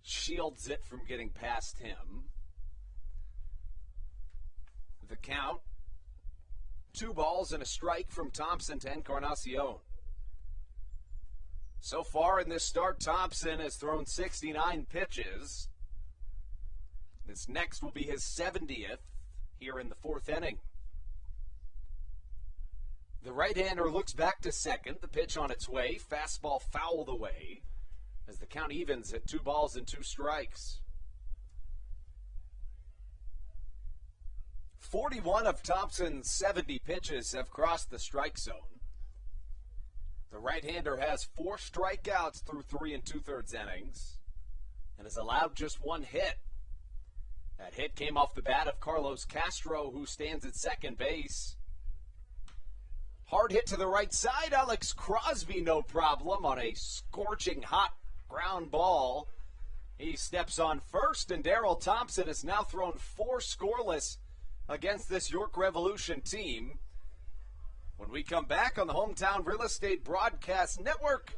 C: shields it from getting past him. The count, 2 balls and a strike from Thompson to Encarnacion. So far in this start, Thompson has thrown 69 pitches. This next will be his 70th here in the 4th inning. The right-hander looks back to second. The pitch on its way. Fastball fouled away as the count evens at 2 balls and 2 strikes. 41 of Thompson's 70 pitches have crossed the strike zone. The right-hander has 4 strikeouts through 3 2/3 innings and has allowed just 1 hit. That hit came off the bat of Carlos Castro, who stands at second base. Hard hit to the right side. Alex Crosby, no problem, on a scorching hot ground ball. He steps on first, and Daryl Thompson has now thrown 4 scoreless against this York Revolution team. When we come back on the Hometown Real Estate Broadcast Network,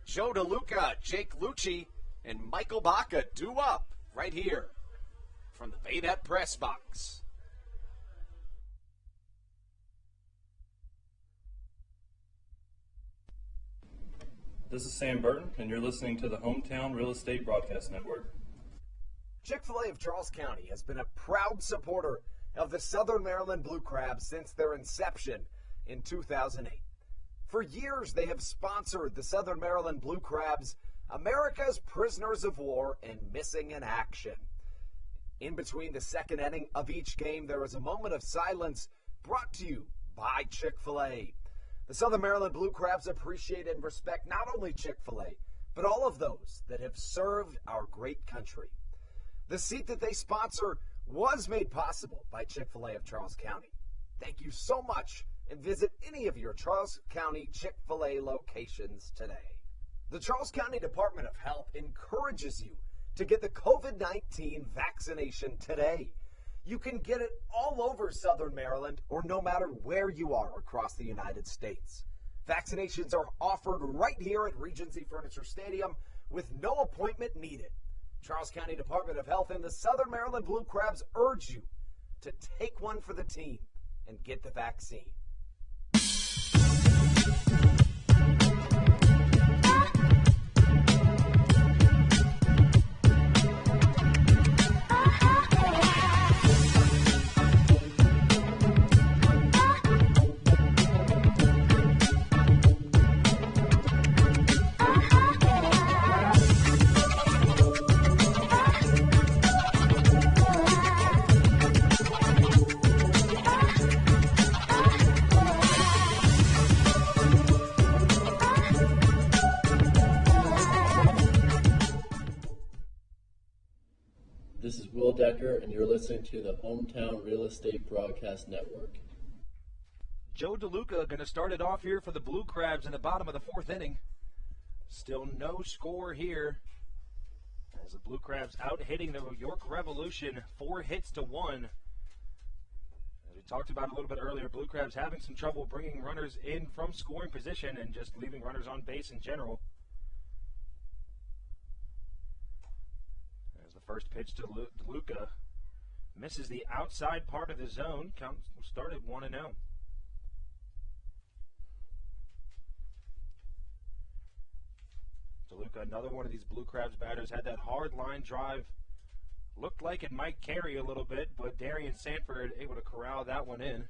C: Joe DeLuca, Jake Lucci, and Michael Baca do up right here from the Baynet Press Box.
P: This is Sam Burton, and you're listening to the Hometown Real Estate Broadcast Network.
N: Chick-fil-A of Charles County has been a proud supporter of the Southern Maryland Blue Crabs since their inception in 2008. For years, they have sponsored the Southern Maryland Blue Crabs, America's prisoners of war and missing in action. In between the second inning of each game, there is a moment of silence brought to you by Chick-fil-A. The Southern Maryland Blue Crabs appreciate and respect not only Chick-fil-A, but all of those that have served our great country. The seat that they sponsor was made possible by Chick-fil-A of Charles County. Thank you so much, and visit any of your Charles County Chick-fil-A locations today. The Charles County Department of Health encourages you to get the COVID-19 vaccination today. You can get it all over Southern Maryland or no matter where you are across the United States. Vaccinations are offered right here at Regency Furniture Stadium with no appointment needed. Charles County Department of Health and the Southern Maryland Blue Crabs urge you to take one for the team and get the vaccine.
L: This is Will Decker, and you're listening to the Hometown Real Estate Broadcast Network.
D: Joe DeLuca going to start it off here for the Blue Crabs in the bottom of the 4th inning. Still no score here as the Blue Crabs out hitting the York Revolution 4 hits to 1. As we talked about a little bit earlier, Blue Crabs having some trouble bringing runners in from scoring position and just leaving runners on base in general. As the first pitch to DeLuca misses the outside part of the zone. Count will start at 1-0. DeLuca, another one of these Blue Crabs batters, had that hard line drive. Looked like it might carry a little bit, but Darian Sanford able to corral that one in.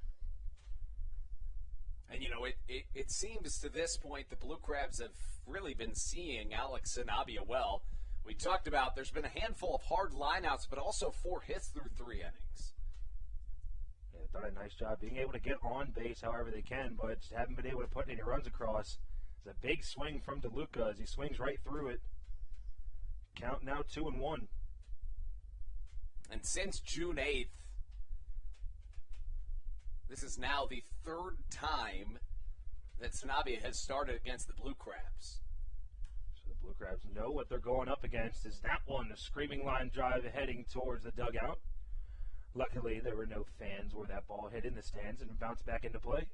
C: And, you know, it seems to this point the Blue Crabs have really been seeing Alex Sanabia well. We talked about there's been a handful of hard lineouts, but also 4 hits through 3 innings.
D: Yeah, they've done a nice job being able to get on base however they can, but just haven't been able to put any runs across. It's a big swing from DeLuca as he swings right through it. Count now 2-1.
C: And since June 8th, this is now the 3rd time that Sanabia has started against the Blue Crabs.
D: So the Blue Crabs know what they're going up against. Is that one, a screaming line drive heading towards the dugout. Luckily, there were no fans where that ball hit in the stands and bounced back into play.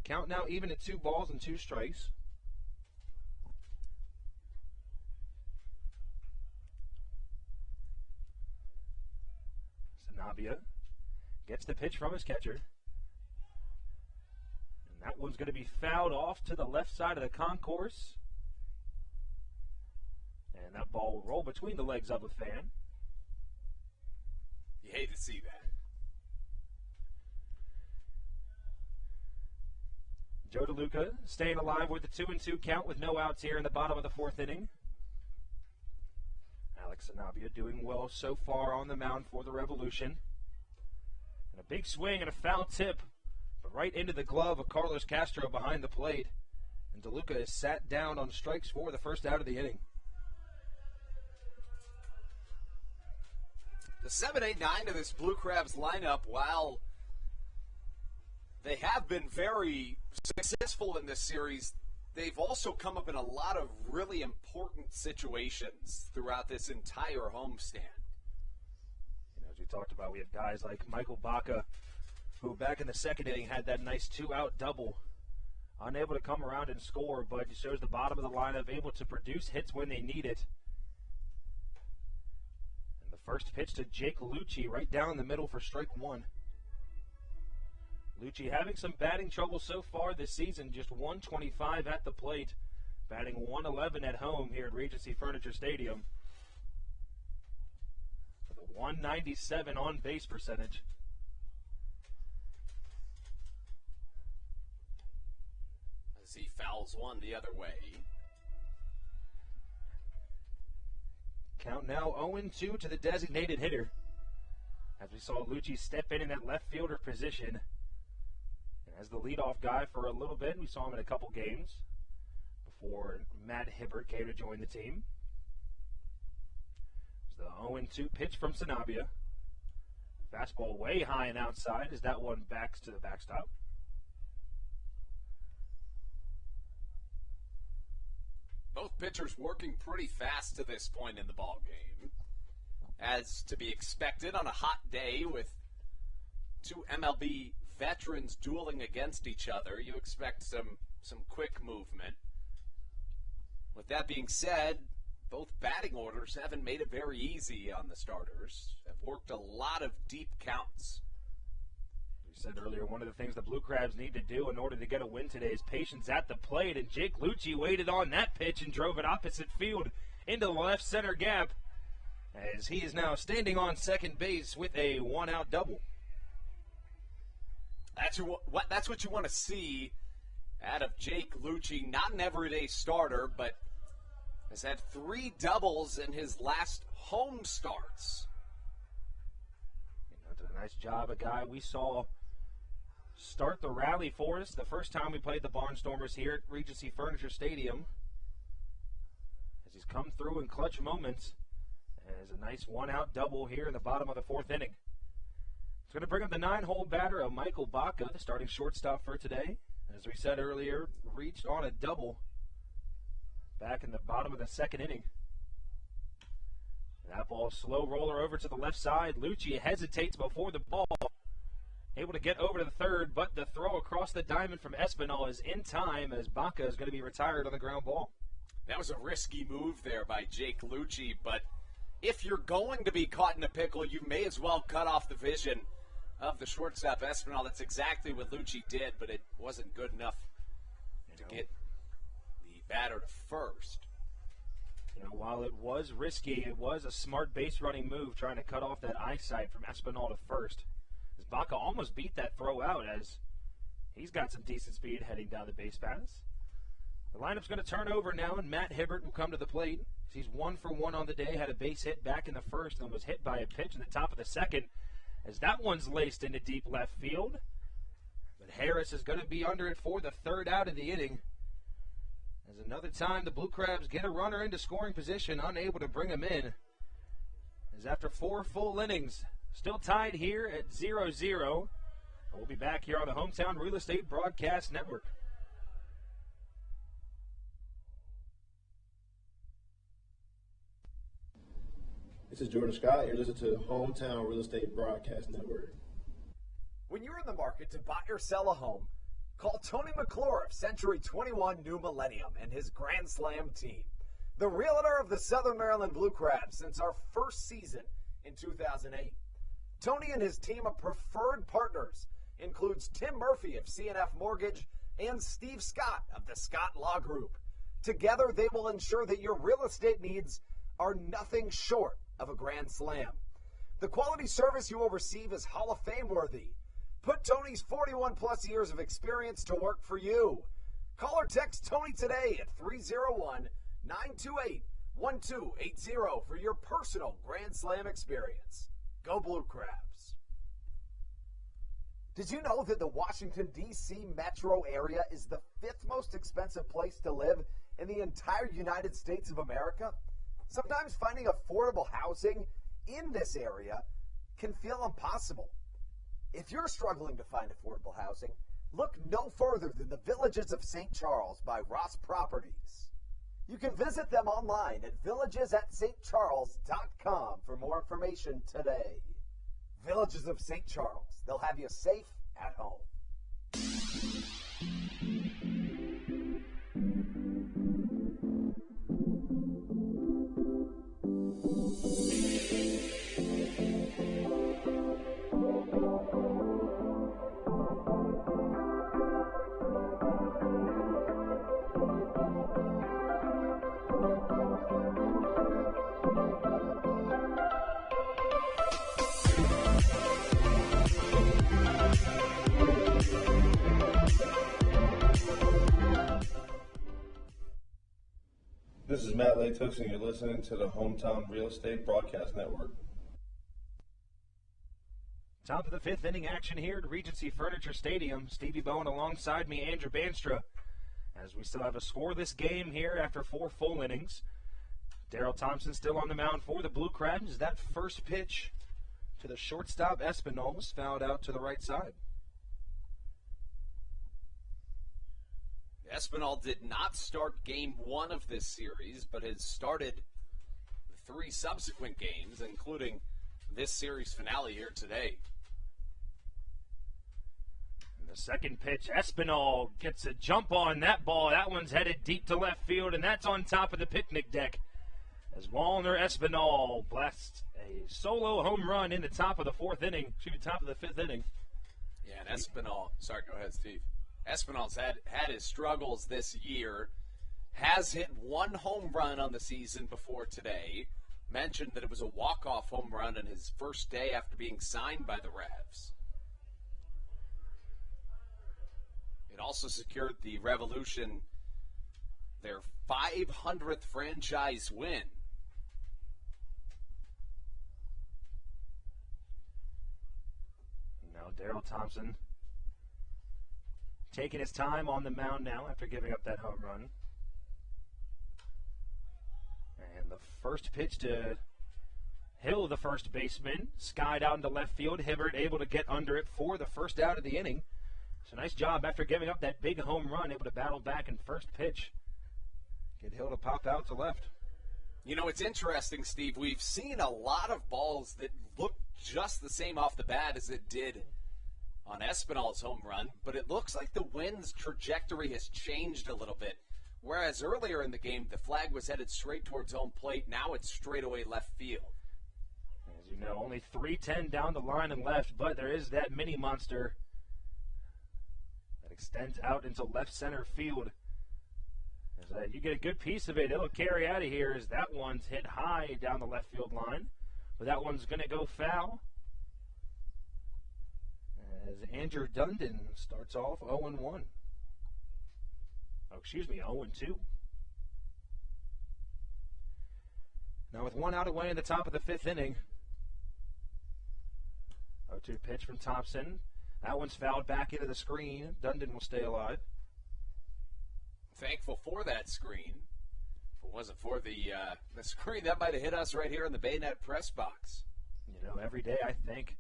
D: Count now even at 2 balls and 2 strikes. Sanabia gets the pitch from his catcher. And that one's going to be fouled off to the left side of the concourse. And that ball will roll between the legs of a fan.
C: You hate to see that.
D: Joe DeLuca staying alive with the 2-2 count with no outs here in the bottom of the fourth inning. Alex Sanabia doing well so far on the mound for the Revolution. And a big swing and a foul tip, but right into the glove of Carlos Castro behind the plate. And DeLuca is sat down on strikes for the first out of the inning.
C: The 7-8-9 of this Blue Crabs lineup, while they have been very successful in this series, they've also come up in a lot of really important situations throughout this entire homestand.
D: You know, as we talked about, we have guys like Michael Baca, who back in the second inning had that nice 2-out double. Unable to come around and score, but it shows the bottom of the lineup able to produce hits when they need it. And the first pitch to Jake Lucci right down the middle for strike one. Lucci having some batting trouble so far this season, just 125 at the plate, batting 111 at home here at Regency Furniture Stadium. With a 197 on base percentage.
C: As he fouls one the other way.
D: Count now 0-2 to the designated hitter. As we saw Lucci step in that left fielder position. And as the leadoff guy for a little bit, we saw him in a couple games before Matt Hibbert came to join the team. It was the 0-2 pitch from Sanabia. Fastball way high and outside as that one backs to the backstop.
C: Both pitchers working pretty fast to this point in the ball game. As to be expected on a hot day with two MLB veterans dueling against each other, you expect some quick movement. With that being said, both batting orders haven't made it very easy on the starters. Have worked a lot of deep counts.
D: We said earlier, one of the things the Blue Crabs need to do in order to get a win today is patience at the plate, and Jake Lucci waited on that pitch and drove it opposite field into the left center gap, as he is now standing on second base with a one-out double.
C: That's what you want to see out of Jake Lucci. Not an everyday starter, but has had 3 doubles in his last home starts.
D: Did a nice job, a guy we saw start the rally for us the first time we played the Barnstormers here at Regency Furniture Stadium. As he's come through in clutch moments. As a nice one-out double here in the bottom of the fourth inning. It's going to bring up the 9-hole batter of Michael Baca, the starting shortstop for today. As we said earlier, reached on a double back in the bottom of the second inning. That ball, slow roller over to the left side. Lucci hesitates before the ball. Able to get over to the third, but the throw across the diamond from Espinal is in time as Baca is going to be retired on the ground ball.
C: That was a risky move there by Jake Lucci, but if you're going to be caught in a pickle, you may as well cut off the vision of the shortstop Espinal. That's exactly what Lucci did, but it wasn't good enough to get the batter to first.
D: You know, while it was risky, it was a smart base running move trying to cut off that eyesight from Espinal to first. As Baca almost beat that throw out as he's got some decent speed heading down the base paths. The lineup's going to turn over now, and Matt Hibbert will come to the plate. He's 1 for 1 on the day, had a base hit back in the first and was hit by a pitch in the top of the second as that one's laced into deep left field. But Harris is going to be under it for the third out of the inning. As another time the Blue Crabs get a runner into scoring position, unable to bring him in. As after 4 full innings, still tied here at 0-0. We'll be back here on the Hometown Real Estate Broadcast Network.
F: This is Jordan Scott. You're listening to the Hometown Real Estate Broadcast Network.
N: When you're in the market to buy or sell a home, call Tony McClure of Century 21 New Millennium and his Grand Slam team. The realtor of the Southern Maryland Blue Crabs since our first season in 2008. Tony and his team of preferred partners includes Tim Murphy of CNF Mortgage and Steve Scott of the Scott Law Group. Together, they will ensure that your real estate needs are nothing short of a grand slam. The quality service you will receive is Hall of Fame worthy. Put Tony's 41-plus years of experience to work for you. Call or text Tony today at 301-928-1280 for your personal Grand Slam experience. Go Blue Crabs. Did you know that the Washington, D.C. metro area is the 5th most expensive place to live in the entire United States of America? Sometimes finding affordable housing in this area can feel impossible. If you're struggling to find affordable housing, look no further than the Villages of St. Charles by Ross Properties. You can visit them online at villagesatstcharles.com for more information today. Villages of St. Charles. They'll have you safe at home.
F: This is Matt Latex, and you're listening to the Hometown Real Estate Broadcast Network.
D: Top of the 5th inning action here at Regency Furniture Stadium. Stevie Bowen alongside me, Andrew Banstra, as we still have a scoreless game here after 4 full innings. Daryl Thompson still on the mound for the Blue Crabs. That first pitch to the shortstop Espinal was fouled out to the right side.
C: Espinal did not start game 1 of this series, but has started 3 subsequent games, including this series finale here today.
D: And the second pitch, Espinal gets a jump on that ball. That one's headed deep to left field, and that's on top of the picnic deck. As Wallner Espinal blasts a solo home run in the top of the 5th inning.
C: Yeah, and Espinal, sorry, go ahead, Steve. Espinal's had his struggles this year, has hit 1 home run on the season before today. Mentioned that it was a walk-off home run on his first day after being signed by the Revs. It also secured the Revolution their 500th franchise win.
D: Now Daryl Thompson taking his time on the mound now after giving up that home run. And the first pitch to Hill, the first baseman, skied out into left field. Hibbert able to get under it for the first out of the inning. So nice job after giving up that big home run, able to battle back in first pitch. Get Hill to pop out to left.
C: You know, it's interesting, Steve. We've seen a lot of balls that look just the same off the bat as it did on Espinal's home run, but it looks like the wind's trajectory has changed a little bit. Whereas earlier in the game, the flag was headed straight towards home plate. Now it's straight away left field.
D: As you know, only 310 down the line and left, but there is that mini monster that extends out into left center field. As you get a good piece of it, it'll carry out of here as that one's hit high down the left field line. But that one's going to go foul. As Andrew Dundon starts off 0-1. Oh, excuse me, 0-2. Now with 1 out away in the top of the 5th inning. 0-2 pitch from Thompson. That one's fouled back into the screen. Dundon will stay alive.
C: Thankful for that screen. If it wasn't for the screen, that might have hit us right here in the Bayonet press box.
D: You know, every day I think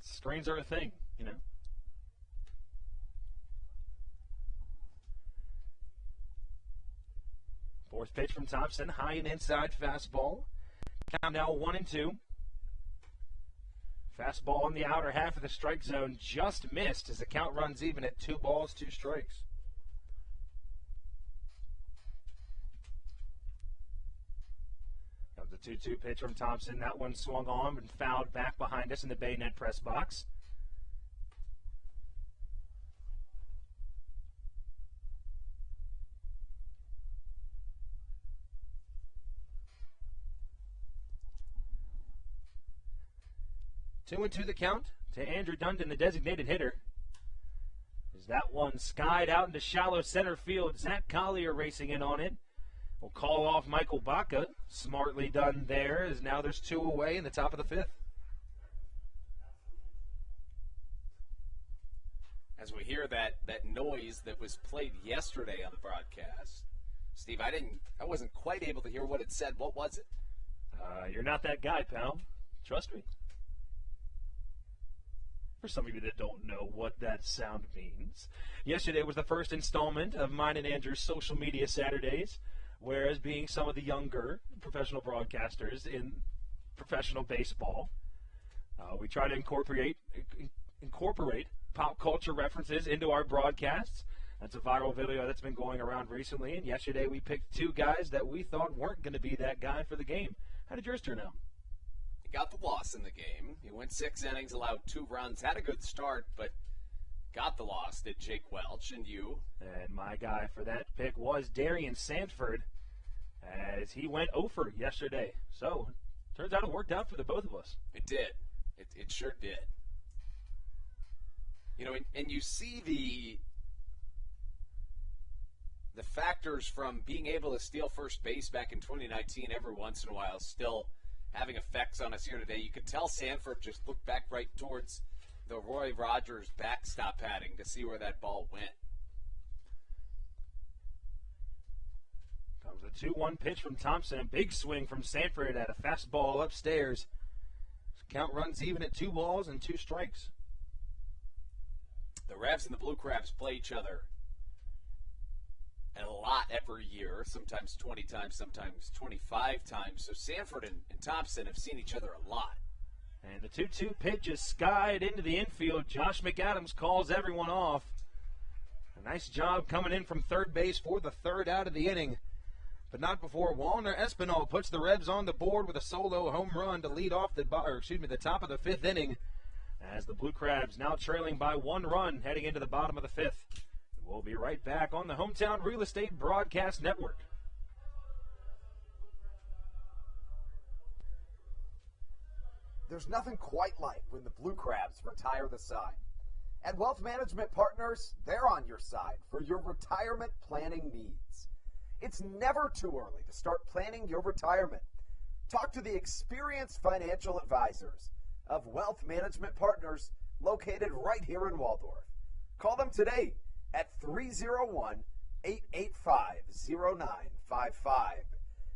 D: screens are a thing, you know. Fourth pitch from Thompson, high and inside fastball. Count now 1-2. Fastball on the outer half of the strike zone, just missed as the count runs even at 2 balls, 2 strikes. Comes the 2-2 pitch from Thompson. That one swung on and fouled back behind us in the Bayonet press box. Two and two the count. to Andrew Dundon, the designated hitter. As that one skied out into shallow center field, Zach Collier racing in on it. Will call off Michael Baca. Smartly done there, as now there's 2 away in the top of the 5th.
C: As we hear that noise that was played yesterday on the broadcast, Steve, I wasn't quite able to hear what it said. What was it?
D: You're not that guy, pal. Trust me. For some of you that don't know what that sound means, yesterday was the first installment of mine and Andrew's social media Saturdays, whereas being some of the younger professional broadcasters in professional baseball, we try to incorporate pop culture references into our broadcasts. That's a viral video that's been going around recently, and yesterday we picked 2 guys that we thought weren't going to be that guy for the game. How did yours turn out?
C: He got the loss in the game. He went 6 innings, allowed 2 runs, had a good start, but got the loss, did Jake Welch. And you?
D: And my guy for that pick was Darian Sanford, as he went 0 for yesterday. So, turns out it worked out for the both of us.
C: It did. It sure did. You know, and you see the factors from being able to steal first base back in 2019 every once in a while still having effects on us here today. You could tell Sanford just looked back right towards the Roy Rogers backstop padding to see where that ball went.
D: Comes a 2-1 pitch from Thompson. A big swing from Sanford at a fastball upstairs. Count runs even at 2 balls and 2 strikes.
C: The Revs and the Blue Crabs play each other a lot every year, sometimes 20 times, sometimes 25 times. So Sanford and Thompson have seen each other a lot.
D: And the 2-2 pitch is skied into the infield. Josh McAdams calls everyone off. A nice job coming in from third base for the 3rd out of the inning. But not before Walner Espinal puts the Revs on the board with a solo home run to lead off the top of the 5th inning. As the Blue Crabs now trailing by 1 run heading into the bottom of the 5th. We'll be right back on the Hometown Real Estate Broadcast Network.
N: There's nothing quite like when the Blue Crabs retire the sign. At Wealth Management Partners, they're on your side for your retirement planning needs. It's never too early to start planning your retirement. Talk to the experienced financial advisors of Wealth Management Partners located right here in Waldorf. Call them today at 301-885-0955.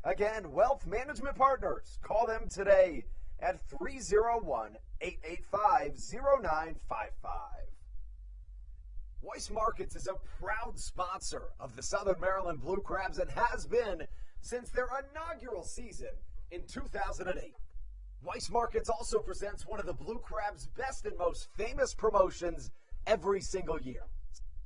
N: Again, Wealth Management Partners. Call them today at 301-885-0955. Weiss Markets is a proud sponsor of the Southern Maryland Blue Crabs and has been since their inaugural season in 2008. Weiss Markets also presents one of the Blue Crabs' best and most famous promotions every single year.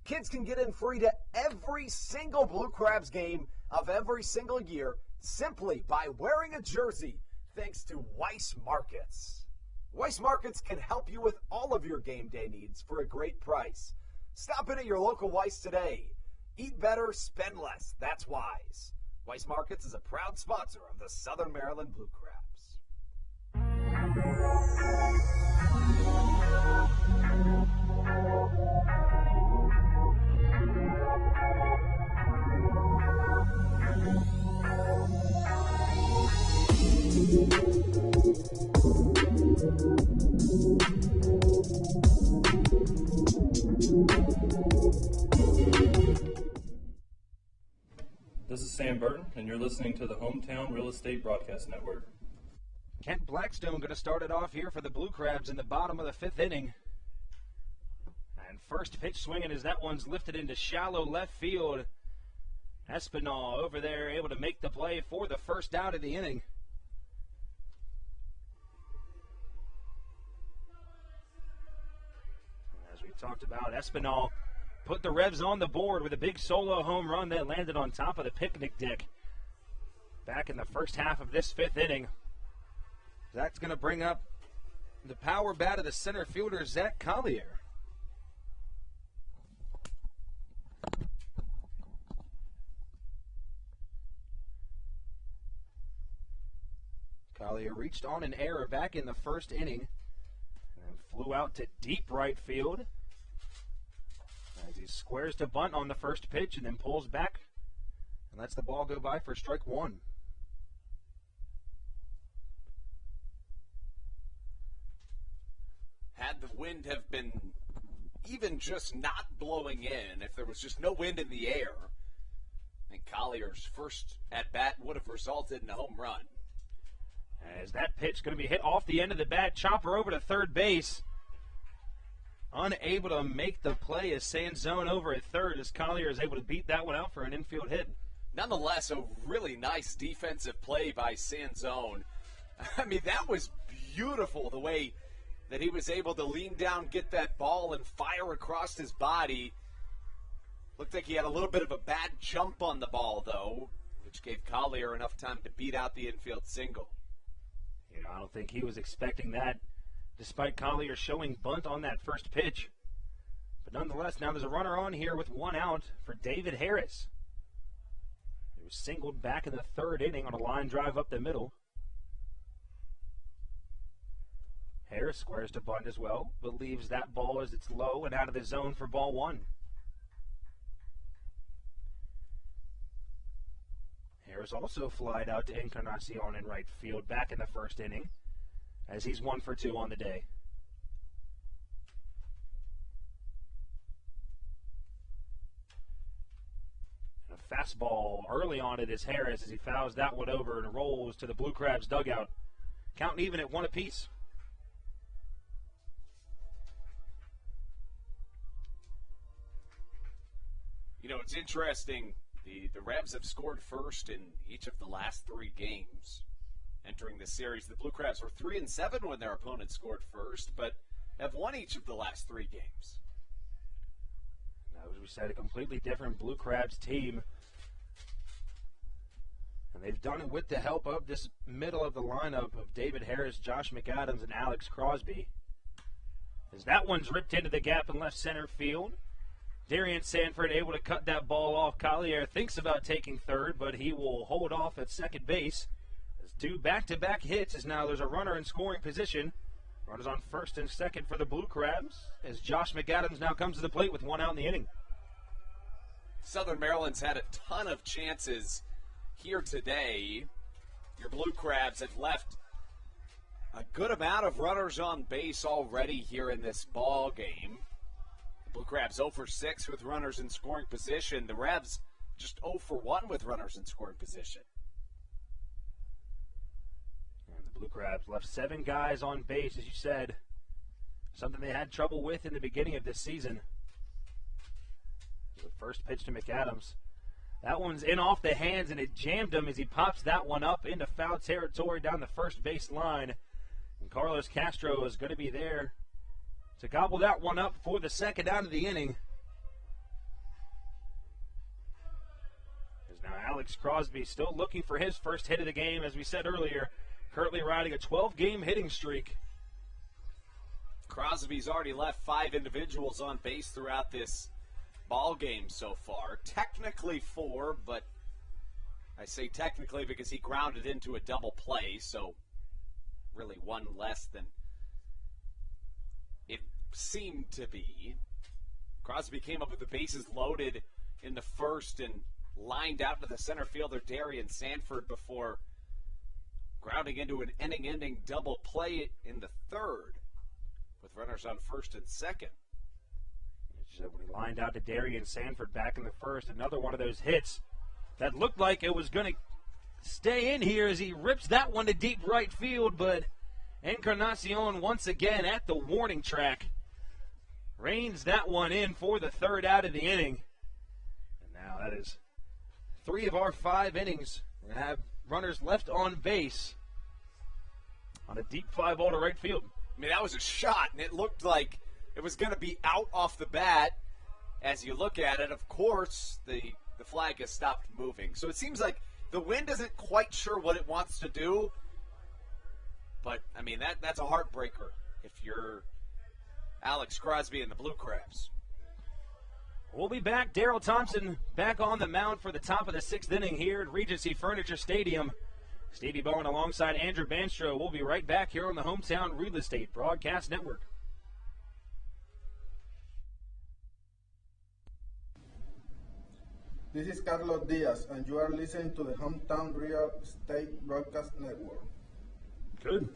N: Kids can get in free to every single Blue Crabs game of every single year simply by wearing a jersey thanks to Weiss Markets. Weiss Markets can help you with all of your game day needs for a great price. Stop in at your local Weiss today. Eat better, spend less. That's wise. Weiss Markets is a proud sponsor of the Southern Maryland Blue Crabs.
P: This is Sam Burton, and you're listening to the Hometown Real Estate Broadcast Network.
D: Kent Blackstone going to start it off here for the Blue Crabs in the bottom of the 5th inning. And first pitch swinging as that one's lifted into shallow left field. Espinal over there able to make the play for the 1st out of the inning. As we talked about, Espinal put the Revs on the board with a big solo home run that landed on top of the picnic deck back in the first half of this 5th inning. Zach's going to bring up the power bat of the center fielder, Zach Collier. Collier reached on an error back in the 1st inning and flew out to deep right field as he squares to bunt on the first pitch and then pulls back and lets the ball go by for strike one.
C: Had the wind have been even just not blowing in, if there was just no wind in the air, I think Collier's first at-bat would have resulted in a home run.
D: As that pitch going to be hit off the end of the bat, chopper over to third base. Unable to make the play as Sanzone over at third, as Collier is able to beat that one out for an infield hit.
C: Nonetheless, a really nice defensive play by Sanzone. I mean, that was beautiful, the way that he was able to lean down, get that ball, and fire across his body. Looked like he had a little bit of a bad jump on the ball, though, which gave Collier enough time to beat out the infield single.
D: You know, I don't think he was expecting that, despite Collier showing bunt on that first pitch. But nonetheless, now there's a runner on here with one out for David Harris. He was singled back in the third inning on a line drive up the middle. Harris squares to bunt as well, but leaves that ball as it's low and out of the zone for ball one. Harris also flied out to Encarnacion in right field back in the first inning, as he's 1 for 2 on the day. And a fastball early on it is Harris as he fouls that one over and rolls to the Blue Crabs dugout, counting even at 1 apiece.
C: You know, it's interesting. The Revs have scored first in each of the last 3 games entering this series. The Blue Crabs were 3-7 when their opponent scored first, but have won each of the last 3 games.
D: Now, as we said, a completely different Blue Crabs team. And they've done it with the help of this middle of the lineup of David Harris, Josh McAdams, and Alex Crosby. As that one's ripped into the gap in left center field. Darian Sanford able to cut that ball off. Collier thinks about taking third, but he will hold off at second base. As 2 back-to-back hits, as now there's a runner in scoring position. Runners on first and second for the Blue Crabs, as Josh McAdams now comes to the plate with 1 out in the inning.
C: Southern Maryland's had a ton of chances here today. Your Blue Crabs have left a good amount of runners on base already here in this ball game. Blue Crabs 0 for 6 with runners in scoring position. The Revs just 0 for 1 with runners in scoring position.
D: And the Blue Crabs left 7 guys on base, as you said. Something they had trouble with in the beginning of this season. The first pitch to McAdams. That one's in off the hands, and it jammed him as he pops that one up into foul territory down the first base line. And Carlos Castro is going to be there to gobble that one up for the second out of the inning. As now Alex Crosby still looking for his first hit of the game, as we said earlier, currently riding a 12-game hitting streak.
C: Crosby's already left 5 individuals on base throughout this ball game so far. Technically 4, but I say technically because he grounded into a double play, so really 1 less than it seemed to be. Crosby came up with the bases loaded in the first and lined out to the center fielder Darian Sanford before grounding into an inning-ending double play in the third with runners on first and second.
D: When he lined out to Darian Sanford back in the first, another one of those hits that looked like it was going to stay in here as he rips that one to deep right field, but Encarnacion once again at the warning track reins that one in for the third out of the inning. And now that is 3 of our 5 innings. We have runners left on base on a deep fly ball to right field.
C: I mean, that was a shot, and it looked like it was going to be out off the bat. As you look at it, of course, the flag has stopped moving. So it seems like the wind isn't quite sure what it wants to do. But, I mean, that's a heartbreaker if you're Alex Crosby and the Blue Crabs.
D: We'll be back. Daryl Thompson back on the mound for the top of the 6th inning here at Regency Furniture Stadium. Stevie Bowen alongside Andrew Banstro. We'll be right back here on the Hometown Real Estate Broadcast Network.
M: This is Carlos Diaz, and you are listening to the Hometown Real Estate Broadcast Network.
D: Good.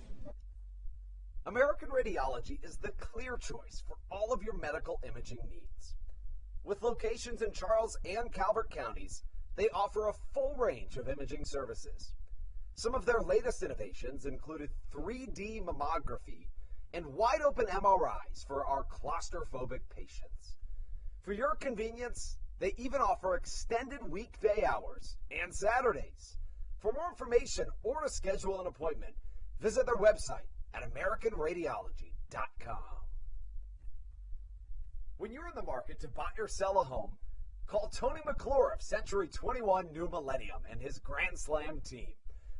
N: American Radiology is the clear choice for all of your medical imaging needs. With locations in Charles and Calvert counties, they offer a full range of imaging services. Some of their latest innovations included 3D mammography and wide-open MRIs for our claustrophobic patients. For your convenience, they even offer extended weekday hours and Saturdays. For more information or to schedule an appointment, visit their website at AmericanRadiology.com. When you're in the market to buy or sell a home, call Tony McClure of Century 21 New Millennium and his Grand Slam team,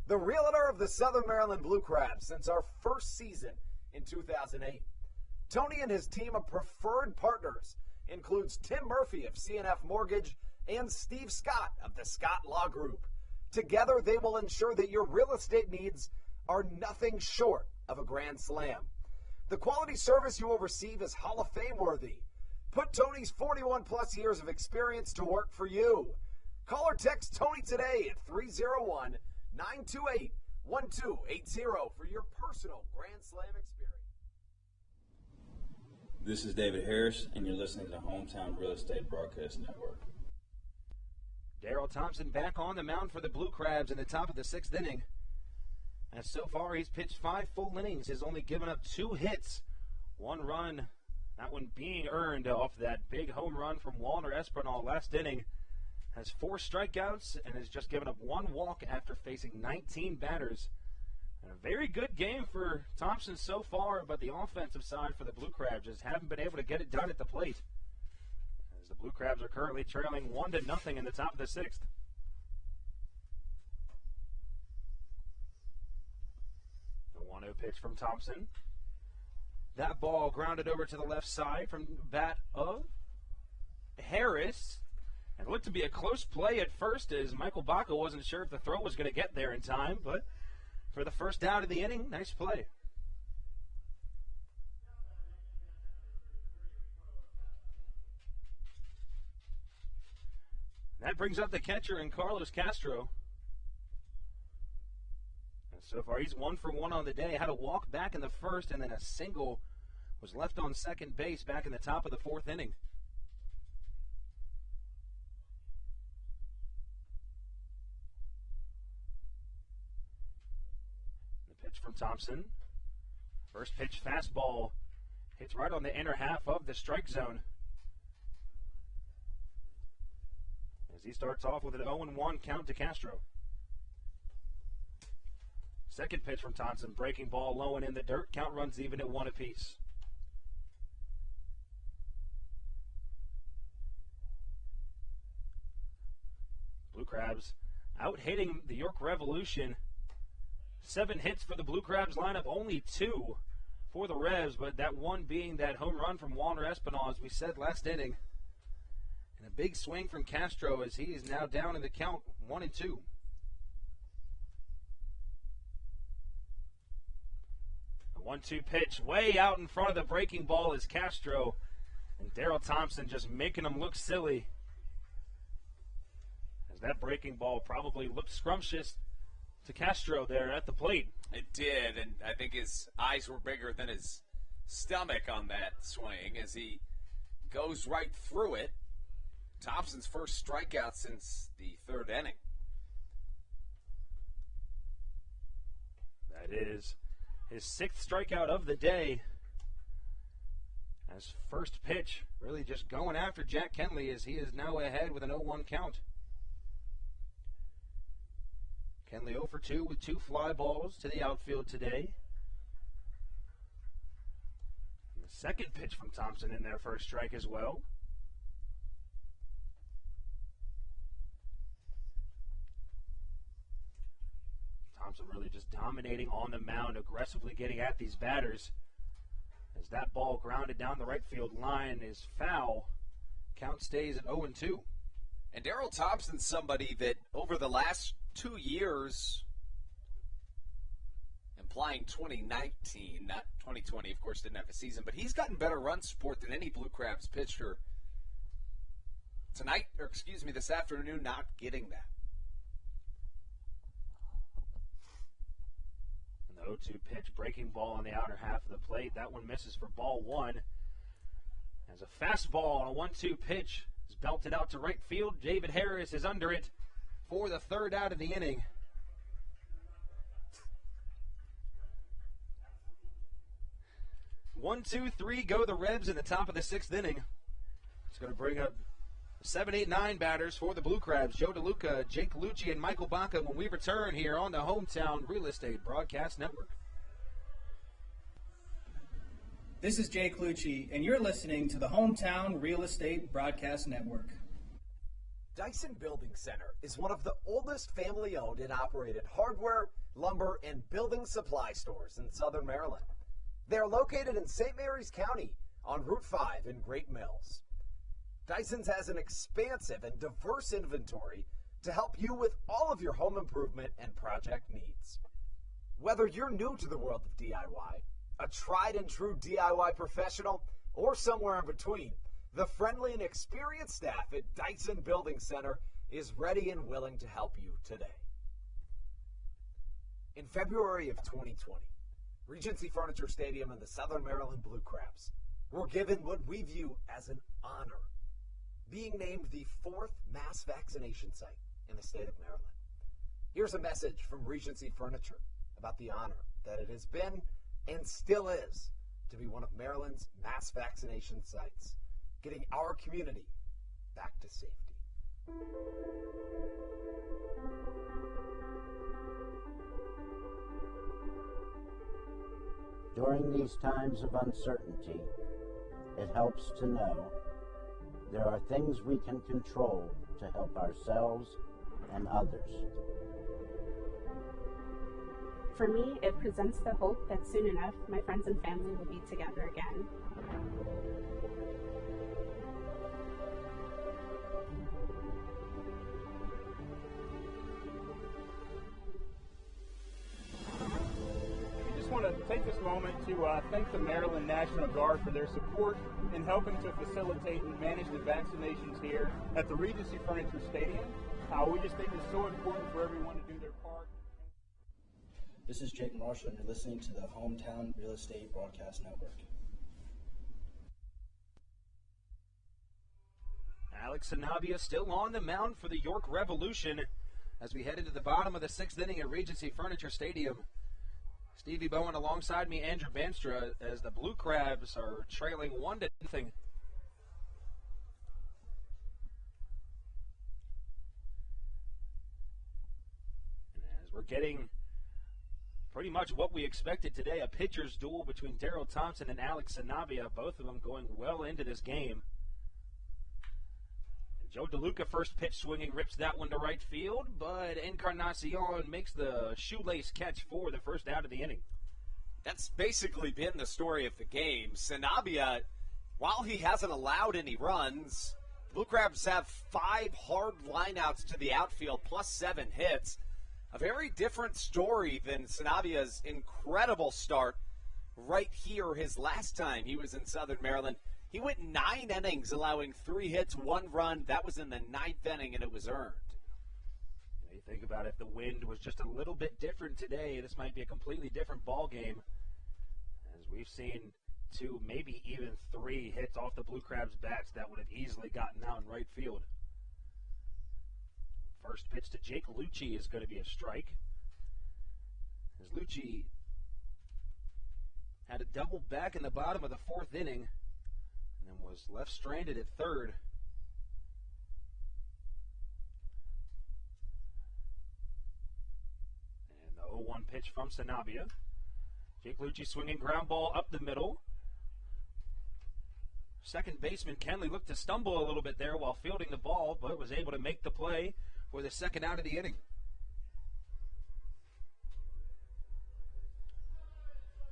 N: the realtor of the Southern Maryland Blue Crabs since our first season in 2008. Tony and his team of preferred partners includes Tim Murphy of CNF Mortgage and Steve Scott of the Scott Law Group. Together, they will ensure that your real estate needs are nothing short of a grand slam. The quality service you will receive is Hall of Fame worthy. Put Tony's 41-plus years of experience to work for you. Call or text Tony today at 301-928-1280 for your personal Grand Slam experience.
Q: This is David Harris, and you're listening to Hometown Real Estate Broadcast Network.
D: Daryl Thompson back on the mound for the Blue Crabs in the top of the 6th inning. And so far, he's pitched 5 full innings. He's only given up 2 hits, 1 run, that one being earned off that big home run from Walner Espinal last inning. Has 4 strikeouts and has just given up 1 walk after facing 19 batters. And a very good game for Thompson so far, but the offensive side for the Blue Crabs just haven't been able to get it done at the plate. As the Blue Crabs are currently trailing 1-0 in the top of the 6th. The 1-0 pitch from Thompson. That ball grounded over to the left side from the bat of Harris. And it looked to be a close play at first as Michael Baca wasn't sure if the throw was going to get there in time, but for the first out of the inning, nice play. That brings up the catcher in Carlos Castro. And so far, he's 1 for 1 on the day. Had a walk back in the first, and then a single was left on second base back in the top of the 4th inning. From Thompson. First pitch fastball hits right on the inner half of the strike zone. As he starts off with an 0-1 count to Castro. Second pitch from Thompson, breaking ball low and in the dirt. Count runs even at 1 apiece. Blue Crabs out hitting the York Revolution. 7 hits for the Blue Crabs lineup, only 2 for the Revs, but that one being that home run from Walner Espinal, as we said last inning. And a big swing from Castro as he is now down in the count 1-2. The 1-2 pitch way out in front of the breaking ball is Castro. And Daryl Thompson just making him look silly. As that breaking ball probably looked scrumptious to Castro there at the plate.
C: It did, and I think his eyes were bigger than his stomach on that swing as he goes right through it. Thompson's first strikeout since the 3rd inning.
D: That is his 6th strikeout of the day. As first pitch, really just going after Jack Kenley as he is now ahead with an 0-1 count. Kenley 0 for 2 with 2 fly balls to the outfield today. And the second pitch from Thompson in their first strike as well. Thompson really just dominating on the mound, aggressively getting at these batters. As that ball grounded down the right field line is foul. Count stays at 0-2.
C: And Daryl Thompson's somebody that over the last 2 years, implying 2019, not 2020, of course, didn't have a season, but he's gotten better run support than any Blue Crabs pitcher this afternoon, not getting that.
D: And the 0-2 pitch, breaking ball on the outer half of the plate. That one misses for ball one. As a fastball on a 1-2 pitch is belted out to right field. David Harris is under it for the third out of the inning. One, two, three, go the Revs in the top of the sixth inning. It's going to bring up 7, 8, 9 batters for the Blue Crabs. Joe DeLuca, Jake Lucci, and Michael Baca when we return here on the Hometown Real Estate Broadcast Network.
O: This is Jake Lucci, and you're listening to the Hometown Real Estate Broadcast Network.
N: Dyson Building Center is one of the oldest family-owned and operated hardware, lumber, and building supply stores in Southern Maryland. They are located in St. Mary's County on Route 5 in Great Mills. Dyson's has an expansive and diverse inventory to help you with all of your home improvement and project needs. Whether you're new to the world of DIY, a tried and true DIY professional, or somewhere in between, the friendly and experienced staff at Dyson Building Center is ready and willing to help you today. In February of 2020, Regency Furniture Stadium and the Southern Maryland Blue Crabs were given what we view as an honor, being named the 4th mass vaccination site in the state of Maryland. Here's a message from Regency Furniture about the honor that it has been and still is to be one of Maryland's mass vaccination sites, getting our community back to safety.
H: During these times of uncertainty, it helps to know there are things we can control to help ourselves and others.
I: For me, it presents the hope that soon enough, my friends and family will be together again.
J: I want to take this moment to thank the Maryland National Guard for their support in helping to facilitate and manage the vaccinations here at the Regency Furniture Stadium. We just think it's so important for everyone to do their part.
R: This is Jake Marshall, and you're listening to the Hometown Real Estate Broadcast Network.
D: Alex Sanabia still on the mound for the York Revolution as we head into the bottom of the sixth inning at Regency Furniture Stadium. Stevie Bowen alongside me, Andrew Banstra, as the Blue Crabs are trailing 1-0. As we're getting pretty much what we expected today, a pitcher's duel between Daryl Thompson and Alex Sanabia, both of them going well into this game. Joe DeLuca, first pitch swinging, rips that one to right field, but Encarnacion makes the shoelace catch for the first out of the inning.
C: That's basically been the story of the game. Sanabia, while he hasn't allowed any runs, Blue Crabs have 5 hard lineouts to the outfield plus 7 hits. A very different story than Sanabia's incredible start right here his last time he was in Southern Maryland. He went 9 innings, allowing 3 hits, 1 run. That was in the 9th inning, and it was earned.
D: You think about it, if the wind was just a little bit different today, this might be a completely different ball game. As we've seen 2, maybe even 3 hits off the Blue Crabs' bats that would have easily gotten out in right field. First pitch to Jake Lucci is going to be a strike. As Lucci had a double back in the bottom of the 4th inning, and was left stranded at third. And the 0-1 pitch from Sanabia. Jake Lucci swinging ground ball up the middle. Second baseman Kenley looked to stumble a little bit there while fielding the ball, but was able to make the play for the second out of the inning.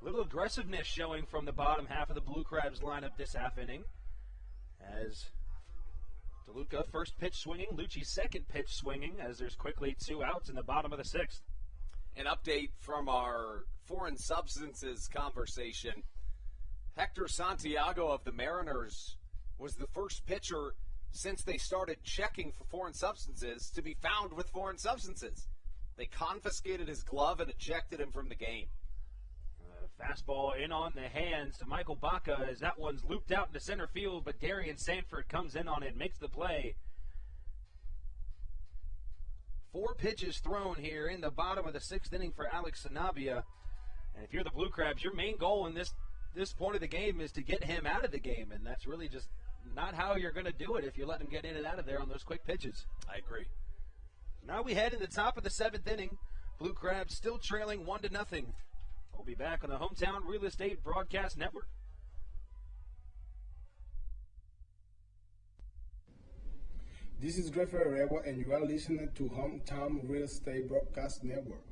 D: Little aggressiveness showing from the bottom half of the Blue Crabs lineup this half inning. As DeLuca first pitch swinging, Lucci second pitch swinging, as there's quickly 2 outs in the bottom of the 6th.
C: An update from our foreign substances conversation. Hector Santiago of the Mariners was the first pitcher since they started checking for foreign substances to be found with foreign substances. They confiscated his glove and ejected him from the game.
D: Fastball in on the hands to Michael Baca as that one's looped out into center field, but Darian Sanford comes in on it, makes the play. 4 pitches thrown here in the bottom of the 6th inning for Alex Sanabia. And if you're the Blue Crabs, your main goal in this point of the game is to get him out of the game, and that's really just not how you're going to do it if you let him get in and out of there on those quick pitches.
C: I agree.
D: Now we head in the top of the 7th inning. Blue Crabs still trailing 1-0. We'll be back on the Hometown Real Estate Broadcast Network.
M: This is Greg Ferreira, and you are listening to Hometown Real Estate Broadcast Network.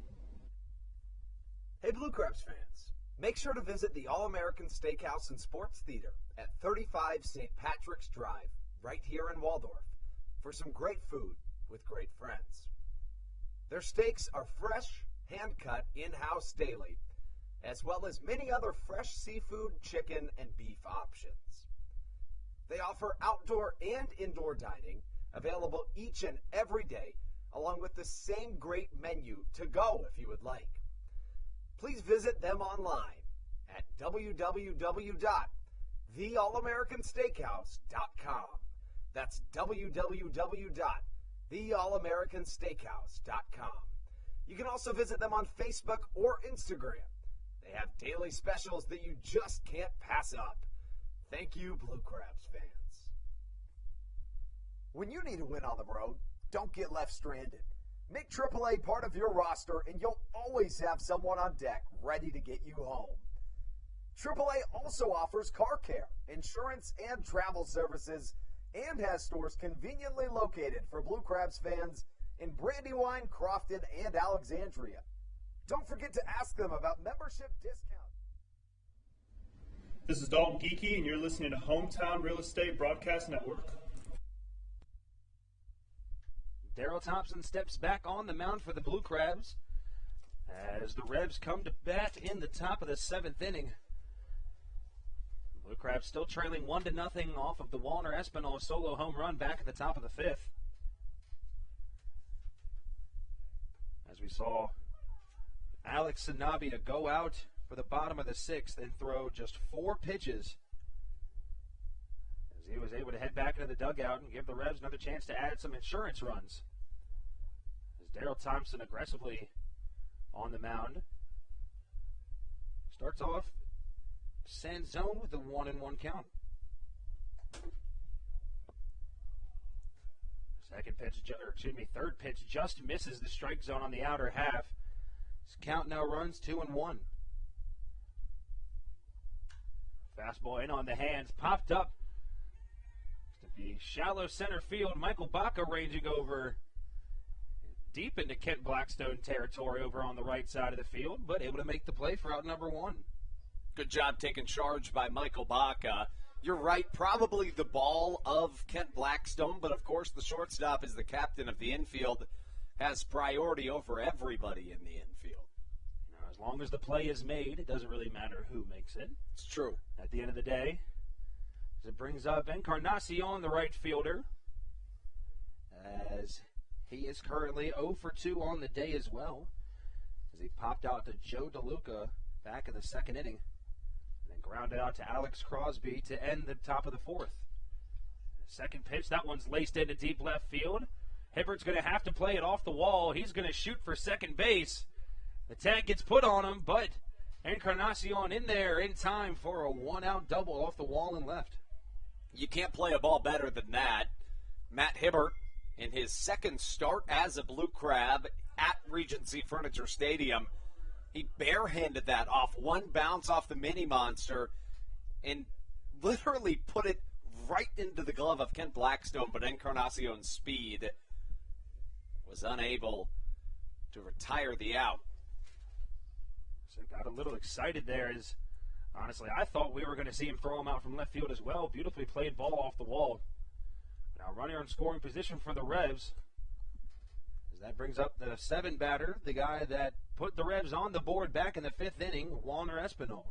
N: Hey, Blue Crabs fans. Make sure to visit the All-American Steakhouse and Sports Theater at 35 St. Patrick's Drive, right here in Waldorf, for some great food with great friends. Their steaks are fresh, hand-cut, in-house daily, as well as many other fresh seafood, chicken, and beef options. They offer outdoor and indoor dining, available each and every day, along with the same great menu to go if you would like. Please visit them online at www.theallamericansteakhouse.com. That's www.theallamericansteakhouse.com. You can also visit them on Facebook or Instagram. They have daily specials that you just can't pass up. Thank you, Blue Crabs fans.
G: When you need a win on the road, don't get left stranded. Make AAA part of your roster, and you'll always have someone on deck ready to get you home. AAA also offers car care, insurance, and travel services, and has stores conveniently located for Blue Crabs fans in Brandywine, Crofton, and Alexandria. Don't forget to ask them about membership discounts.
J: This is Dalton Geeky, and you're listening to Hometown Real Estate Broadcast Network.
D: Daryl Thompson steps back on the mound for the Blue Crabs as the Revs come to bat in the top of the 7th inning. Blue Crabs still trailing 1-0 off of the Walner Espinal solo home run back at the top of the 5th. As we saw Alex Sanabia go out for the bottom of the 6th and throw just 4 pitches as he was able to head back into the dugout and give the Revs another chance to add some insurance runs. As Daryl Thompson aggressively on the mound starts off sand zone with a 1-1 count. Third pitch just misses the strike zone on the outer half. His count now runs 2-1. Fastball in on the hands, popped up to be shallow center field. Michael Baca ranging over deep into Kent Blackstone territory over on the right side of the field, but able to make the play for out number 1.
C: Good job taking charge by Michael Baca. You're right, probably the ball of Kent Blackstone, but of course the shortstop is the captain of the infield, has priority over everybody in the infield.
D: As long as the play is made, it doesn't really matter who makes it.
C: It's true.
D: At the end of the day, as it brings up Encarnacion, the right fielder, as he is currently 0 for 2 on the day as well, as he popped out to Joe DeLuca back in the 2nd inning, and then grounded out to Alex Crosby to end the top of the 4th. Second pitch, that one's laced into deep left field. Hibbert's going to have to play it off the wall. He's going to shoot for second base. The tag gets put on him, but Encarnacion in there in time for a 1-out double off the wall and left.
C: You can't play a ball better than that. Matt Hibbert, in his 2nd start as a Blue Crab at Regency Furniture Stadium, he barehanded that off one bounce off the mini monster and literally put it right into the glove of Kent Blackstone, but Encarnacion's speed was unable to retire the out.
D: So got a little excited there as, honestly, I thought we were going to see him throw him out from left field as well. Beautifully played ball off the wall. Now runner in scoring position for the Revs. As that brings up the 7 batter, the guy that put the Revs on the board back in the 5th inning, Walner Espinal.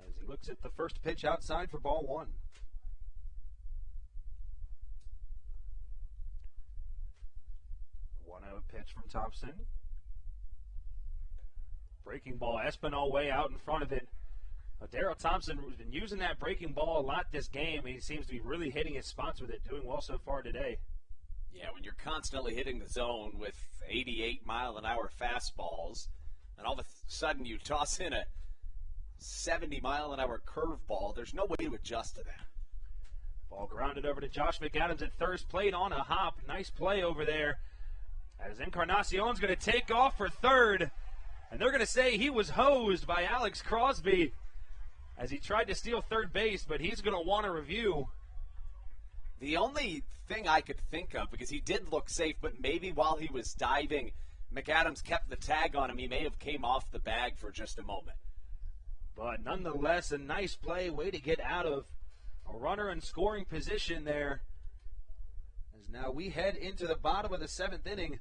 D: As he looks at the first pitch outside for ball 1. 1-0 pitch from Thompson. Breaking ball, Espinal way out in front of it. Daryl Thompson has been using that breaking ball a lot this game. He seems to be really hitting his spots with it, doing well so far today.
C: Yeah, when you're constantly hitting the zone with 88-mile-an-hour fastballs, and all of a sudden you toss in a 70-mile-an-hour curveball, there's no way to adjust to that.
D: Ball grounded over to Josh McAdams at first, played on a hop. Nice play over there. As Encarnacion's going to take off for third, and they're going to say he was hosed by Alex Crosby as he tried to steal third base, but he's going to want a review.
C: The only thing I could think of, because he did look safe, but maybe while he was diving, McAdams kept the tag on him. He may have came off the bag for just a moment.
D: But nonetheless, a nice play, way to get out of a runner in scoring position there. As now we head into the bottom of the seventh inning.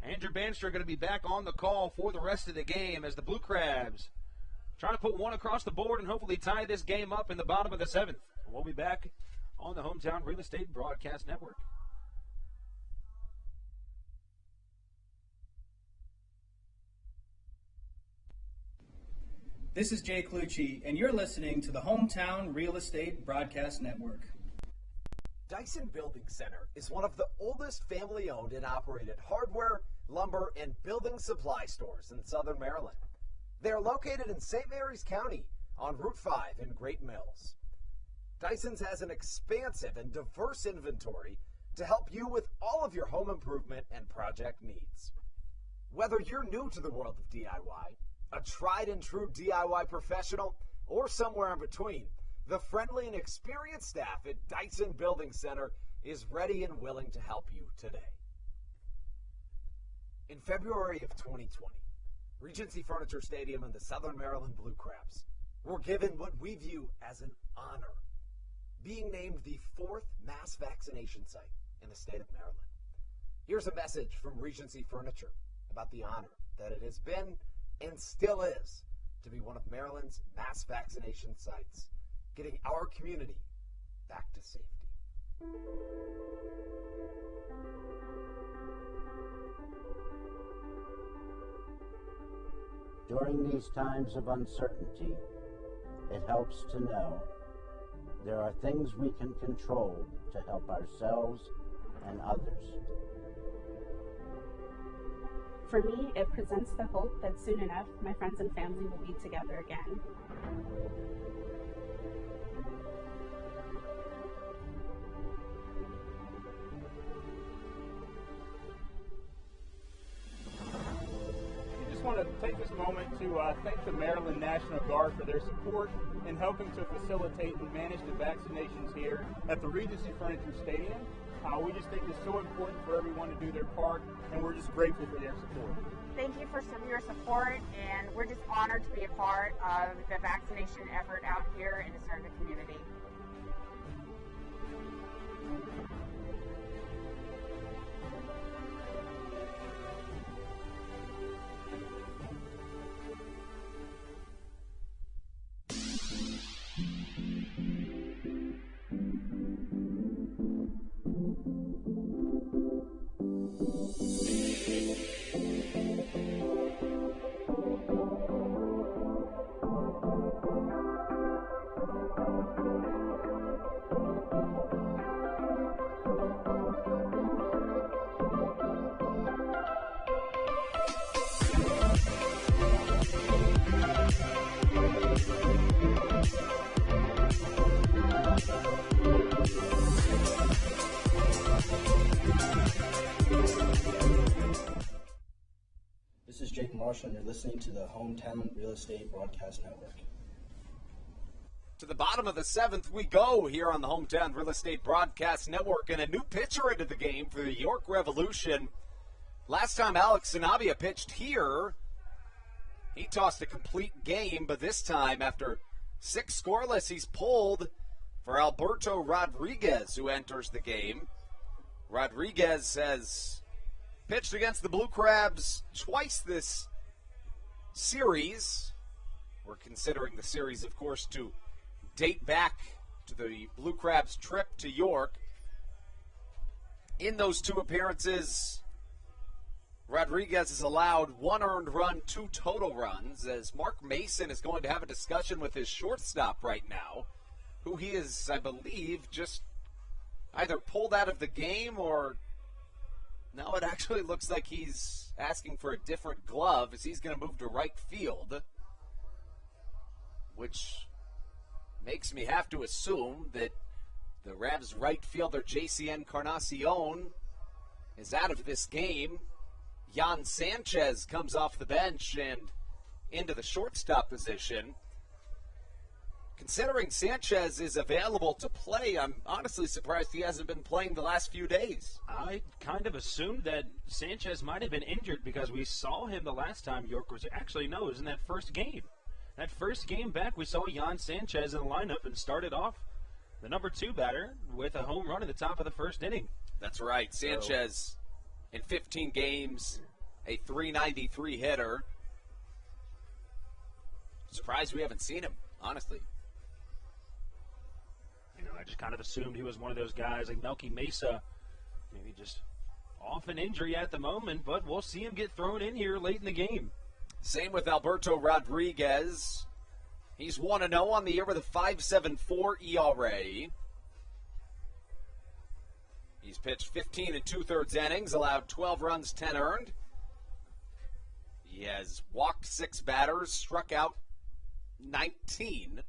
D: Andrew Bandstra going to be back on the call for the rest of the game as the Blue Crabs trying to put one across the board and hopefully tie this game up in the bottom of the seventh. We'll be back on the Hometown Real Estate Broadcast Network.
O: This is Jay Clucci, and you're listening to the Hometown Real Estate Broadcast Network.
N: Dyson Building Center is one of the oldest family-owned and operated hardware, lumber, and building supply stores in Southern Maryland. They are located in St. Mary's County on Route 5 in Great Mills. Dyson's has an expansive and diverse inventory to help you with all of your home improvement and project needs. Whether you're new to the world of DIY, a tried and true DIY professional, or somewhere in between, the friendly and experienced staff at Dyson Building Center is ready and willing to help you today. In February of 2020, Regency Furniture Stadium and the Southern Maryland Blue Crabs were given what we view as an honor, being named the 4th mass vaccination site in the state of Maryland. Here's a message from Regency Furniture about the honor that it has been and still is to be one of Maryland's mass vaccination sites, getting our community back to safety.
H: During these times of uncertainty, it helps to know there are things we can control to help ourselves and others.
I: For me, it presents the hope that soon enough, my friends and family will be together again.
J: I just want to take this moment to thank the Maryland National Guard for their support in helping to facilitate and manage the vaccinations here at the Regency Furniture Stadium. We just think it's so important for everyone to do their part, and we're just grateful for their support.
K: Thank you for your support, and we're just honored to be a part of the vaccination effort out here and to serve the community.
R: This is Jake Marshall, and you're listening to the Hometown Real Estate Broadcast Network.
C: To the bottom of the seventh we go here on the Hometown Real Estate Broadcast Network, and a new pitcher into the game for the York Revolution. Last time Alex Sanabia pitched here, he tossed a complete game, but this time, after 6 scoreless, he's pulled for Alberto Rodriguez, who enters the game. Rodriguez has pitched against the Blue Crabs twice this series. We're considering the series, of course, to date back to the Blue Crabs' trip to York. In those 2 appearances, Rodriguez has allowed 1 earned run, 2 total runs, as Mark Mason is going to have a discussion with his shortstop right now, who he is, I believe, just either pulled out of the game or, no, it actually looks like he's asking for a different glove as he's going to move to right field, which makes me have to assume that the Revs right fielder J.C. Encarnacion is out of this game. Jan Sanchez comes off the bench and into the shortstop position. Considering Sanchez is available to play, I'm honestly surprised he hasn't been playing the last few days.
D: I kind of assumed that Sanchez might have been injured because we saw him the last time York was actually, no, it was in that first game. That first game back, we saw Jan Sanchez in the lineup and started off the number 2 batter with a home run at the top of the first inning.
C: That's right. Sanchez in 15 games, a .393 hitter. Surprised we haven't seen him, honestly.
D: You know, I just kind of assumed he was one of those guys like Melky Mesa, maybe just off an injury at the moment, but we'll see him get thrown in here late in the game.
C: Same with Alberto Rodriguez. He's 1-0 on the year with a .574 ERA. He's pitched 15 2/3 innings, allowed 12 runs, 10 earned. He has walked 6 batters, struck out 19.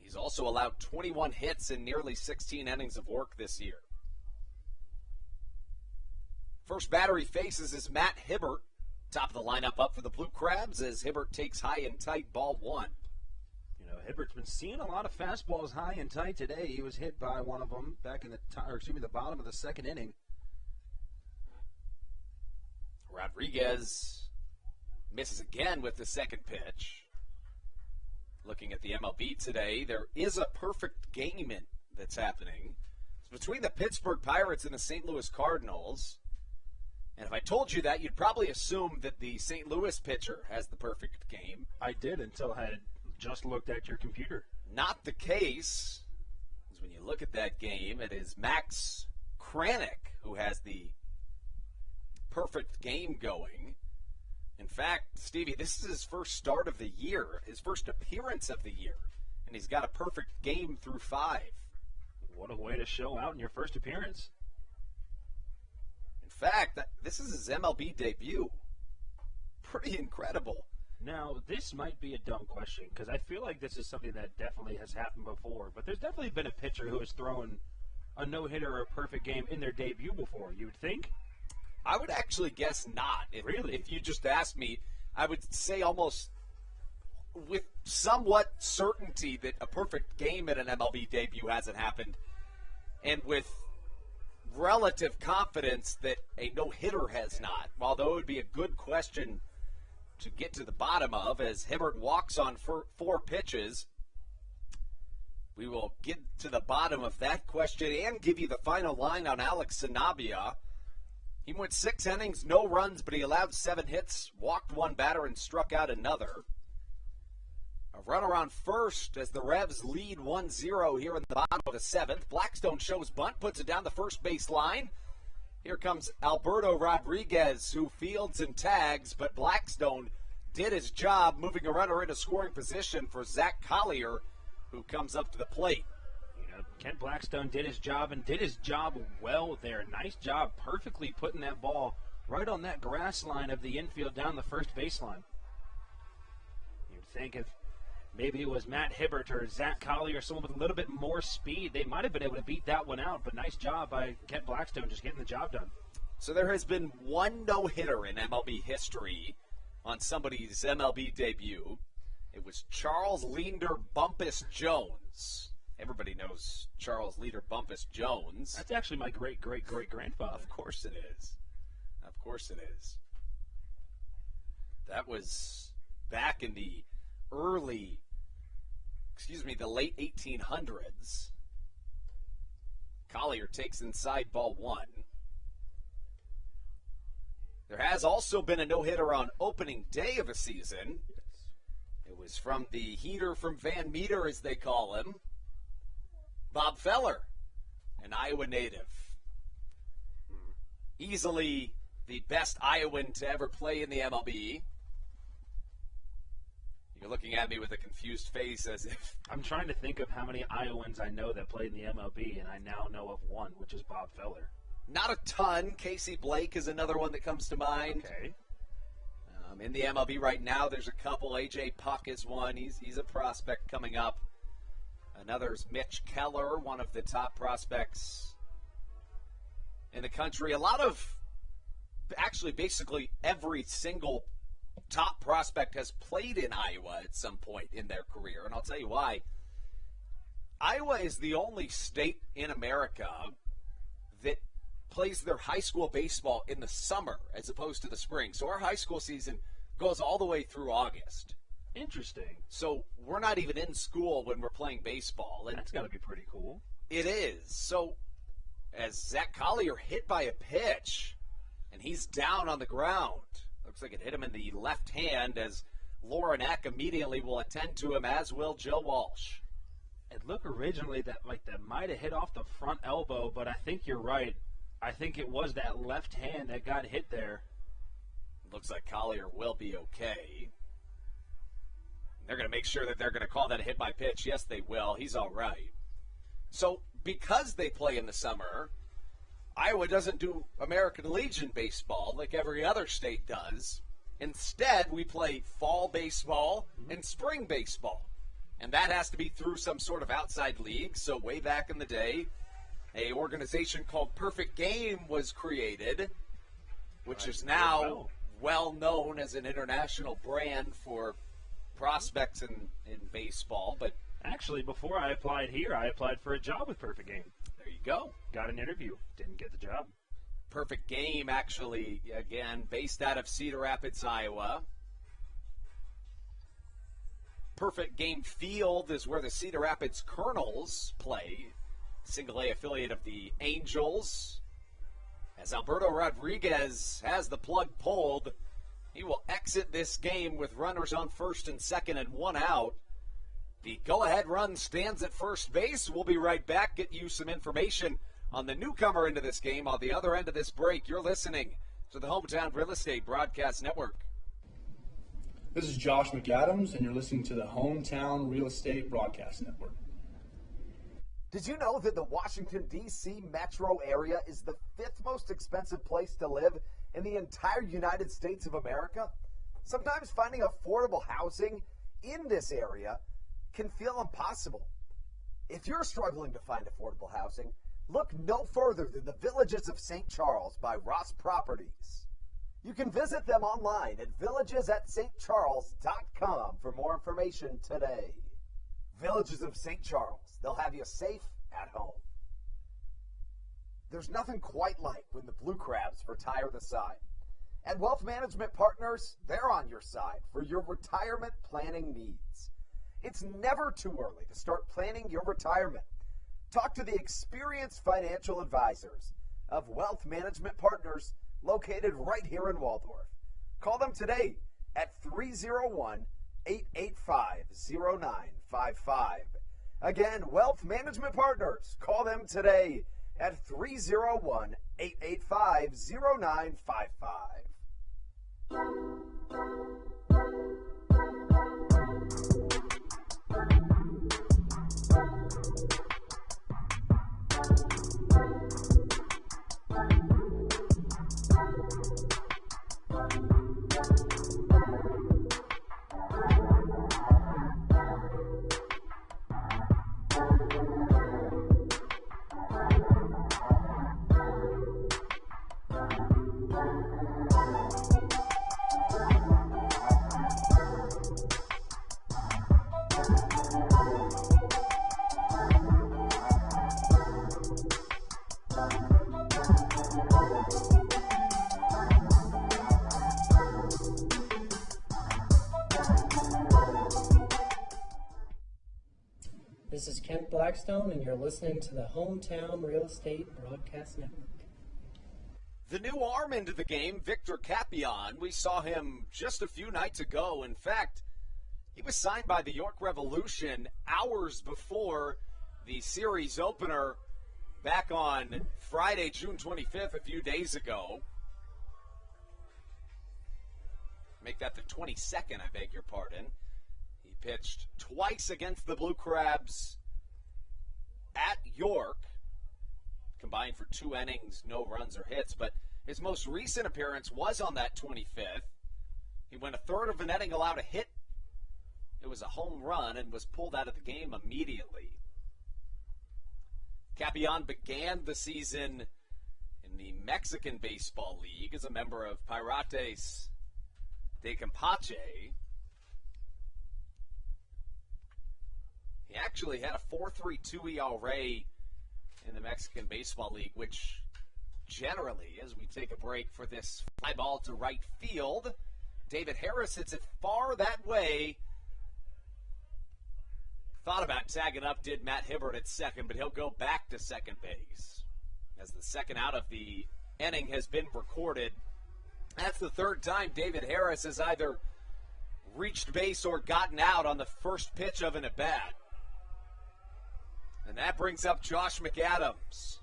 C: He's also allowed 21 hits in nearly 16 innings of work this year. First batter he faces is Matt Hibbert. Top of the lineup up for the Blue Crabs as Hibbert takes high and tight, ball 1.
D: You know, Hibbert's been seeing a lot of fastballs high and tight today. He was hit by one of them back in the bottom of the second inning.
C: Rodriguez misses again with the second pitch. Looking at the MLB today, there is a perfect game that's happening. It's between the Pittsburgh Pirates and the St. Louis Cardinals. And if I told you that, you'd probably assume that the St. Louis pitcher has the perfect game.
D: I did until I had just looked at your computer.
C: Not the case. Because when you look at that game, it is Max Kranick who has the perfect game going. In fact, Stevie, this is his first start of the year, his first appearance of the year. And he's got a perfect game through 5.
D: What a way to show out in your first appearance.
C: In fact, this is his MLB debut. Pretty incredible.
D: Now, this might be a dumb question because I feel like this is something that definitely has happened before. But there's definitely been a pitcher who has thrown a no-hitter or a perfect game in their debut before, you would think?
C: I would actually guess not.
D: Really?
C: If you just asked me, I would say almost with somewhat certainty that a perfect game at an MLB debut hasn't happened. And with relative confidence that a no-hitter has not. Although it would be a good question to get to the bottom of as Hibbert walks on 4 pitches. We will get to the bottom of that question and give you the final line on Alex Sanabia. He went 6 innings, no runs, but he allowed 7 hits, walked 1 batter, and struck out another. A runner on first as the Revs lead 1-0 here in the bottom of the 7th. Blackstone shows bunt, puts it down the first base line. Here comes Alberto Rodriguez, who fields and tags, but Blackstone did his job moving a runner into scoring position for Zach Collier, who comes up to the plate.
D: You know, Kent Blackstone did his job and did his job well there. Nice job perfectly putting that ball right on that grass line of the infield down the first baseline. You'd think if maybe it was Matt Hibbert or Zach Collier or someone with a little bit more speed, they might have been able to beat that one out, but nice job by Kent Blackstone just getting the job done.
C: So there has been 1 no-hitter in MLB history on somebody's MLB debut. It was Charles Leander Bumpus Jones. Everybody knows Charles Leander Bumpus Jones.
D: That's actually my great-great-great-grandfather.
C: Of course it is. Of course it is. That was back in the the late 1800s. Collier takes inside ball 1. There has also been a no-hitter on opening day of a season. It was from the heater from Van Meter, as they call him, Bob Feller, an Iowa native. easily the best Iowan to ever play in the MLB. You're looking at me with a confused face as if...
D: I'm trying to think of how many Iowans I know that played in the MLB, and I now know of one, which is Bob Feller.
C: Not a ton. Casey Blake is another one that comes to mind.
D: Okay.
C: In the MLB right now, there's a couple. A.J. Puck is one. He's a prospect coming up. Another is Mitch Keller, one of the top prospects in the country. A lot of, actually, basically every single top prospect has played in Iowa at some point in their career, and I'll tell you why. Iowa is the only state in America that plays their high school baseball in the summer as opposed to the spring. So our high school season goes all the way through August.
D: Interesting.
C: So we're not even in school when we're playing baseball. And
D: that's got to be pretty cool.
C: It is. So as Zach Collier hit by a pitch, and he's down on the ground. Looks like it hit him in the left hand as Lauren Eck immediately will attend to him, as will Joe Walsh.
D: It looked originally that might have hit off the front elbow, but I think you're right. I think it was that left hand that got hit there.
C: Looks like Collier will be okay. They're going to make sure that they're going to call that a hit by pitch. Yes, they will. He's all right. So because they play in the summer, Iowa doesn't do American Legion baseball like every other state does. Instead, we play fall baseball and spring baseball. And that has to be through some sort of outside league. So way back in the day, an organization called Perfect Game was created, which is now well known as an international brand for prospects in baseball. But
D: actually, before I applied here, I applied for a job with Perfect Game.
C: There you go.
D: Got an interview. Didn't get the job.
C: Perfect Game, actually, again, based out of Cedar Rapids, Iowa. Perfect Game Field is where the Cedar Rapids Colonels play. Single-A affiliate of the Angels. As Alberto Rodriguez has the plug pulled, he will exit this game with runners on first and second and one out. The go-ahead run stands at first base. We'll be right back, get you some information on the newcomer into this game. On the other end of this break, you're listening to the Hometown Real Estate Broadcast Network.
E: This is Josh McAdams, and you're listening to the Hometown Real Estate Broadcast Network.
N: Did you know that the Washington, D.C. metro area is the 5th most expensive place to live in the entire United States of America? Sometimes finding affordable housing in this area can feel impossible. If you're struggling to find affordable housing, look no further than the Villages of St. Charles by Ross Properties. You can visit them online at villagesatstcharles.com for more information today. Villages of St. Charles. They'll have you safe at home. There's nothing quite like when the Blue Crabs retire the side. At Wealth Management Partners, they're on your side for your retirement planning needs. It's never too early to start planning your retirement. Talk to the experienced financial advisors of Wealth Management Partners located right here in Waldorf. Call them today at 301-885-0955. Again, Wealth Management Partners. Call them today at 301-885-0955.
B: This is Kent Blackstone, and you're listening to the Hometown Real Estate Broadcast Network.
C: The new arm into the game, Victor Capion, we saw him just a few nights ago. In fact, he was signed by the York Revolution hours before the series opener back on Friday, June 25th, a few days ago. Make that the 22nd, I beg your pardon. He pitched twice against the Blue Crabs at York, combined for 2 innings, no runs or hits. But his most recent appearance was on that 25th. He went a third of an inning, allowed a hit. It was a home run and was pulled out of the game immediately. Capion began the season in the Mexican Baseball League as a member of Pirates de Campeche. He actually had a 4.32 ERA in the Mexican Baseball League, which generally, as we take a break for this fly ball to right field, David Harris hits it far that way. Thought about tagging up, did Matt Hibbert at second, but he'll go back to second base as the second out of the inning has been recorded. That's the third time David Harris has either reached base or gotten out on the first pitch of an at-bat. And that brings up Josh McAdams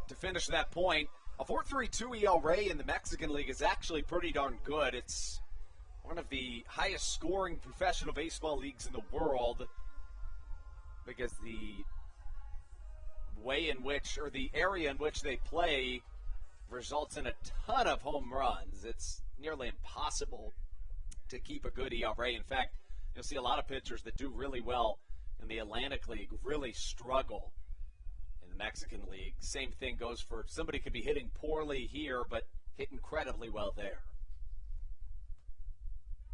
C: to finish that point. A 4.32 ERA in the Mexican League is actually pretty darn good. It's one of the highest scoring professional baseball leagues in the world because the way in which, or the area in which they play, results in a ton of home runs. It's nearly impossible to keep a good ERA. In fact, you'll see a lot of pitchers that do really well in the Atlantic League really struggle in the Mexican League. Same thing goes for somebody could be hitting poorly here, but hit incredibly well there.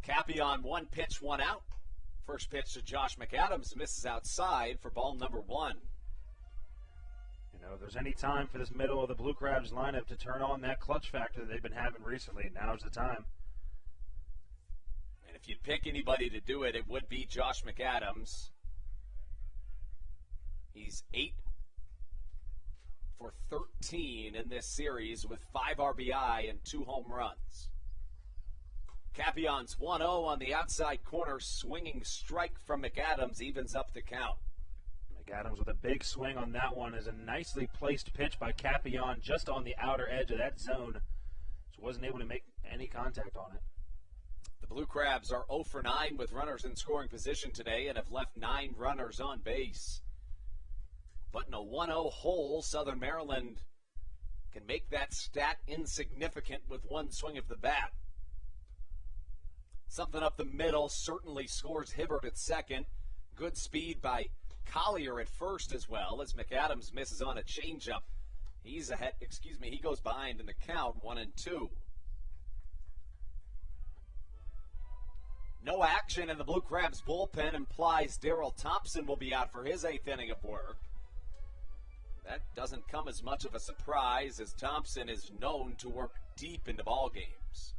C: Capion, 1 pitch, 1 out. First pitch to Josh McAdams, misses outside for ball number 1.
D: You know, if there's any time for this middle of the Blue Crabs lineup to turn on that clutch factor that they've been having recently, now's the time.
C: And if you'd pick anybody to do it, it would be Josh McAdams. He's 8 for 13 in this series with 5 RBI and 2 home runs. Capion's 1-0 on the outside corner, swinging strike from McAdams evens up the count.
D: McAdams with a big swing on that one is a nicely placed pitch by Capion just on the outer edge of that zone. So wasn't able to make any contact on it.
C: The Blue Crabs are 0 for 9 with runners in scoring position today and have left 9 runners on base. But in a 1-0 hole, Southern Maryland can make that stat insignificant with one swing of the bat. Something up the middle certainly scores Hibbert at second. Good speed by Collier at first as well as McAdams misses on a changeup. He goes behind in the count, 1-2. No action in the Blue Crabs bullpen implies Daryl Thompson will be out for his 8th inning of work. That doesn't come as much of a surprise as Thompson is known to work deep into ball games.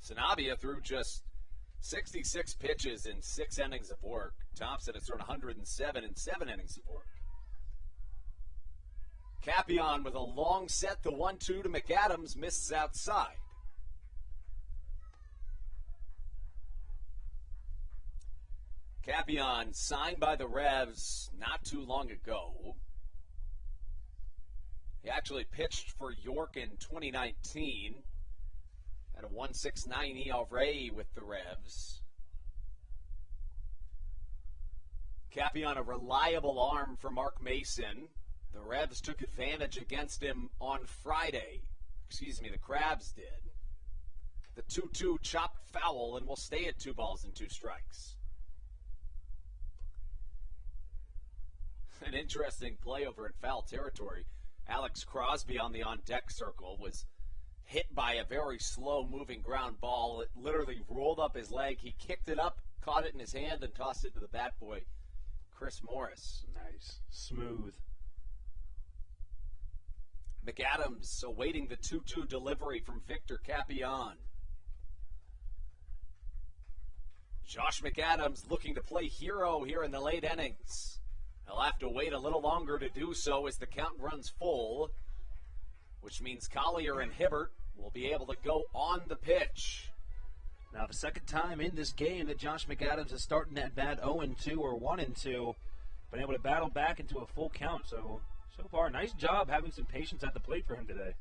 C: Sanabia threw just 66 pitches in 6 innings of work. Thompson has thrown 107 in 7 innings of work. Capion with a long set, the 1-2 to McAdams, misses outside. Capion signed by the Revs not too long ago. He actually pitched for York in 2019. Had a 1.69 ERA with the Revs. Capion, a reliable arm for Mark Mason. The Revs took advantage against him on Friday. The Crabs did. The 2-2 chopped foul and will stay at 2 balls and 2 strikes. An interesting play over in foul territory. Alex Crosby on the on-deck circle was hit by a very slow-moving ground ball. It literally rolled up his leg. He kicked it up, caught it in his hand, and tossed it to the bat boy, Chris Morris.
D: Nice. Smooth.
C: McAdams awaiting the 2-2 delivery from Victor Capion. Josh McAdams looking to play hero here in the late innings. He'll have to wait a little longer to do so as the count runs full, which means Collier and Hibbert will be able to go on the pitch.
D: Now, the second time in this game that Josh McAdams is starting that bad 0-2 or 1-2, been able to battle back into a full count. So far, nice job having some patience at the plate for him today.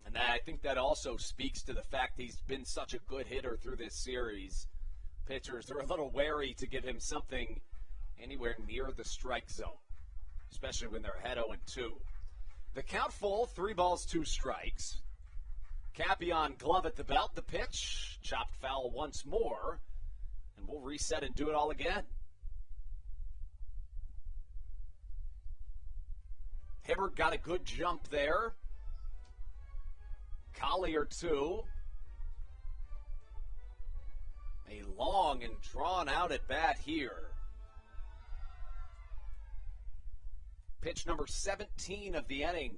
C: And I think that also speaks to the fact he's been such a good hitter through this series. Pitchers are a little wary to give him something anywhere near the strike zone, especially when they're ahead 0-2. The count full, 3 balls, 2 strikes. Capion glove at the belt, the pitch, chopped foul once more, and we'll reset and do it all again. Hibbert got a good jump there. Collier, too. A long and drawn-out at bat here. Pitch number 17 of the inning.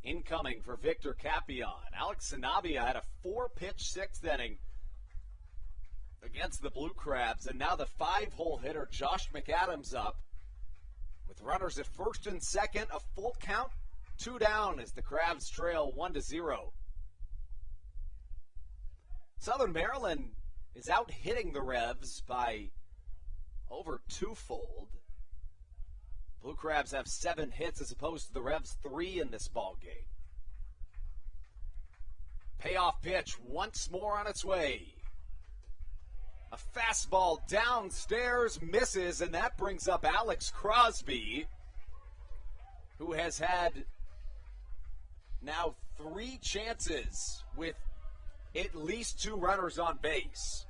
C: Incoming for Victor Capion. Alex Sanabia had a 4-pitch 6th inning against the Blue Crabs, and now the 5-hole hitter Josh McAdams up. With runners at first and second, a full count, 2 down as the Crabs trail 1-0. Southern Maryland is out hitting the Revs by over 2-fold. Blue Crabs have 7 hits as opposed to the Revs 3 in this ball game. Payoff pitch once more on its way. A fastball downstairs misses, and that brings up Alex Crosby, who has had now 3 chances with at least 2 runners on base.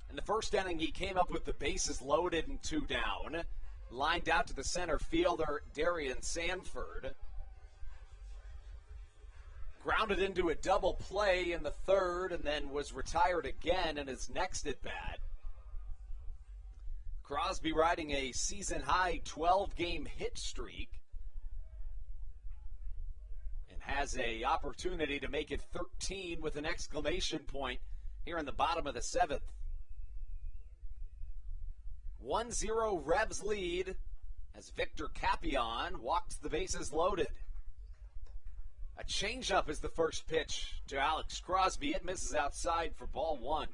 C: In the first inning, he came up with the bases loaded and 2 down, lined out to the center fielder, Darian Sanford. Grounded into a double play in the third and then was retired again in his next at-bat. Crosby riding a season-high 12-game hit streak and has an opportunity to make it 13 with an exclamation point here in the bottom of the 7th. 1-0 Revs lead as Victor Capion walks the bases loaded. A changeup is the first pitch to Alex Crosby. It misses outside for ball 1.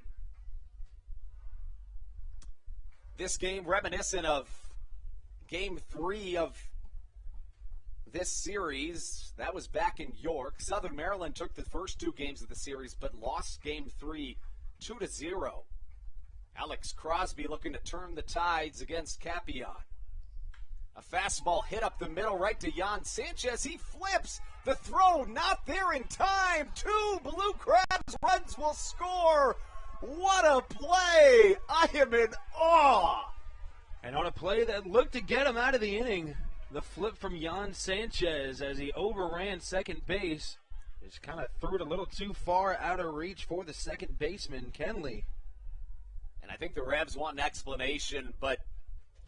C: This game reminiscent of game 3 of this series. That was back in York. Southern Maryland took the first 2 games of the series but lost game 3 2-0. Alex Crosby looking to turn the tides against Capion. A fastball hit up the middle right to Jan Sanchez. He flips. The throw not there in time. 2 Blue Crabs runs will score. What a play. I am in awe.
D: And on a play that looked to get him out of the inning, the flip from Jan Sanchez as he overran second base. Just kind of threw it a little too far out of reach for the second baseman, Kenley.
C: And I think the Revs want an explanation, but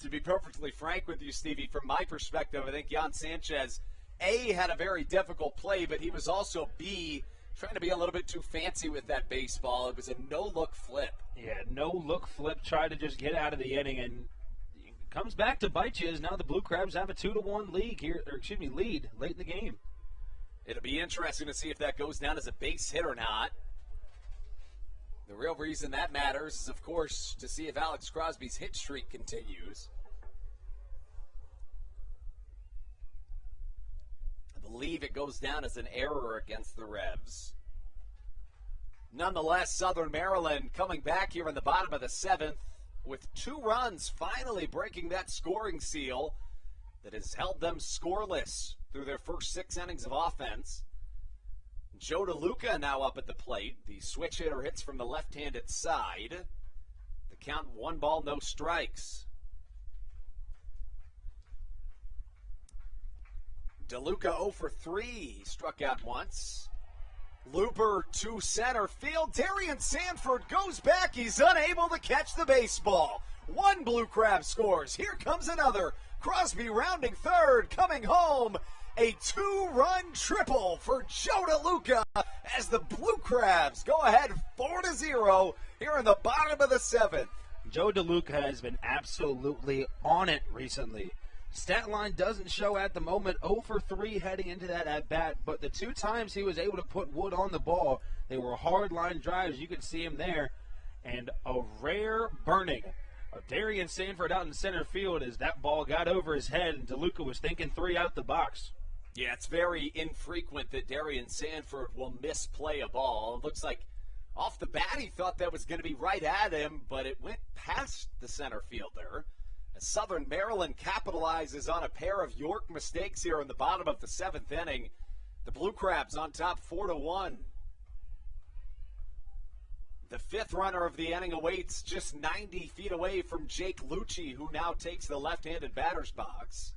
C: to be perfectly frank with you, Stevie, from my perspective, I think Jan Sanchez, A, had a very difficult play, but he was also, B, trying to be a little bit too fancy with that baseball. It was a no-look flip.
D: Yeah, no-look flip, tried to just get out of the inning, and it comes back to bite you as now the Blue Crabs have a 2-1 lead lead late in the game.
C: It'll be interesting to see if that goes down as a base hit or not. The real reason that matters is, of course, to see if Alex Crosby's hit streak continues. I believe it goes down as an error against the Revs. Nonetheless, Southern Maryland coming back here in the bottom of the 7th with 2 runs, finally breaking that scoring seal that has held them scoreless through their first 6 innings of offense. Joe DeLuca now up at the plate. The switch hitter hits from the left-handed side. The count 1 ball, no strikes. DeLuca 0 for 3. He struck out once. Looper to center field. Darian Sanford goes back. He's unable to catch the baseball. 1 Blue Crab scores. Here comes another. Crosby rounding third, coming home. A 2-run triple for Joe DeLuca as the Blue Crabs go ahead 4-0 here in the bottom of the 7th.
D: Joe DeLuca has been absolutely on it recently. Stat line doesn't show at the moment. 0 for 3 heading into that at bat, but the 2 times he was able to put wood on the ball, they were hard line drives. You can see him there. And a rare burning of Darian Sanford out in center field as that ball got over his head, and DeLuca was thinking 3 out the box.
C: Yeah, it's very infrequent that Darian Sanford will misplay a ball. It looks like off the bat he thought that was going to be right at him, but it went past the center fielder. As Southern Maryland capitalizes on a pair of York mistakes here in the bottom of the 7th inning. The Blue Crabs on top 4-1. The 5th runner of the inning awaits just 90 feet away from Jake Lucci, who now takes the left-handed batter's box.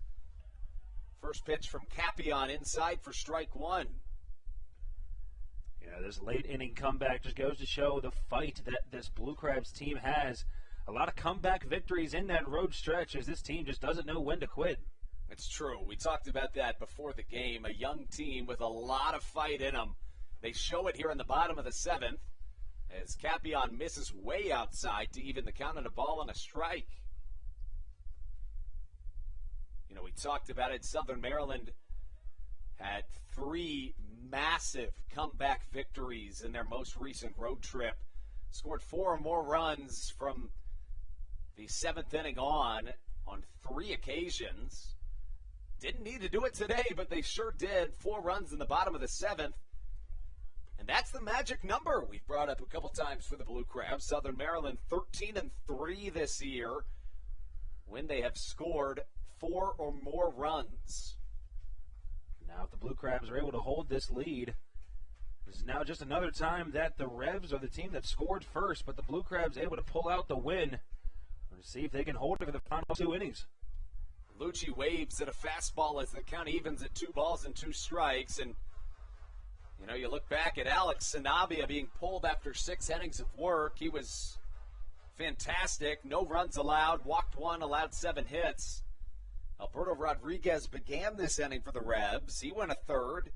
C: First pitch from Capion inside for strike 1.
D: Yeah, this late inning comeback just goes to show the fight that this Blue Crabs team has. A lot of comeback victories in that road stretch as this team just doesn't know when to quit.
C: It's true. We talked about that before the game. A young team with a lot of fight in them. They show it here in the bottom of the 7th as Capion misses way outside to even the count on a ball and a strike. You know, we talked about it. Southern Maryland had 3 massive comeback victories in their most recent road trip. Scored 4 or more runs from the 7th inning on 3 occasions. Didn't need to do it today, but they sure did. 4 runs in the bottom of the 7th. And that's the magic number we've brought up a couple times for the Blue Crabs. Southern Maryland 13-3 this year when they have scored 4 or more runs.
D: Now, if the Blue Crabs are able to hold this lead, this is now just another time that the Revs are the team that scored first, but the Blue Crabs able to pull out the win. We'll see if they can hold it for the final 2 innings.
C: Lucci waves at a fastball as the count evens at 2 balls and 2 strikes. And, you know, you look back at Alex Sanabia being pulled after 6 innings of work. He was fantastic. No runs allowed, walked 1, allowed 7 hits. Alberto Rodriguez began this inning for the Revs. He went a third.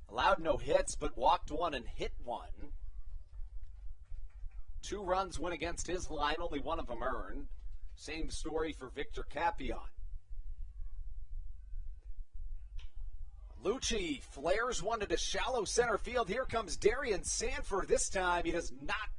C: Allowed no hits, but walked 1 and hit 1. 2 runs went against his line, only 1 of them earned. Same story for Victor Capion. Lucci flares 1 to shallow center field. Here comes Darian Sanford. This time he does not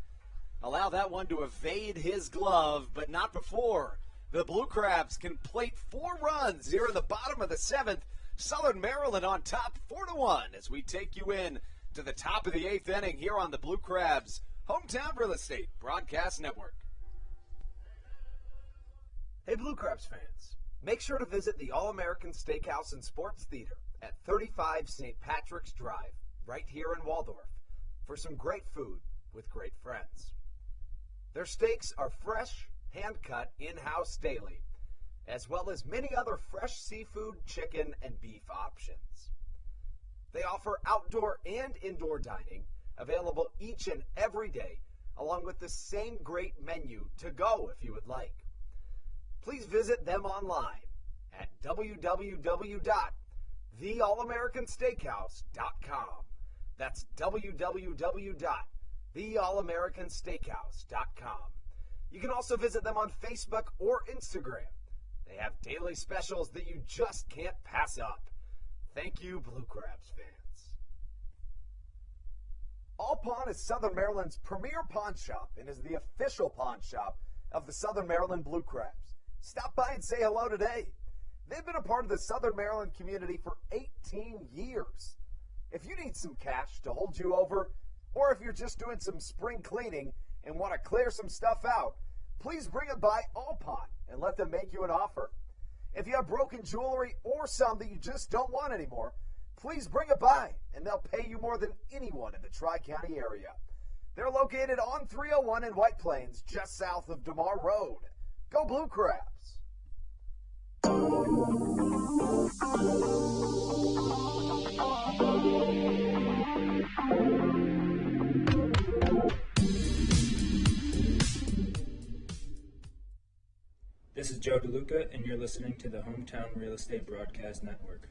C: allow that one to evade his glove, but not before. The Blue Crabs can plate 4 runs here in the bottom of the 7th. Southern Maryland on top 4-1 as we take you in to the top of the 8th inning here on the Blue Crabs Hometown Real Estate Broadcast Network.
N: Hey Blue Crabs fans, make sure to visit the All-American Steakhouse and Sports Theater at 35 St. Patrick's Drive, right here in Waldorf, for some great food with great friends. Their steaks are fresh, hand-cut, in-house daily, as well as many other fresh seafood, chicken, and beef options. They offer outdoor and indoor dining, available each and every day, along with the same great menu to go if you would like. Please visit them online at www.theallamericansteakhouse.com. That's www.theallamericansteakhouse.com. You can also visit them on Facebook or Instagram. They have daily specials that you just can't pass up. Thank you, Blue Crabs fans. All Pawn is Southern Maryland's premier pawn shop and is the official pawn shop of the Southern Maryland Blue Crabs. Stop by and say hello today. They've been a part of the Southern Maryland community for 18 years. If you need some cash to hold you over, or if you're just doing some spring cleaning and want to clear some stuff out, please bring it by All Pawn and let them make you an offer. If you have broken jewelry or some that you just don't want anymore, please bring it by and they'll pay you more than anyone in the Tri-County area. They're located on 301 in White Plains, just south of DeMar Road. Go Blue Crabs!
S: This is Joe DeLuca, and you're listening to the Hometown Real Estate Broadcast Network.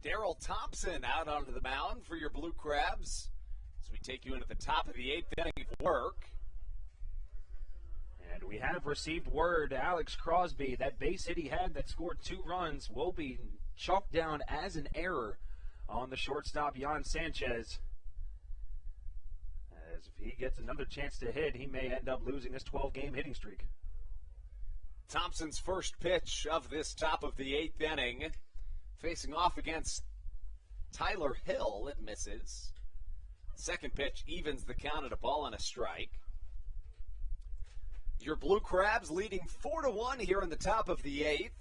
C: Daryl Thompson out onto the mound for your Blue Crabs as we take you into the top of the 8th inning of work.
D: we have received word Alex Crosby, that base hit he had that scored 2 runs, will be chalked down as an error on the shortstop, Jan Sanchez. As if he gets another chance to hit, he may end up losing this 12-game hitting streak.
C: Thompson's first pitch of this top of the 8th inning, facing off against Tyler Hill. It misses. Second pitch evens the count at a ball and a strike. Your Blue Crabs leading 4-1 here in the top of the 8th.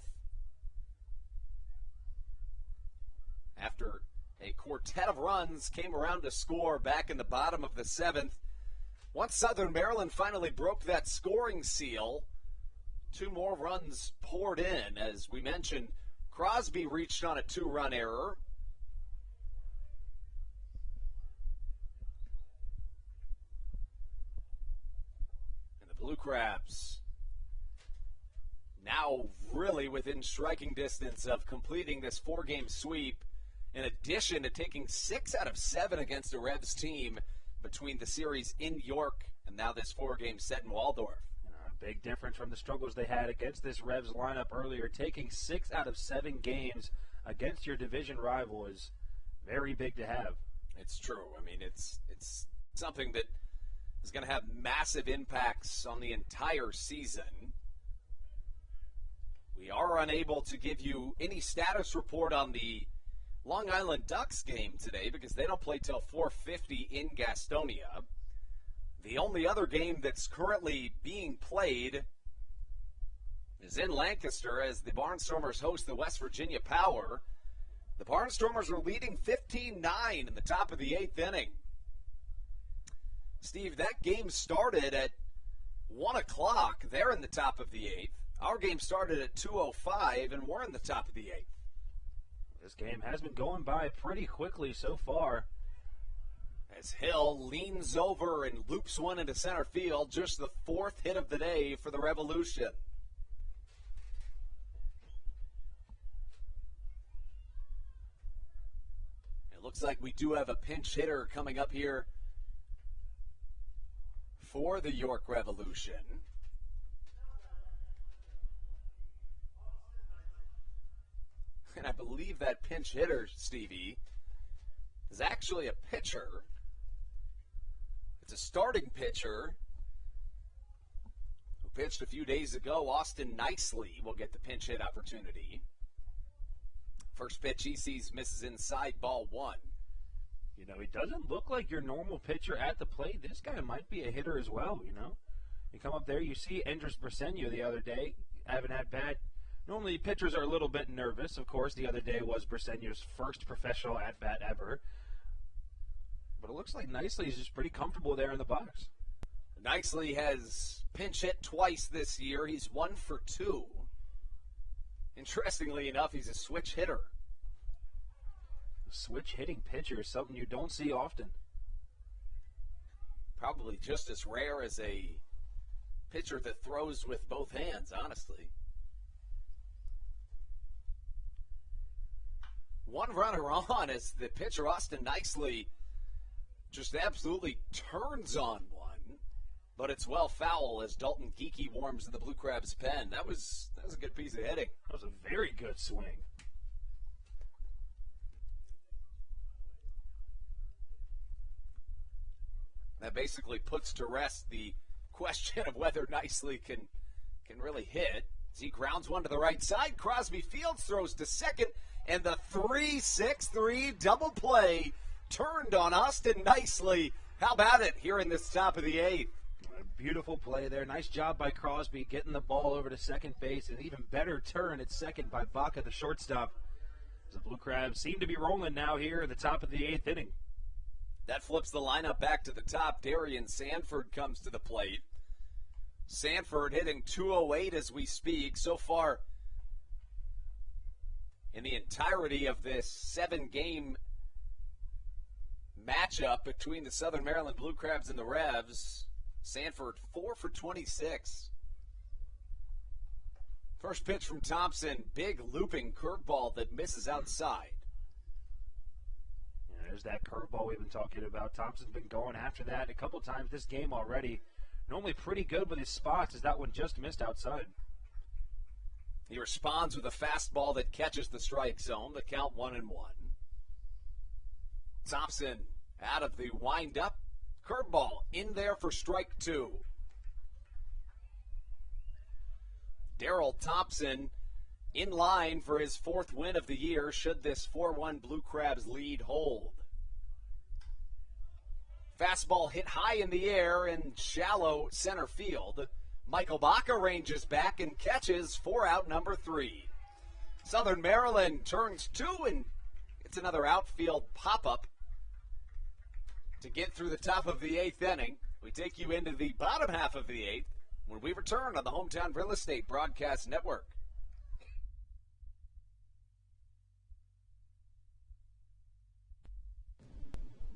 C: After a quartet of runs came around to score back in the bottom of the 7th. Once Southern Maryland finally broke that scoring seal, 2 more runs poured in. As we mentioned, Crosby reached on a 2-run error. And the Blue Crabs now really within striking distance of completing this 4-game sweep, in addition to taking 6 out of 7 against the Revs team between the series in York and now this 4-game set in Waldorf.
D: Big difference from the struggles they had against this Revs lineup earlier. Taking 6 out of 7 games against your division rival is very big to have.
C: It's true. I mean, it's something that is going to have massive impacts on the entire season. We are unable to give you any status report on the Long Island Ducks game today because they don't play till 4:50 in Gastonia. The only other game that's currently being played is in Lancaster as the Barnstormers host the West Virginia Power. The Barnstormers are leading 15-9 in the top of the 8th inning. Steve, that game started at 1 o'clock. They're in the top of the 8th. Our game started at 2:05, and we're in the top of the 8th.
D: This game has been going by pretty quickly so far.
C: As Hill leans over and loops one into center field, just the 4th hit of the day for the Revolution. It looks like we do have a pinch hitter coming up here for the York Revolution. And I believe that pinch hitter, Stevie, is actually a pitcher. It's a starting pitcher who pitched a few days ago. Austin Nicely will get the pinch hit opportunity. First pitch he sees misses inside, ball 1.
D: You know, he doesn't look like your normal pitcher at the plate. This guy might be a hitter as well, you know. You come up there, you see Andres Briseño the other day having at bat. Normally pitchers are a little bit nervous. Of course, the other day was Briseño's first professional at bat ever. But it looks like Nicely is just pretty comfortable there in the box.
C: Nicely has pinch hit twice this year. He's 1 for 2. Interestingly enough, he's a switch hitter.
D: Switch hitting pitcher is something you don't see often.
C: Probably just as rare as a pitcher that throws with both hands, honestly. 1 runner on as the pitcher, Austin Nicely, just absolutely turns on one, but it's well foul as Dalton Geeky warms in the Blue Crabs' pen. That was a good piece of hitting.
D: That was a very good swing.
C: That basically puts to rest the question of whether Nicely can really hit. As he grounds one to the right side, Crosby fields, throws to second, and the 3-6-3 double play turned on Austin Nicely. How about it here in this top of the 8th?
D: A beautiful play there. Nice job by Crosby getting the ball over to second base. An even better turn at second by Baca, the shortstop. The Blue Crabs seem to be rolling now here in the top of the 8th inning.
C: That flips the lineup back to the top. Darian Sanford comes to the plate. Sanford hitting 208 as we speak. So far, in the entirety of this 7-game matchup between the Southern Maryland Blue Crabs and the Revs, Sanford 4 for 26. First pitch from Thompson, big looping curveball that misses outside.
D: Yeah, there's that curveball we've been talking about. Thompson's been going after that a couple times this game already. Normally pretty good with his spots, as that one just missed outside.
C: He responds with a fastball that catches the strike zone. The count 1-1. Thompson out of the windup. Curveball in there for strike 2. Daryl Thompson in line for his 4th win of the year should this 4-1 Blue Crabs lead hold. Fastball hit high in the air in shallow center field. Michael Baca ranges back and catches for out number 3. Southern Maryland turns 2 and it's another outfield pop-up to get through the top of the 8th inning. We take you into the bottom half of the 8th when we return on the Hometown Real Estate Broadcast Network.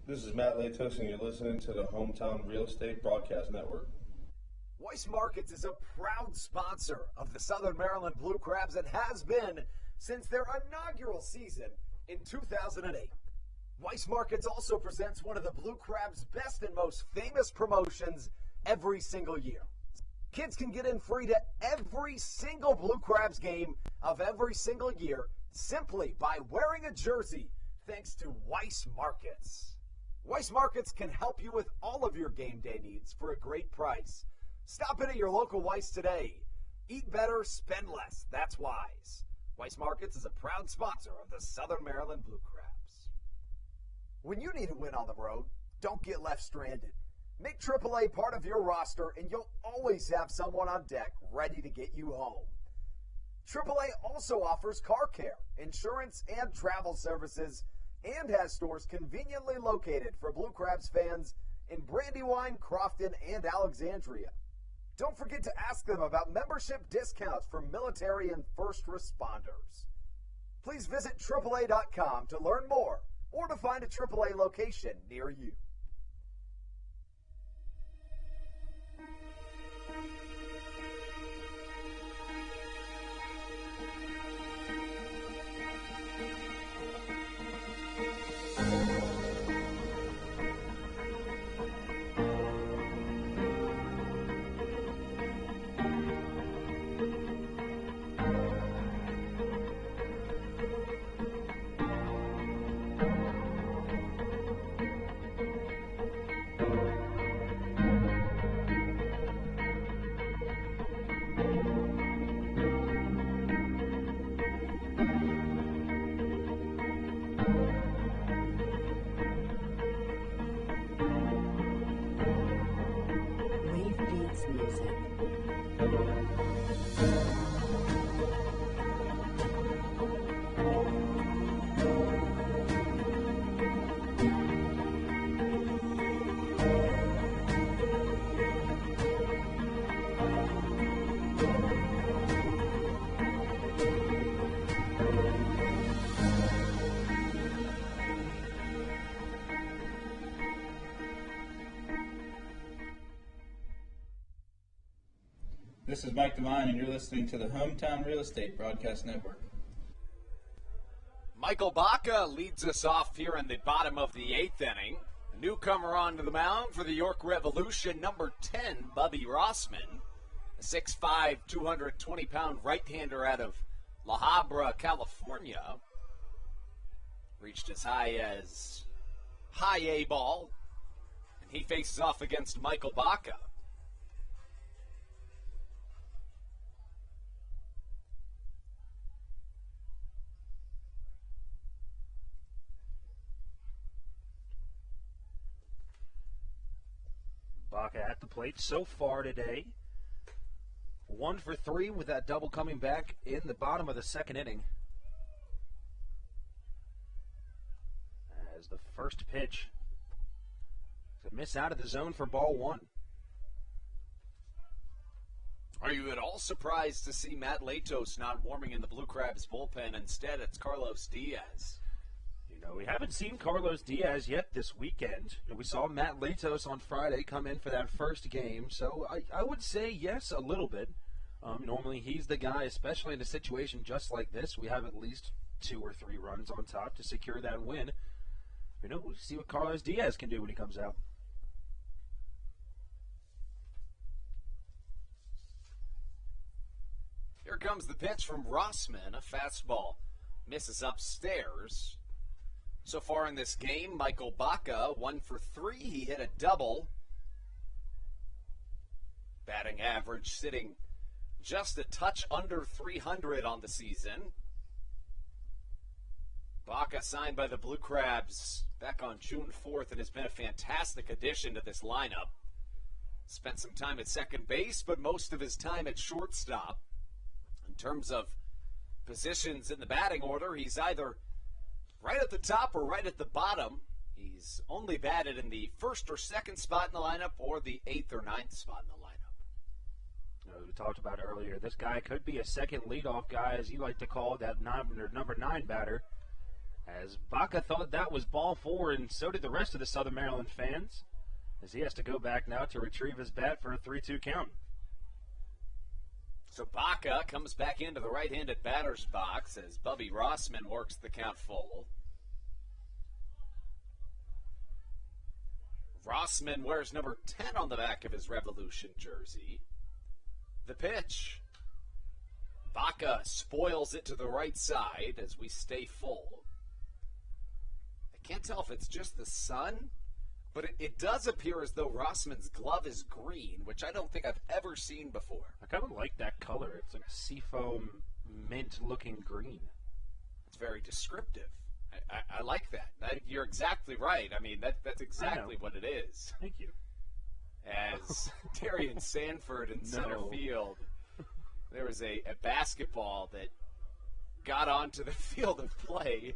F: This is Matt Latos, and you're listening to the Hometown Real Estate Broadcast Network.
N: Weiss Markets is a proud sponsor of the Southern Maryland Blue Crabs and has been since their inaugural season in 2008. Weiss Markets also presents one of the Blue Crabs' best and most famous promotions every single year. Kids can get in free to every single Blue Crabs game of every single year simply by wearing a jersey thanks to Weiss Markets. Weiss Markets can help you with all of your game day needs for a great price. Stop in at your local Weiss today. Eat better, spend less. That's wise. Weiss Markets is a proud sponsor of the Southern Maryland Blue Crabs. When you need a win on the road, don't get left stranded. Make AAA part of your roster and you'll always have someone on deck ready to get you home. AAA also offers car care, insurance, and travel services and has stores conveniently located for Blue Crabs fans in Brandywine, Crofton, and Alexandria. Don't forget to ask them about membership discounts for military and first responders. Please visit AAA.com to learn more or to find a AAA location near you.
S: This is Mike Devine, and you're listening to the Hometown Real Estate Broadcast Network.
C: Michael Baca leads us off here in the bottom of the 8th inning. A newcomer onto the mound for the York Revolution, number 10, Bubby Rossman. A 6'5", 220-pound right-hander out of La Habra, California. Reached as high as high A ball. And he faces off against Michael Baca.
D: Baca at the plate so far today. 1 for 3 with that double coming back in the bottom of the 2nd inning. As the first pitch is a miss out of the zone for ball 1.
C: Are you at all surprised to see Matt Latos not warming in the Blue Crabs bullpen? Instead, it's Carlos Diaz.
D: We haven't seen Carlos Diaz yet this weekend. We saw Matt Latos on Friday come in for that first game, so I would say yes, a little bit. Normally he's the guy, especially in a situation just like this. We have at least 2 or 3 runs on top to secure that win. We'll see what Carlos Diaz can do when he comes out.
C: Here comes the pitch from Rossman. A fastball misses upstairs. So far in this game, Michael Baca, 1 for 3. He hit a double. Batting average sitting just a touch under 300 on the season. Baca signed by the Blue Crabs back on June 4th and has been a fantastic addition to this lineup. Spent some time at second base, but most of his time at shortstop. In terms of positions in the batting order, he's either right at the top or right at the bottom. He's only batted in the first or second spot in the lineup or the 8th or 9th spot in the lineup.
D: As we talked about earlier, this guy could be a second leadoff guy, as you like to call that number 9 batter. As Baca thought that was ball 4, and so did the rest of the Southern Maryland fans, as he has to go back now to retrieve his bat for a 3-2 count.
C: So Baca comes back into the right-handed batter's box as Bubby Rossman works the count full. Rossman wears number 10 on the back of his Revolution jersey. The pitch. Baca spoils it to the right side as we stay full. I can't tell if it's just the sun, but it does appear as though Rossman's glove is green, which I don't think I've ever seen before.
D: I kind of like that color. It's like a seafoam mint-looking green.
C: It's very descriptive. I like that. You're exactly right. I mean, that's exactly what it is.
D: Thank you.
C: As Darian Sanford in center field, there was a basketball that got onto the field of play.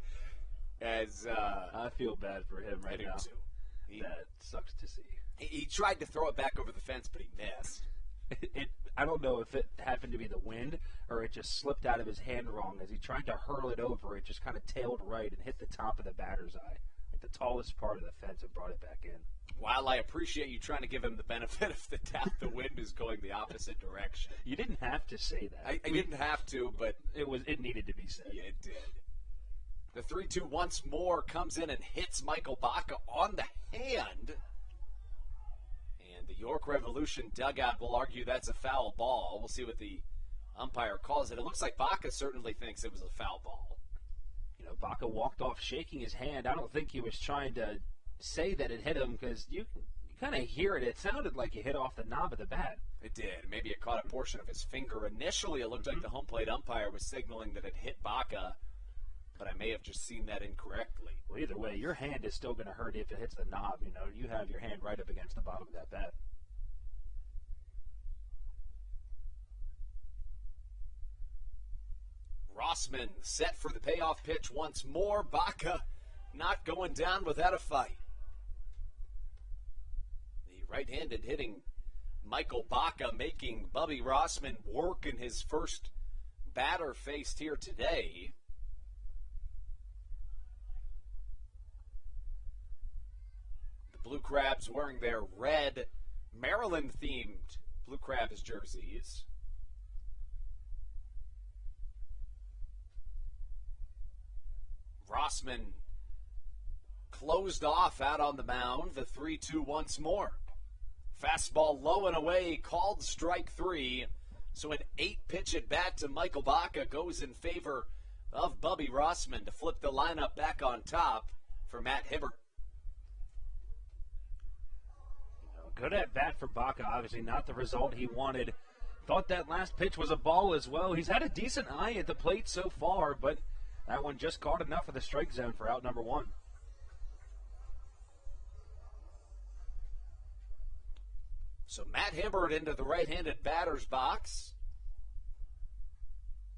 C: As
D: I feel bad for him right now. That sucks to see.
C: He tried to throw it back over the fence, but he missed.
D: I don't know if it happened to be the wind or it just slipped out of his hand wrong. As he tried to hurl it over, it just kind of tailed right and hit the top of the batter's eye, like the tallest part of the fence, and brought it back in.
C: While I appreciate you trying to give him the benefit of the doubt, the wind is going the opposite direction.
D: You didn't have to say that.
C: I didn't have to, but
D: it needed to be said.
C: Yeah, it did. The 3-2 once more comes in and hits Michael Baca on the hand. And the York Revolution dugout will argue that's a foul ball. We'll see what the umpire calls it. It looks like Baca certainly thinks it was a foul ball.
D: You know, Baca walked off shaking his hand. I don't think he was trying to say that it hit him, because you kind of hear it. It sounded like he hit off the knob of the bat.
C: It did. Maybe it caught a portion of his finger. Initially, it looked like the home plate umpire was signaling that it hit Baca, but I may have just seen that incorrectly.
D: Well, either way, your hand is still going to hurt if it hits the knob. You know, you have your hand right up against the bottom of that bat.
C: Rossman set for the payoff pitch once more. Baca not going down without a fight. The right-handed hitting Michael Baca making Bubby Rossman work in his first batter faced here today. The Blue Crabs wearing their red Maryland-themed Blue Crabs jerseys. Rossman closed off out on the mound. The 3-2 once more. Fastball low and away, called strike 3. So an 8-pitch at bat to Michael Baca goes in favor of Bubby Rossman to flip the lineup back on top for Matt Hibbert.
D: Good at bat for Baca. Obviously not the result he wanted. Thought that last pitch was a ball as well. He's had a decent eye at the plate so far, but that one just caught enough of the strike zone for out number 1.
C: So Matt Hibbert into the right-handed batter's box.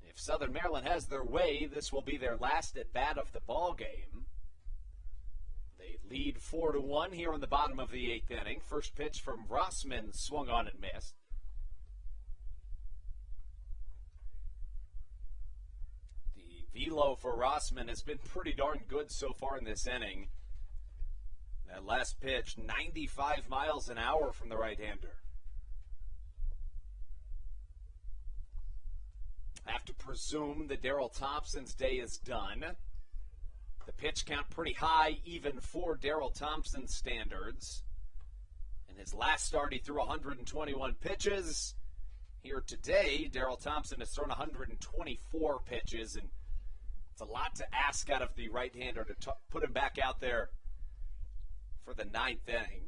C: If Southern Maryland has their way, this will be their last at-bat of the ball game. They lead 4-1 here in the bottom of the 8th inning. First pitch from Rossman swung on and missed. The velo for Rossman has been pretty darn good so far in this inning. That last pitch, 95 miles an hour from the right-hander. Have to presume that Daryl Thompson's day is done. The pitch count pretty high, even for Daryl Thompson's standards. In his last start, he threw 121 pitches. here today. Daryl Thompson has thrown 124 pitches, and it's a lot to ask out of the right-hander to put him back out there for the 9th inning.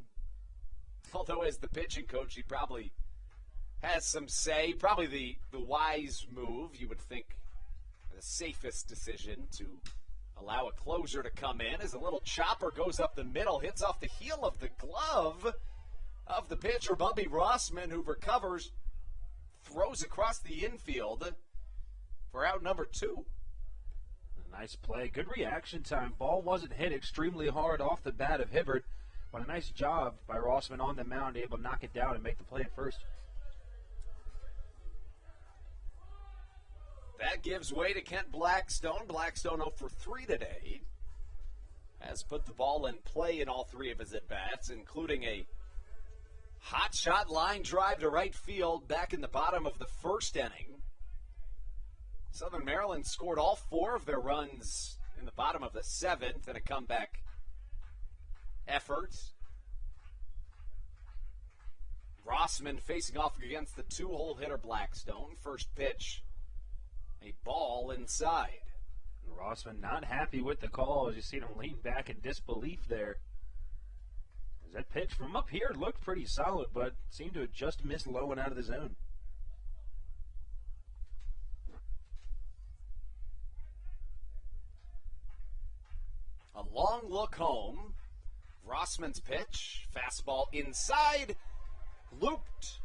C: Although as the pitching coach, he probably has some say. Probably the wise move, you would think, the safest decision to allow a closer to come in as a little chopper goes up the middle, hits off the heel of the glove of the pitcher, Bubby Rossman, who recovers, throws across the infield for out number 2.
D: Nice play. Good reaction time. Ball wasn't hit extremely hard off the bat of Hibbert, but a nice job by Rossman on the mound, able to knock it down and make the play at first.
C: That gives way to Kent Blackstone. Blackstone 0 for 3 today. Has put the ball in play in all 3 of his at-bats, including a hot shot line drive to right field back in the bottom of the 1st inning. Southern Maryland scored all 4 of their runs in the bottom of the 7th in a comeback effort. Rossman facing off against the 2-hole hitter Blackstone. First pitch, a ball inside.
D: And Rossman not happy with the call as you see him lean back in disbelief there. As that pitch from up here looked pretty solid, but seemed to have just missed low and out of the zone.
C: A long look home. Rossman's pitch, fastball inside, looped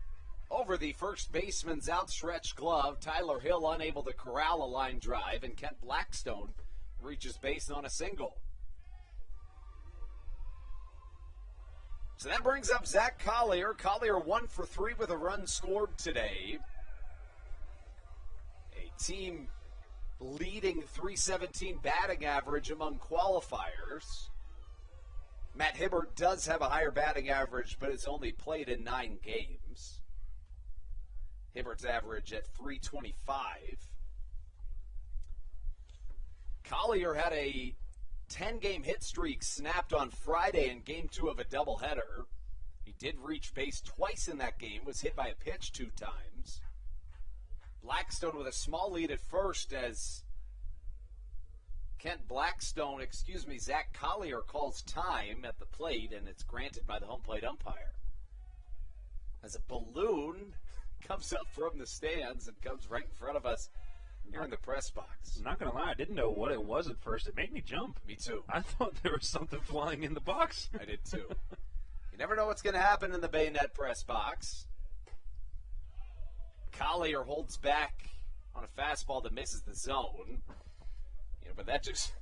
C: over the first baseman's outstretched glove. Tyler Hill unable to corral a line drive, and Kent Blackstone reaches base on a single. So that brings up Zach Collier. Collier 1 for 3 with a run scored today. A team leading .317 batting average among qualifiers. Matt Hibbert does have a higher batting average, but it's only played in 9 games. Hibbert's average at .325. Collier had a 10-game hit streak snapped on Friday in Game 2 of a doubleheader. He did reach base twice in that game, was hit by a pitch 2 times. Blackstone with a small lead at first as Zach Collier calls time at the plate, and it's granted by the home plate umpire. As a balloon comes up from the stands and comes right in front of us here in the press box.
D: I'm not going to lie, I didn't know what it was at first. It made me jump.
C: Me too.
D: I thought there was something flying in the box.
C: I did too. You never know what's going to happen in the Bayonet press box. Collier holds back on a fastball that misses the zone. But that just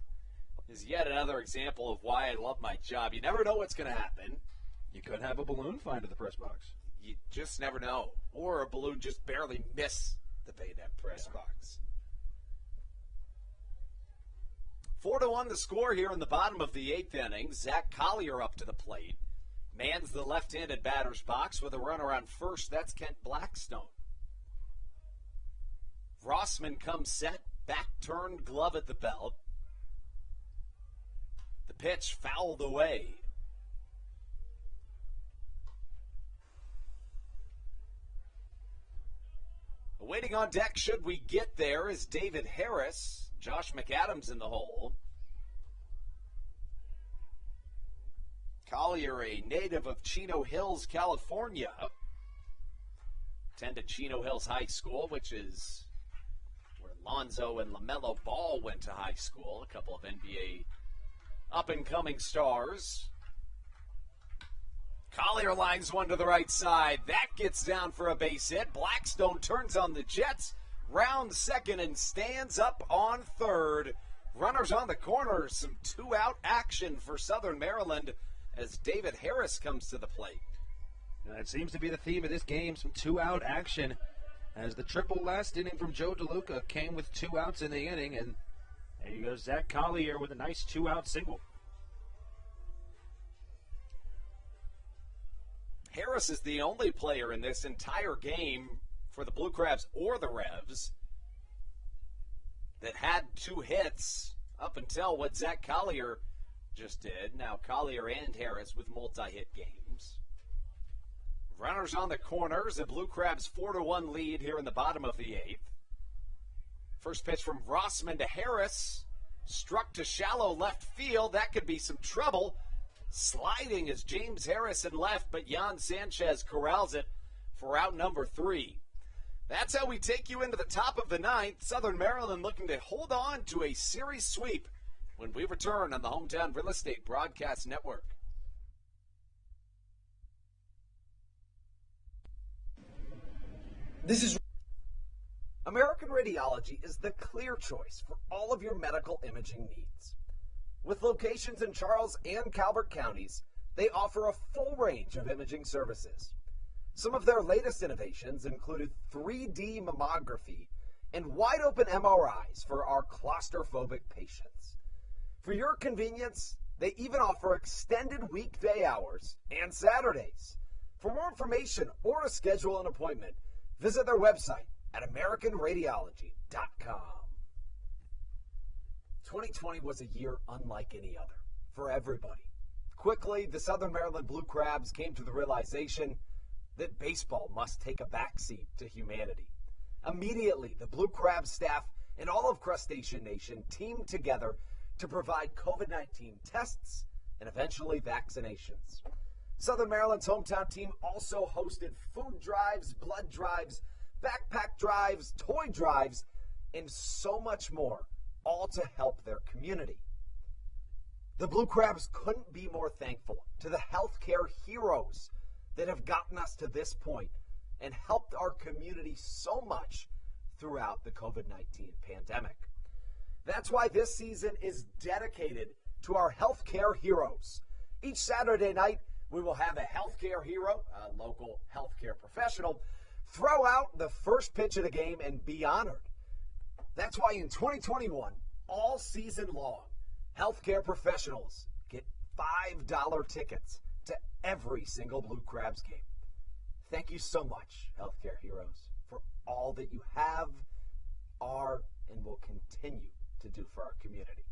C: is yet another example of why I love my job. You never know what's going to happen.
D: You could have a balloon fly into the press box.
C: You just never know. Or a balloon just barely miss the Bayonet press box. 4-1 the score here in the bottom of the 8th inning. Zach Collier up to the plate. Mans the left-handed batter's box with a runner on first. That's Kent Blackstone. Rossman comes set. Back-turned glove at the belt. The pitch fouled away. Waiting on deck, should we get there, is David Harris. Josh McAdams in the hole. Collier, a native of Chino Hills, California. Attended Chino Hills High School, which is Lonzo and LaMelo Ball went to high school, a couple of NBA up-and-coming stars. Collier lines one to the right side. That gets down for a base hit. Blackstone turns on the Jets, rounds second, and stands up on third. Runners on the corner. Some 2-out action for Southern Maryland as David Harris comes to the plate.
D: That seems to be the theme of this game, some 2-out action. As the triple last inning from Joe DeLuca came with 2 outs in the inning, and there you go, Zach Collier with a nice 2-out single.
C: Harris is the only player in this entire game for the Blue Crabs or the Revs that had 2 hits up until what Zach Collier just did. Now Collier and Harris with multi-hit games. Runners on the corners. The Blue Crabs 4-1 lead here in the bottom of the 8th. First pitch from Rossman to Harris. Struck to shallow left field. That could be some trouble. Sliding is James Harris in left, but Jan Sanchez corrals it for out number 3. That's how we take you into the top of the 9th. Southern Maryland looking to hold on to a series sweep when we return on the Hometown Real Estate Broadcast Network.
N: This is American Radiology is the clear choice for all of your medical imaging needs. With locations in Charles and Calvert counties, they offer a full range of imaging services. Some of their latest innovations included 3D mammography and wide-open MRIs for our claustrophobic patients. For your convenience, they even offer extended weekday hours and Saturdays. For more information or to schedule an appointment, visit their website at AmericanRadiology.com. 2020 was a year unlike any other for everybody. Quickly, the Southern Maryland Blue Crabs came to the realization that baseball must take a backseat to humanity. Immediately, the Blue Crabs staff and all of Crustacean Nation teamed together to provide COVID-19 tests and eventually vaccinations. Southern Maryland's hometown team also hosted food drives, blood drives, backpack drives, toy drives, and so much more, all to help their community. The Blue Crabs couldn't be more thankful to the healthcare heroes that have gotten us to this point and helped our community so much throughout the COVID-19 pandemic. That's why this season is dedicated to our healthcare heroes. Each Saturday night, we will have a healthcare hero, a local healthcare professional, throw out the first pitch of the game and be honored. That's why in 2021, all season long, healthcare professionals get $5 tickets to every single Blue Crabs game. Thank you so much, healthcare heroes, for all that you have, are, and will continue to do for our community.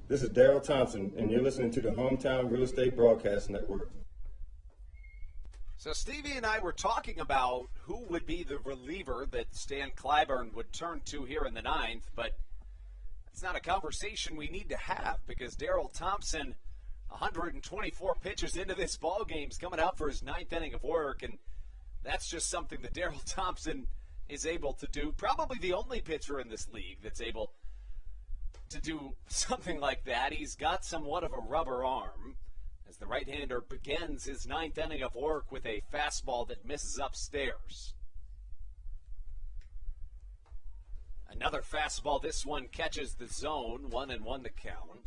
F: This is Daryl Thompson, and you're listening to the Hometown Real Estate Broadcast Network.
C: So Stevie and I were talking about who would be the reliever that Stan Clyburn would turn to here in the 9th, but it's not a conversation we need to have because Daryl Thompson, 124 pitches into this ball game, is coming out for his 9th inning of work, and that's just something that Daryl Thompson is able to do. Probably the only pitcher in this league that's able to do something like that. He's got somewhat of a rubber arm as the right-hander begins his 9th inning of work with a fastball that misses upstairs. Another fastball. This one catches the zone. 1-1 the count.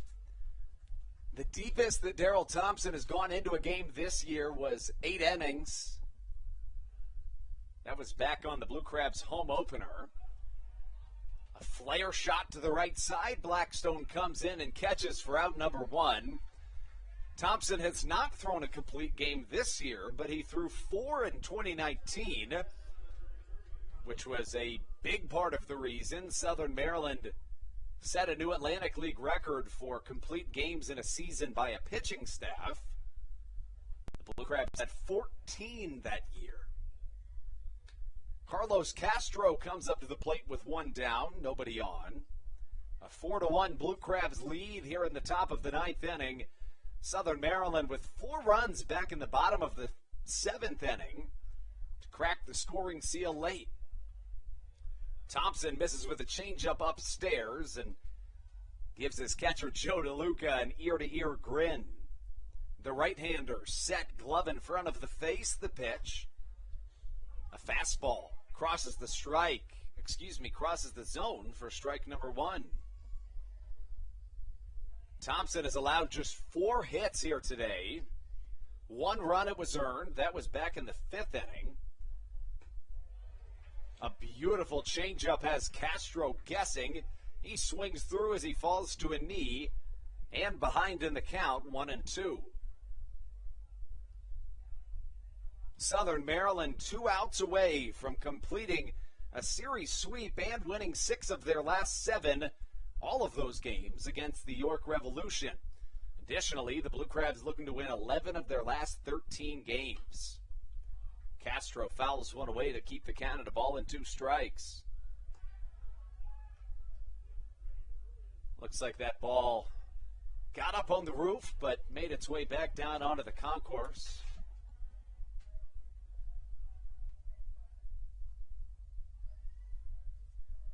C: The deepest that Daryl Thompson has gone into a game this year was 8 innings. That was back on the Blue Crabs' home opener. A flare shot to the right side. Blackstone comes in and catches for out number 1. Thompson has not thrown a complete game this year, but he threw 4 in 2019, which was a big part of the reason Southern Maryland set a new Atlantic League record for complete games in a season by a pitching staff. The Blue Crabs had 14 that year. Carlos Castro comes up to the plate with 1 down, nobody on. A 4-1 Blue Crabs lead here in the top of the 9th inning. Southern Maryland with 4 runs back in the bottom of the 7th inning to crack the scoring seal late. Thompson misses with a changeup upstairs and gives his catcher Joe DeLuca an ear-to-ear grin. The right-hander set, glove in front of the face, the pitch. A fastball crosses the zone for strike number 1. Thompson has allowed just 4 hits here today. 1 run it was earned. That was back in the 5th inning. A beautiful changeup has Castro guessing. He swings through as he falls to a knee and behind in the count, 1-2. Southern Maryland 2 outs away from completing a series sweep and winning 6 of their last 7. All of those games against the York Revolution. Additionally, the Blue Crabs looking to win 11 of their last 13 games. Castro fouls one away to keep the count at a ball and 2 strikes. Looks like that ball got up on the roof, but made its way back down onto the concourse.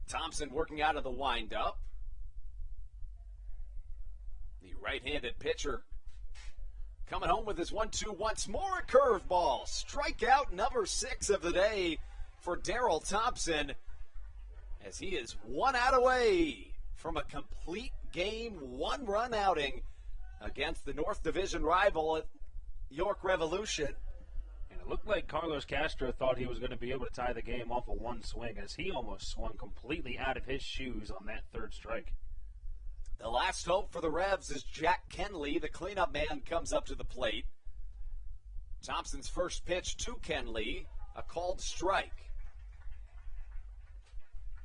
C: Thompson working out of the windup. The right-handed pitcher coming home with his 1-2 once more. A curveball. Strikeout number 6 of the day for Daryl Thompson, as he is 1 out away from a complete game 1-run outing against the North Division rival at York Revolution.
D: And it looked like Carlos Castro thought he was going to be able to tie the game off of one swing, as he almost swung completely out of his shoes on that 3rd strike.
C: The last hope for the Revs is Jack Kenley. The cleanup man comes up to the plate. Thompson's first pitch to Kenley, a called strike.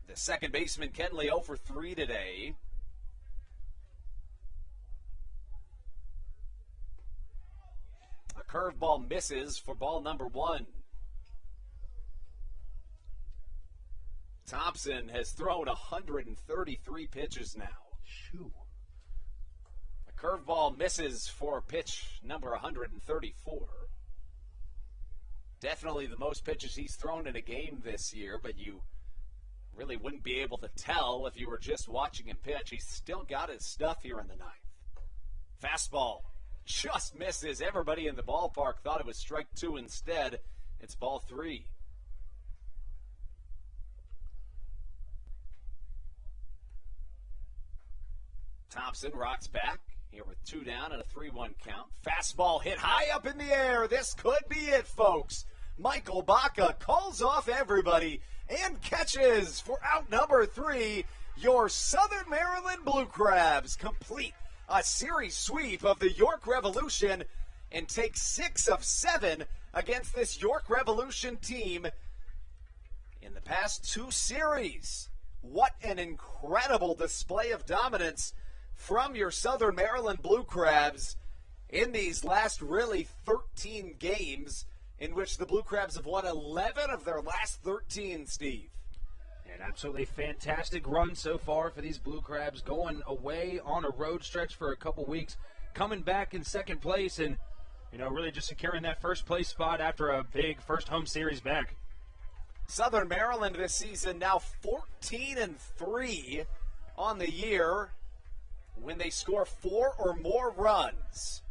C: The second baseman, Kenley, 0 for 3 today. A curveball misses for ball number 1. Thompson has thrown 133 pitches now.
D: Shoo.
C: A curveball misses for pitch number 134. Definitely the most pitches he's thrown in a game this year, but you really wouldn't be able to tell if you were just watching him pitch. He's still got his stuff here in the 9th. Fastball just misses. Everybody in the ballpark thought it was strike 2 instead. It's ball 3. Thompson rocks back here with 2 down and a 3-1 count. Fastball hit high up in the air. This could be it, folks. Michael Baca calls off everybody and catches for out number 3. Your Southern Maryland Blue Crabs complete a series sweep of the York Revolution and take 6 of 7 against this York Revolution team in the past 2 series. What an incredible display of dominance from your Southern Maryland Blue Crabs in these last really 13 games, in which the Blue Crabs have won 11 of their last 13, Steve.
D: An absolutely fantastic run so far for these Blue Crabs, going away on a road stretch for a couple weeks, coming back in 2nd place, and really just securing that 1st place spot after a big first home series back.
C: Southern Maryland this season now 14-3 on the year when they score 4 or more runs.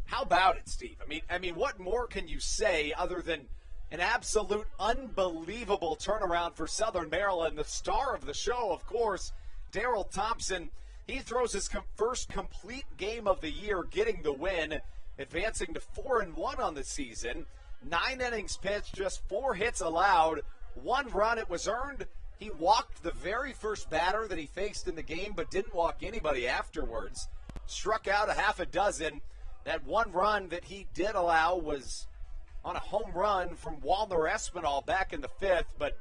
C: How about it, Steve? I mean, what more can you say other than an absolute unbelievable turnaround for Southern Maryland? The star of the show, of course, Daryl Thompson. He throws his first complete game of the year, getting the win, advancing to 4-1 on the season. 9 innings pitched, just 4 hits allowed, 1 run. It was earned. He walked the very first batter that he faced in the game, but didn't walk anybody afterwards. Struck out a half a dozen. That 1 run that he did allow was on a home run from Walner Espinal back in the 5th, but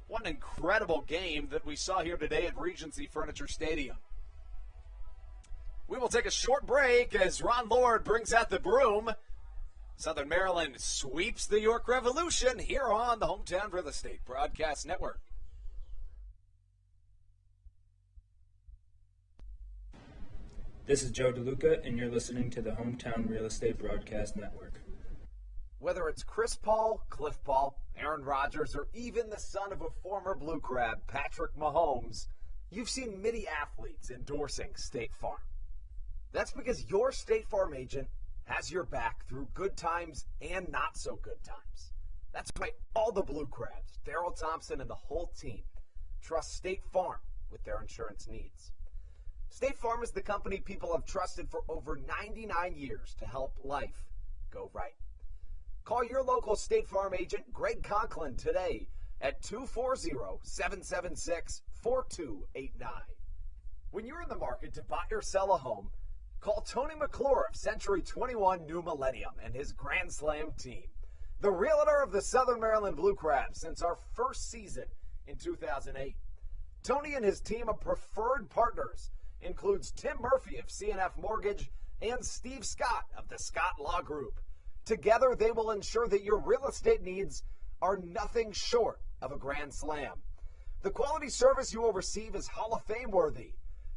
C: what an incredible game that we saw here today at Regency Furniture Stadium. We will take a short break as Ron Lord brings out the broom. Southern Maryland sweeps the York Revolution here on the Hometown Real Estate Broadcast Network.
S: This is Joe DeLuca, and you're listening to the Hometown Real Estate Broadcast Network.
N: Whether it's Chris Paul, Cliff Paul, Aaron Rodgers, or even the son of a former Blue Crab, Patrick Mahomes, you've seen many athletes endorsing State Farm. That's because your State Farm agent has your back through good times and not so good times. That's why all the Blue Crabs, Daryl Thompson, and the whole team trust State Farm with their insurance needs. State Farm is the company people have trusted for over 99 years to help life go right. Call your local State Farm agent, Greg Conklin, today at 240-776-4289. When you're in the market to buy or sell a home, call Tony McClure of Century 21 New Millennium and his Grand Slam team, the realtor of the Southern Maryland Blue Crabs since our first season in 2008. Tony and his team are preferred partners includes Tim Murphy of CNF Mortgage and Steve Scott of the Scott Law Group. Together, they will ensure that your real estate needs are nothing short of a grand slam. The quality service you will receive is Hall of Fame worthy.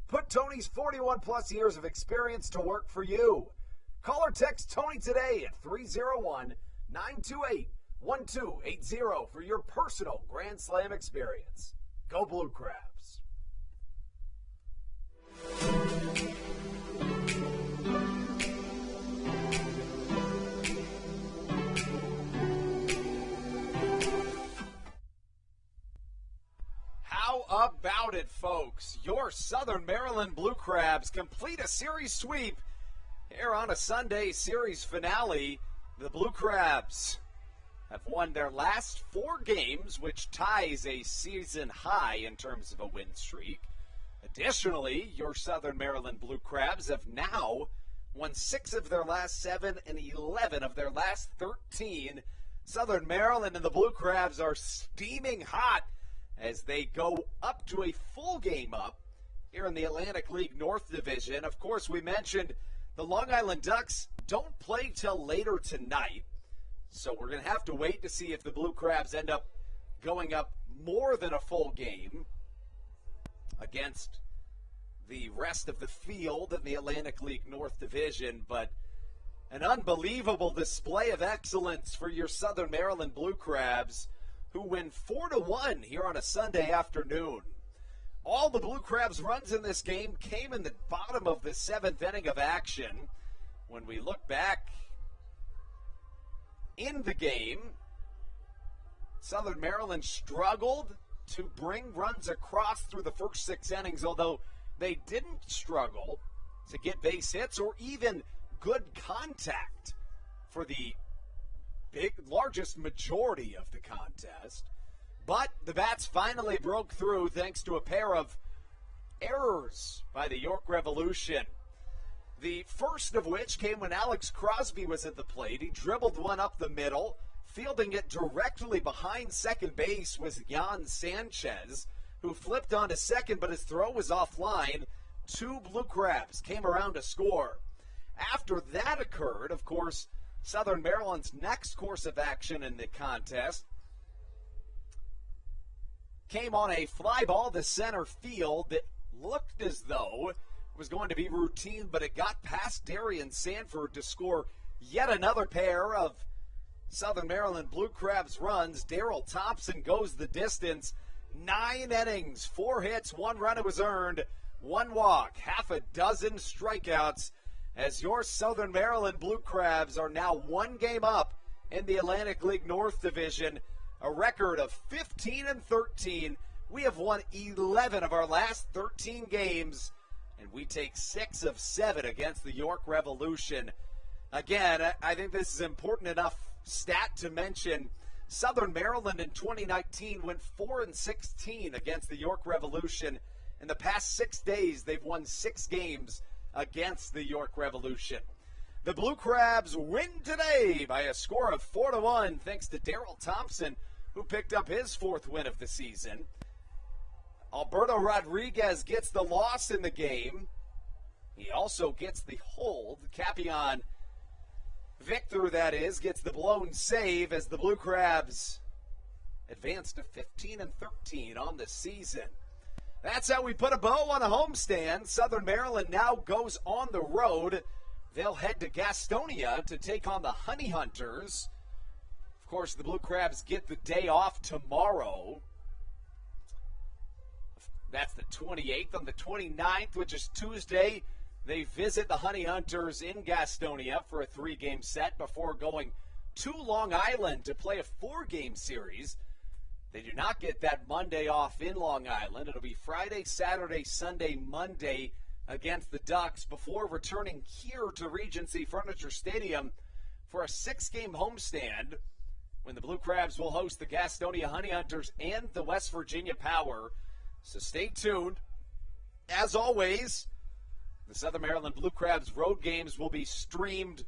N: Put Tony's 41-plus years of experience to work for you. Call or text Tony today at 301-928-1280 for your personal Grand Slam experience. Go Blue Crabs.
C: How about it, folks? Your Southern Maryland Blue Crabs complete a series sweep here on a Sunday series finale. The Blue Crabs have won their last 4 games, which ties a season high in terms of a win streak. Additionally, your Southern Maryland Blue Crabs have now won 6 of their last 7 and 11 of their last 13. Southern Maryland and the Blue Crabs are steaming hot as they go up to a full game up here in the Atlantic League North Division. Of course, we mentioned the Long Island Ducks don't play till later tonight, so we're going to have to wait to see if the Blue Crabs end up going up more than a full game against the rest of the field in the Atlantic League North Division. But an unbelievable display of excellence for your Southern Maryland Blue Crabs, who win 4-1 here on a Sunday afternoon. All the Blue Crabs' runs in this game came in the bottom of the 7th inning of action. When we look back in the game, Southern Maryland struggled to bring runs across through the first 6 innings, although they didn't struggle to get base hits or even good contact for the largest majority of the contest. But the bats finally broke through thanks to a pair of errors by the York Revolution. The first of which came when Alex Crosby was at the plate. He dribbled one up the middle. Fielding it directly behind second base was Jan Sanchez, who flipped onto second, but his throw was offline. 2 Blue Crabs came around to score. After that occurred, of course, Southern Maryland's next course of action in the contest came on a fly ball to center field that looked as though it was going to be routine, but it got past Darian Sanford to score yet another pair of Southern Maryland Blue Crabs runs. Daryl Thompson goes the distance. 9 innings, 4 hits, 1 run was earned, 1 walk, half a dozen strikeouts, as your Southern Maryland Blue Crabs are now 1 game up in the Atlantic League North Division, a record of 15-13. We have won 11 of our last 13 games, and we take 6 of 7 against the York Revolution. Again, I think this is important enough stat to mention. Southern Maryland in 2019 went 4-16 against the York Revolution. In the past 6 days, they've won 6 games against the York Revolution. The Blue Crabs win today by a score of 4-1 thanks to Daryl Thompson, who picked up his 4th win of the season. Alberto Rodriguez gets the loss in the game. He also gets the hold. Capion Victor, that is, gets the blown save as the Blue Crabs advance to 15-13 on the season. That's how we put a bow on a homestand. Southern Maryland now goes on the road. They'll head to Gastonia to take on the Honey Hunters. Of course, the Blue Crabs get the day off tomorrow. That's the 28th. On the 29th, which is Tuesday, they visit the Honey Hunters in Gastonia for a 3-game set before going to Long Island to play a 4-game series. They do not get that Monday off in Long Island. It'll be Friday, Saturday, Sunday, Monday against the Ducks before returning here to Regency Furniture Stadium for a 6-game homestand when the Blue Crabs will host the Gastonia Honey Hunters and the West Virginia Power. So stay tuned. As always, the Southern Maryland Blue Crabs road games will be streamed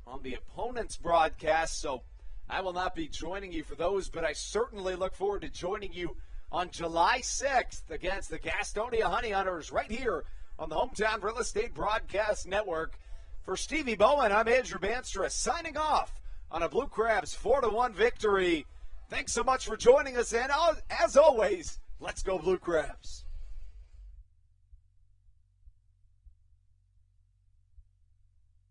C: on the opponent's broadcast, so I will not be joining you for those, but I certainly look forward to joining you on July 6th against the Gastonia Honey Hunters right here on the Hometown Real Estate Broadcast Network. For Stevie Bowen, I'm Andrew Banstra, signing off on a Blue Crabs 4-1 victory. Thanks so much for joining us, and as always, let's go Blue Crabs.